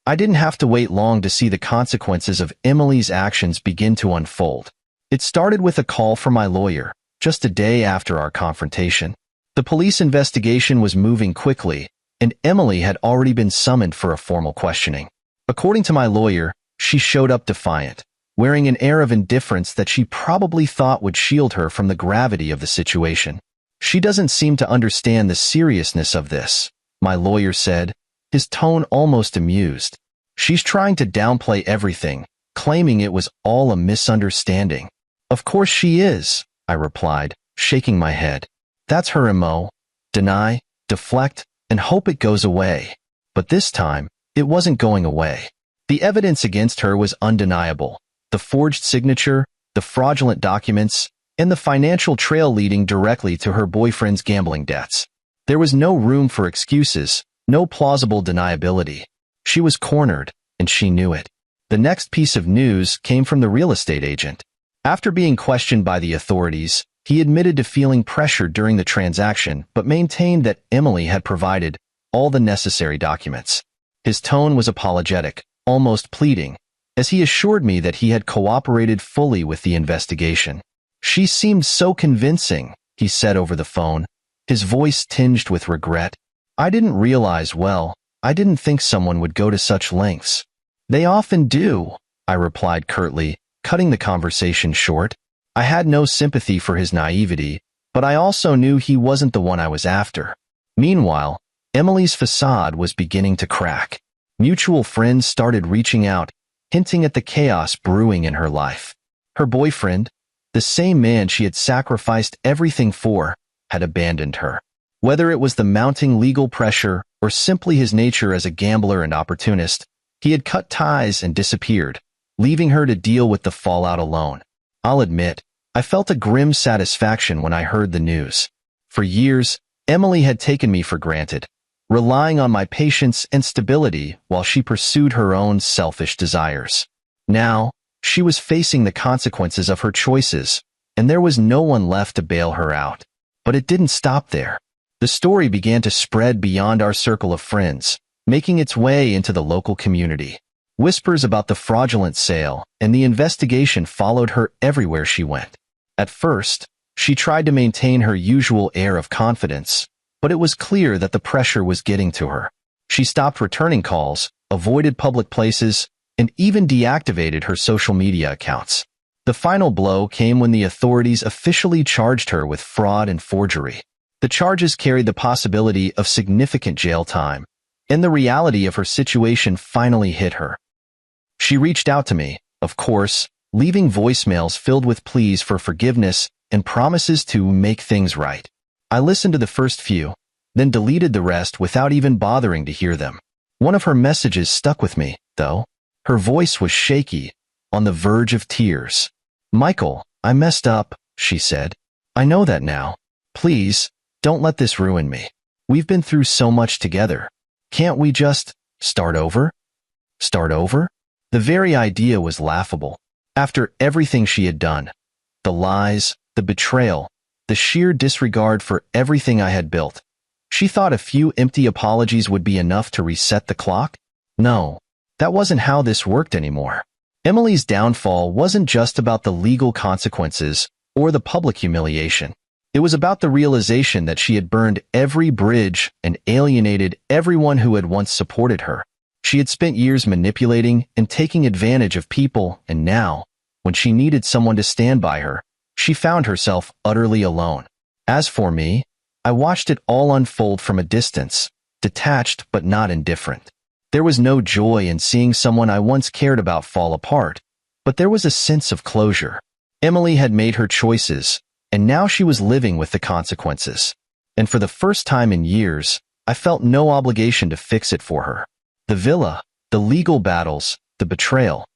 I didn't have to wait long to see the consequences of Emily's actions begin to unfold. It started with a call from my lawyer, just a day after our confrontation. The police investigation was moving quickly, and Emily had already been summoned for a formal questioning. According to my lawyer, she showed up defiant, wearing an air of indifference that she probably thought would shield her from the gravity of the situation. "She doesn't seem to understand the seriousness of this," my lawyer said, his tone almost amused. "She's trying to downplay everything, claiming it was all a misunderstanding." "Of course she is," I replied, shaking my head. "That's her MO. Deny, deflect, and hope it goes away." But this time, it wasn't going away. The evidence against her was undeniable. The forged signature, the fraudulent documents, and the financial trail leading directly to her boyfriend's gambling debts. There was no room for excuses, no plausible deniability. She was cornered, and she knew it. The next piece of news came from the real estate agent. After being questioned by the authorities, he admitted to feeling pressured during the transaction but maintained that Emily had provided all the necessary documents. His tone was apologetic, almost pleading, as he assured me that he had cooperated fully with the investigation. "She seemed so convincing," he said over the phone, his voice tinged with regret. "I didn't realize, I didn't think someone would go to such lengths." "They often do," I replied curtly, cutting the conversation short. I had no sympathy for his naivety, but I also knew he wasn't the one I was after. Meanwhile, Emily's facade was beginning to crack. Mutual friends started reaching out, hinting at the chaos brewing in her life. Her boyfriend, the same man she had sacrificed everything for, had abandoned her. Whether it was the mounting legal pressure or simply his nature as a gambler and opportunist, he had cut ties and disappeared, leaving her to deal with the fallout alone. I'll admit, I felt a grim satisfaction when I heard the news. For years, Emily had taken me for granted, relying on my patience and stability while she pursued her own selfish desires. Now, she was facing the consequences of her choices, and there was no one left to bail her out. But it didn't stop there. The story began to spread beyond our circle of friends, making its way into the local community. Whispers about the fraudulent sale and the investigation followed her everywhere she went. At first, she tried to maintain her usual air of confidence, but it was clear that the pressure was getting to her. She stopped returning calls, avoided public places, and even deactivated her social media accounts. The final blow came when the authorities officially charged her with fraud and forgery. The charges carried the possibility of significant jail time, and the reality of her situation finally hit her. She reached out to me, of course, leaving voicemails filled with pleas for forgiveness and promises to make things right. I listened to the first few, then deleted the rest without even bothering to hear them. One of her messages stuck with me, though. Her voice was shaky, on the verge of tears. "Michael, I messed up," she said. "I know that now. Please, don't let this ruin me. We've been through so much together. Can't we just start over?" Start over? The very idea was laughable. After everything she had done, the lies, the betrayal, the sheer disregard for everything I had built, she thought a few empty apologies would be enough to reset the clock? No, that wasn't how this worked anymore. Emily's downfall wasn't just about the legal consequences or the public humiliation. It was about the realization that she had burned every bridge and alienated everyone who had once supported her. She had spent years manipulating and taking advantage of people, and now, when she needed someone to stand by her, she found herself utterly alone. As for me, I watched it all unfold from a distance, detached but not indifferent. There was no joy in seeing someone I once cared about fall apart, but there was a sense of closure. Emily had made her choices, and now she was living with the consequences. And for the first time in years, I felt no obligation to fix it for her. The villa, the legal battles, the betrayal,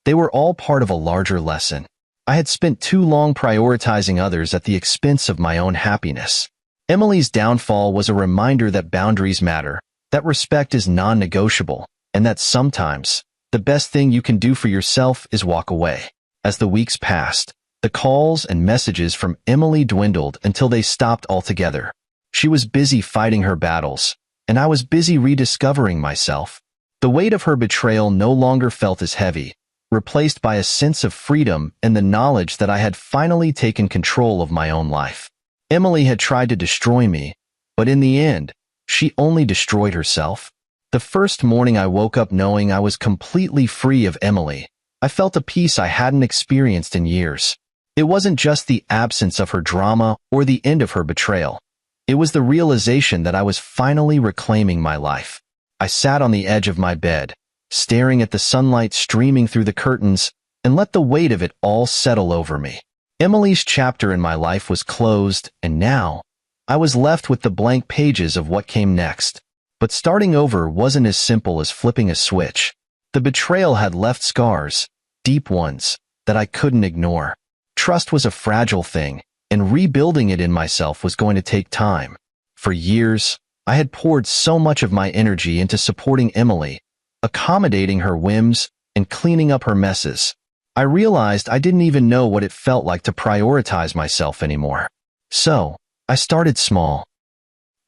they were all part of a larger lesson. I had spent too long prioritizing others at the expense of my own happiness. Emily's downfall was a reminder that boundaries matter, that respect is non-negotiable, and that sometimes, the best thing you can do for yourself is walk away. As the weeks passed, the calls and messages from Emily dwindled until they stopped altogether. She was busy fighting her battles, and I was busy rediscovering myself. The weight of her betrayal no longer felt as heavy, replaced by a sense of freedom and the knowledge that I had finally taken control of my own life. Emily had tried to destroy me, but in the end, she only destroyed herself. The first morning I woke up knowing I was completely free of Emily, I felt a peace I hadn't experienced in years. It wasn't just the absence of her drama or the end of her betrayal. It was the realization that I was finally reclaiming my life. I sat on the edge of my bed, staring at the sunlight streaming through the curtains, and let the weight of it all settle over me. Emily's chapter in my life was closed, and now, I was left with the blank pages of what came next. But starting over wasn't as simple as flipping a switch. The betrayal had left scars, deep ones, that I couldn't ignore. Trust was a fragile thing, and rebuilding it in myself was going to take time. For years, I had poured so much of my energy into supporting Emily, accommodating her whims, and cleaning up her messes. I realized I didn't even know what it felt like to prioritize myself anymore. So, I started small.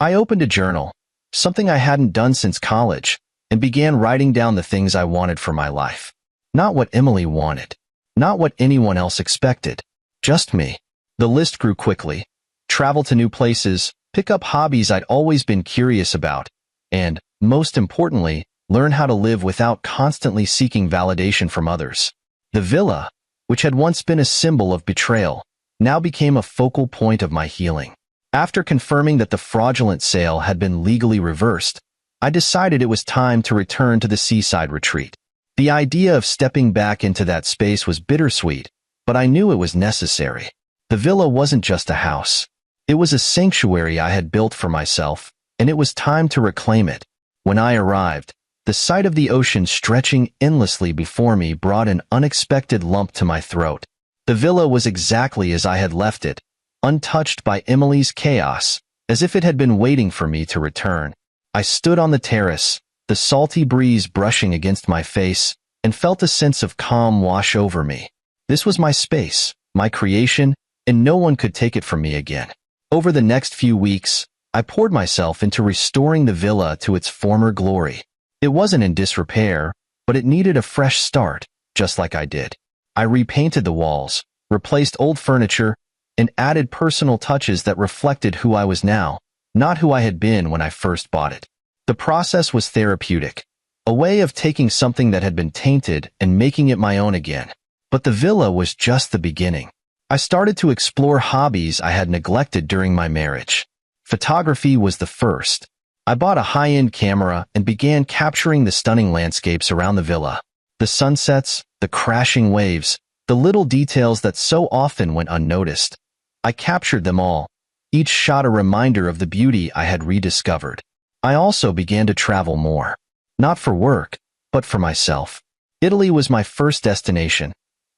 I opened a journal, something I hadn't done since college, and began writing down the things I wanted for my life. Not what Emily wanted. Not what anyone else expected. Just me. The list grew quickly. Travel to new places, pick up hobbies I'd always been curious about, and, most importantly, learn how to live without constantly seeking validation from others. The villa, which had once been a symbol of betrayal, now became a focal point of my healing. After confirming that the fraudulent sale had been legally reversed, I decided it was time to return to the seaside retreat. The idea of stepping back into that space was bittersweet, but I knew it was necessary. The villa wasn't just a house. It was a sanctuary I had built for myself, and it was time to reclaim it. When I arrived, the sight of the ocean stretching endlessly before me brought an unexpected lump to my throat. The villa was exactly as I had left it, untouched by Emily's chaos, as if it had been waiting for me to return. I stood on the terrace, the salty breeze brushing against my face, and felt a sense of calm wash over me. This was my space, my creation, and no one could take it from me again. Over the next few weeks, I poured myself into restoring the villa to its former glory. It wasn't in disrepair, but it needed a fresh start, just like I did. I repainted the walls, replaced old furniture, and added personal touches that reflected who I was now, not who I had been when I first bought it. The process was therapeutic, a way of taking something that had been tainted and making it my own again. But the villa was just the beginning. I started to explore hobbies I had neglected during my marriage. Photography was the first. I bought a high-end camera and began capturing the stunning landscapes around the villa. The sunsets, the crashing waves, the little details that so often went unnoticed. I captured them all, each shot a reminder of the beauty I had rediscovered. I also began to travel more. Not for work, but for myself. Italy was my first destination,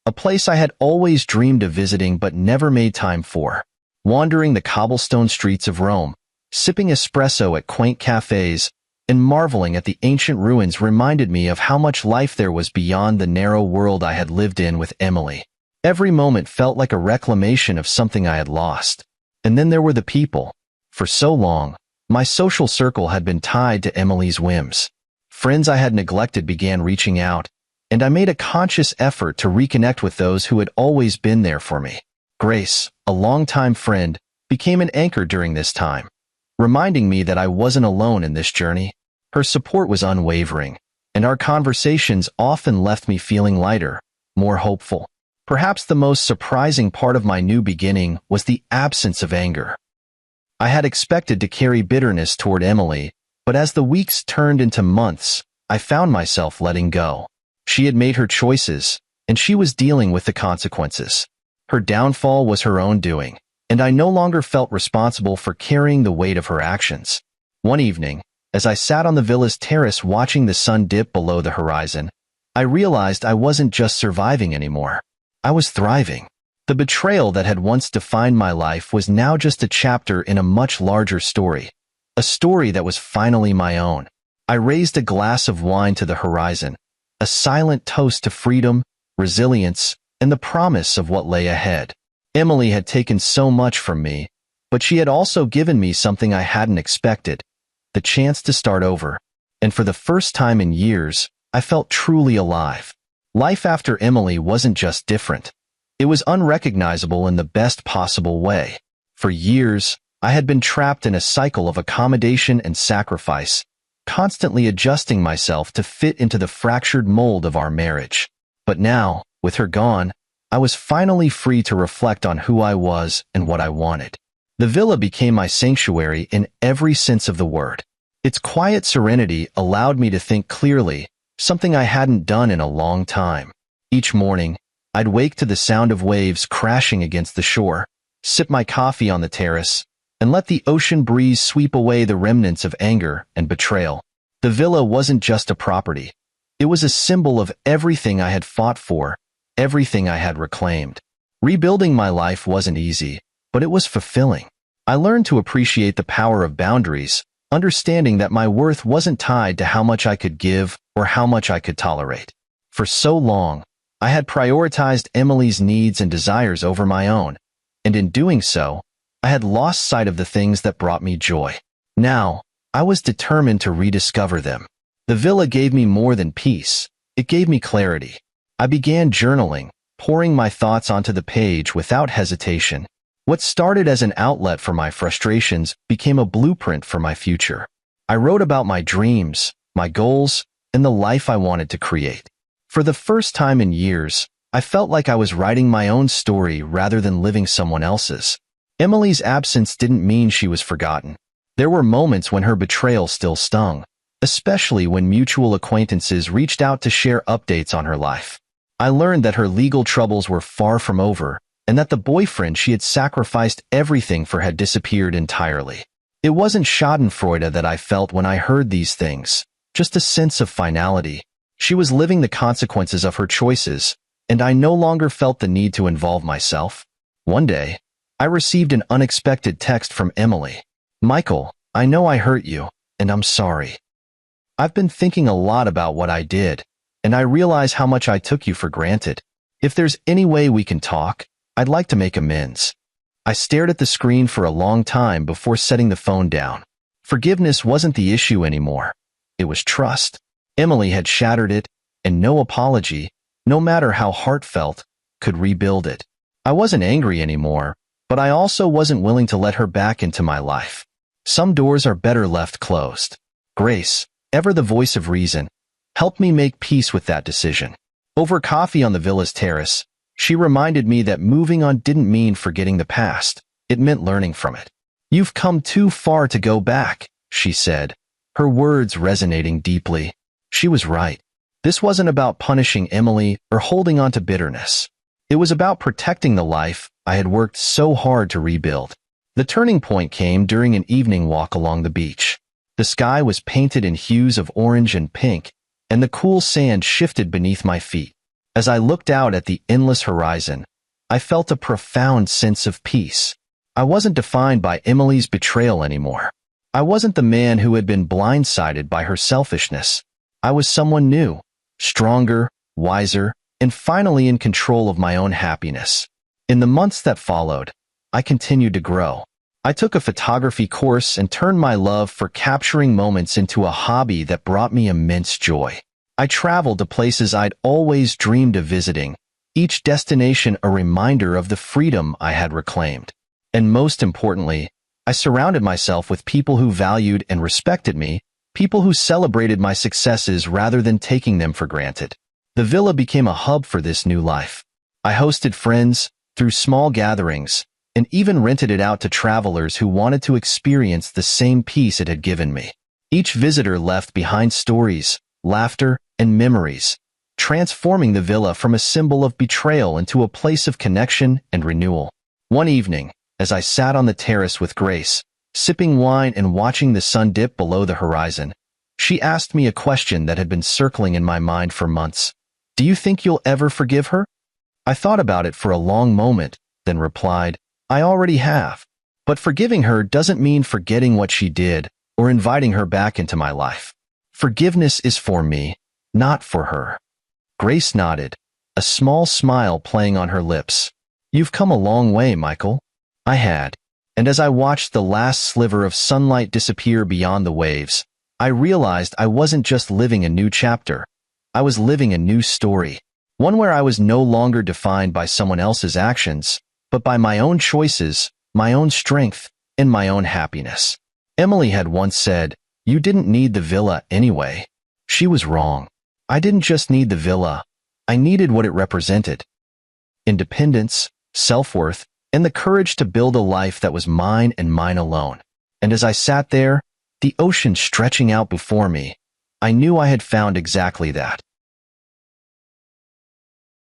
a place I had always dreamed of visiting but never made time for. Wandering the cobblestone streets of Rome, sipping espresso at quaint cafes, and marveling at the ancient ruins reminded me of how much life there was beyond the narrow world I had lived in with Emily. Every moment felt like a reclamation of something I had lost. And then there were the people. For so long, my social circle had been tied to Emily's whims. Friends I had neglected began reaching out, and I made a conscious effort to reconnect with those who had always been there for me. Grace, a longtime friend, became an anchor during this time, reminding me that I wasn't alone in this journey. Her support was unwavering, and our conversations often left me feeling lighter, more hopeful. Perhaps the most surprising part of my new beginning was the absence of anger. I had expected to carry bitterness toward Emily, but as the weeks turned into months, I found myself letting go. She had made her choices, and she was dealing with the consequences. Her downfall was her own doing, and I no longer felt responsible for carrying the weight of her actions. One evening, as I sat on the villa's terrace watching the sun dip below the horizon, I realized I wasn't just surviving anymore. I was thriving. The betrayal that had once defined my life was now just a chapter in a much larger story, a story that was finally my own. I raised a glass of wine to the horizon, a silent toast to freedom, resilience, and the promise of what lay ahead. Emily had taken so much from me, but she had also given me something I hadn't expected, the chance to start over. And for the first time in years, I felt truly alive. Life after Emily wasn't just different. It was unrecognizable in the best possible way. For years, I had been trapped in a cycle of accommodation and sacrifice, constantly adjusting myself to fit into the fractured mold of our marriage. But now, with her gone, I was finally free to reflect on who I was and what I wanted. The villa became my sanctuary in every sense of the word. Its quiet serenity allowed me to think clearly, something I hadn't done in a long time. Each morning, I'd wake to the sound of waves crashing against the shore, sip my coffee on the terrace, and let the ocean breeze sweep away the remnants of anger and betrayal. The villa wasn't just a property. It was a symbol of everything I had fought for, everything I had reclaimed. Rebuilding my life wasn't easy, but it was fulfilling. I learned to appreciate the power of boundaries, understanding that my worth wasn't tied to how much I could give or how much I could tolerate. For so long, I had prioritized Emily's needs and desires over my own, and in doing so, I had lost sight of the things that brought me joy. Now, I was determined to rediscover them. The villa gave me more than peace. It gave me clarity. I began journaling, pouring my thoughts onto the page without hesitation. What started as an outlet for my frustrations became a blueprint for my future. I wrote about my dreams, my goals, and the life I wanted to create. For the first time in years, I felt like I was writing my own story rather than living someone else's. Emily's absence didn't mean she was forgotten. There were moments when her betrayal still stung, especially when mutual acquaintances reached out to share updates on her life. I learned that her legal troubles were far from over, and that the boyfriend she had sacrificed everything for had disappeared entirely. It wasn't schadenfreude that I felt when I heard these things, just a sense of finality. She was living the consequences of her choices, and I no longer felt the need to involve myself. One day, I received an unexpected text from Emily. "Michael, I know I hurt you, and I'm sorry. I've been thinking a lot about what I did, and I realize how much I took you for granted. If there's any way we can talk, I'd like to make amends." I stared at the screen for a long time before setting the phone down. Forgiveness wasn't the issue anymore. It was trust. Emily had shattered it, and no apology, no matter how heartfelt, could rebuild it. I wasn't angry anymore, but I also wasn't willing to let her back into my life. Some doors are better left closed. Grace, ever the voice of reason, helped me make peace with that decision. Over coffee on the villa's terrace, she reminded me that moving on didn't mean forgetting the past. It meant learning from it. "You've come too far to go back," she said, her words resonating deeply. She was right. This wasn't about punishing Emily or holding on to bitterness. It was about protecting the life I had worked so hard to rebuild. The turning point came during an evening walk along the beach. The sky was painted in hues of orange and pink, and the cool sand shifted beneath my feet. As I looked out at the endless horizon, I felt a profound sense of peace. I wasn't defined by Emily's betrayal anymore. I wasn't the man who had been blindsided by her selfishness. I was someone new, stronger, wiser, and finally in control of my own happiness. In the months that followed, I continued to grow. I took a photography course and turned my love for capturing moments into a hobby that brought me immense joy. I traveled to places I'd always dreamed of visiting, each destination a reminder of the freedom I had reclaimed. And most importantly, I surrounded myself with people who valued and respected me, people who celebrated my successes rather than taking them for granted. The villa became a hub for this new life. I hosted friends, threw small gatherings, and even rented it out to travelers who wanted to experience the same peace it had given me. Each visitor left behind stories, laughter, and memories, transforming the villa from a symbol of betrayal into a place of connection and renewal. One evening, as I sat on the terrace with Grace, sipping wine and watching the sun dip below the horizon, she asked me a question that had been circling in my mind for months. Do you think you'll ever forgive her? I thought about it for a long moment, then replied, I already have. But forgiving her doesn't mean forgetting what she did or inviting her back into my life. Forgiveness is for me, not for her. Grace nodded, a small smile playing on her lips. You've come a long way, Michael. I had. And as I watched the last sliver of sunlight disappear beyond the waves, I realized I wasn't just living a new chapter. I was living a new story. One where I was no longer defined by someone else's actions, but by my own choices, my own strength, and my own happiness. Emily had once said, you didn't need the villa anyway. She was wrong. I didn't just need the villa. I needed what it represented. Independence, self-worth, and the courage to build a life that was mine and mine alone. And as I sat there, the ocean stretching out before me, I knew I had found exactly that.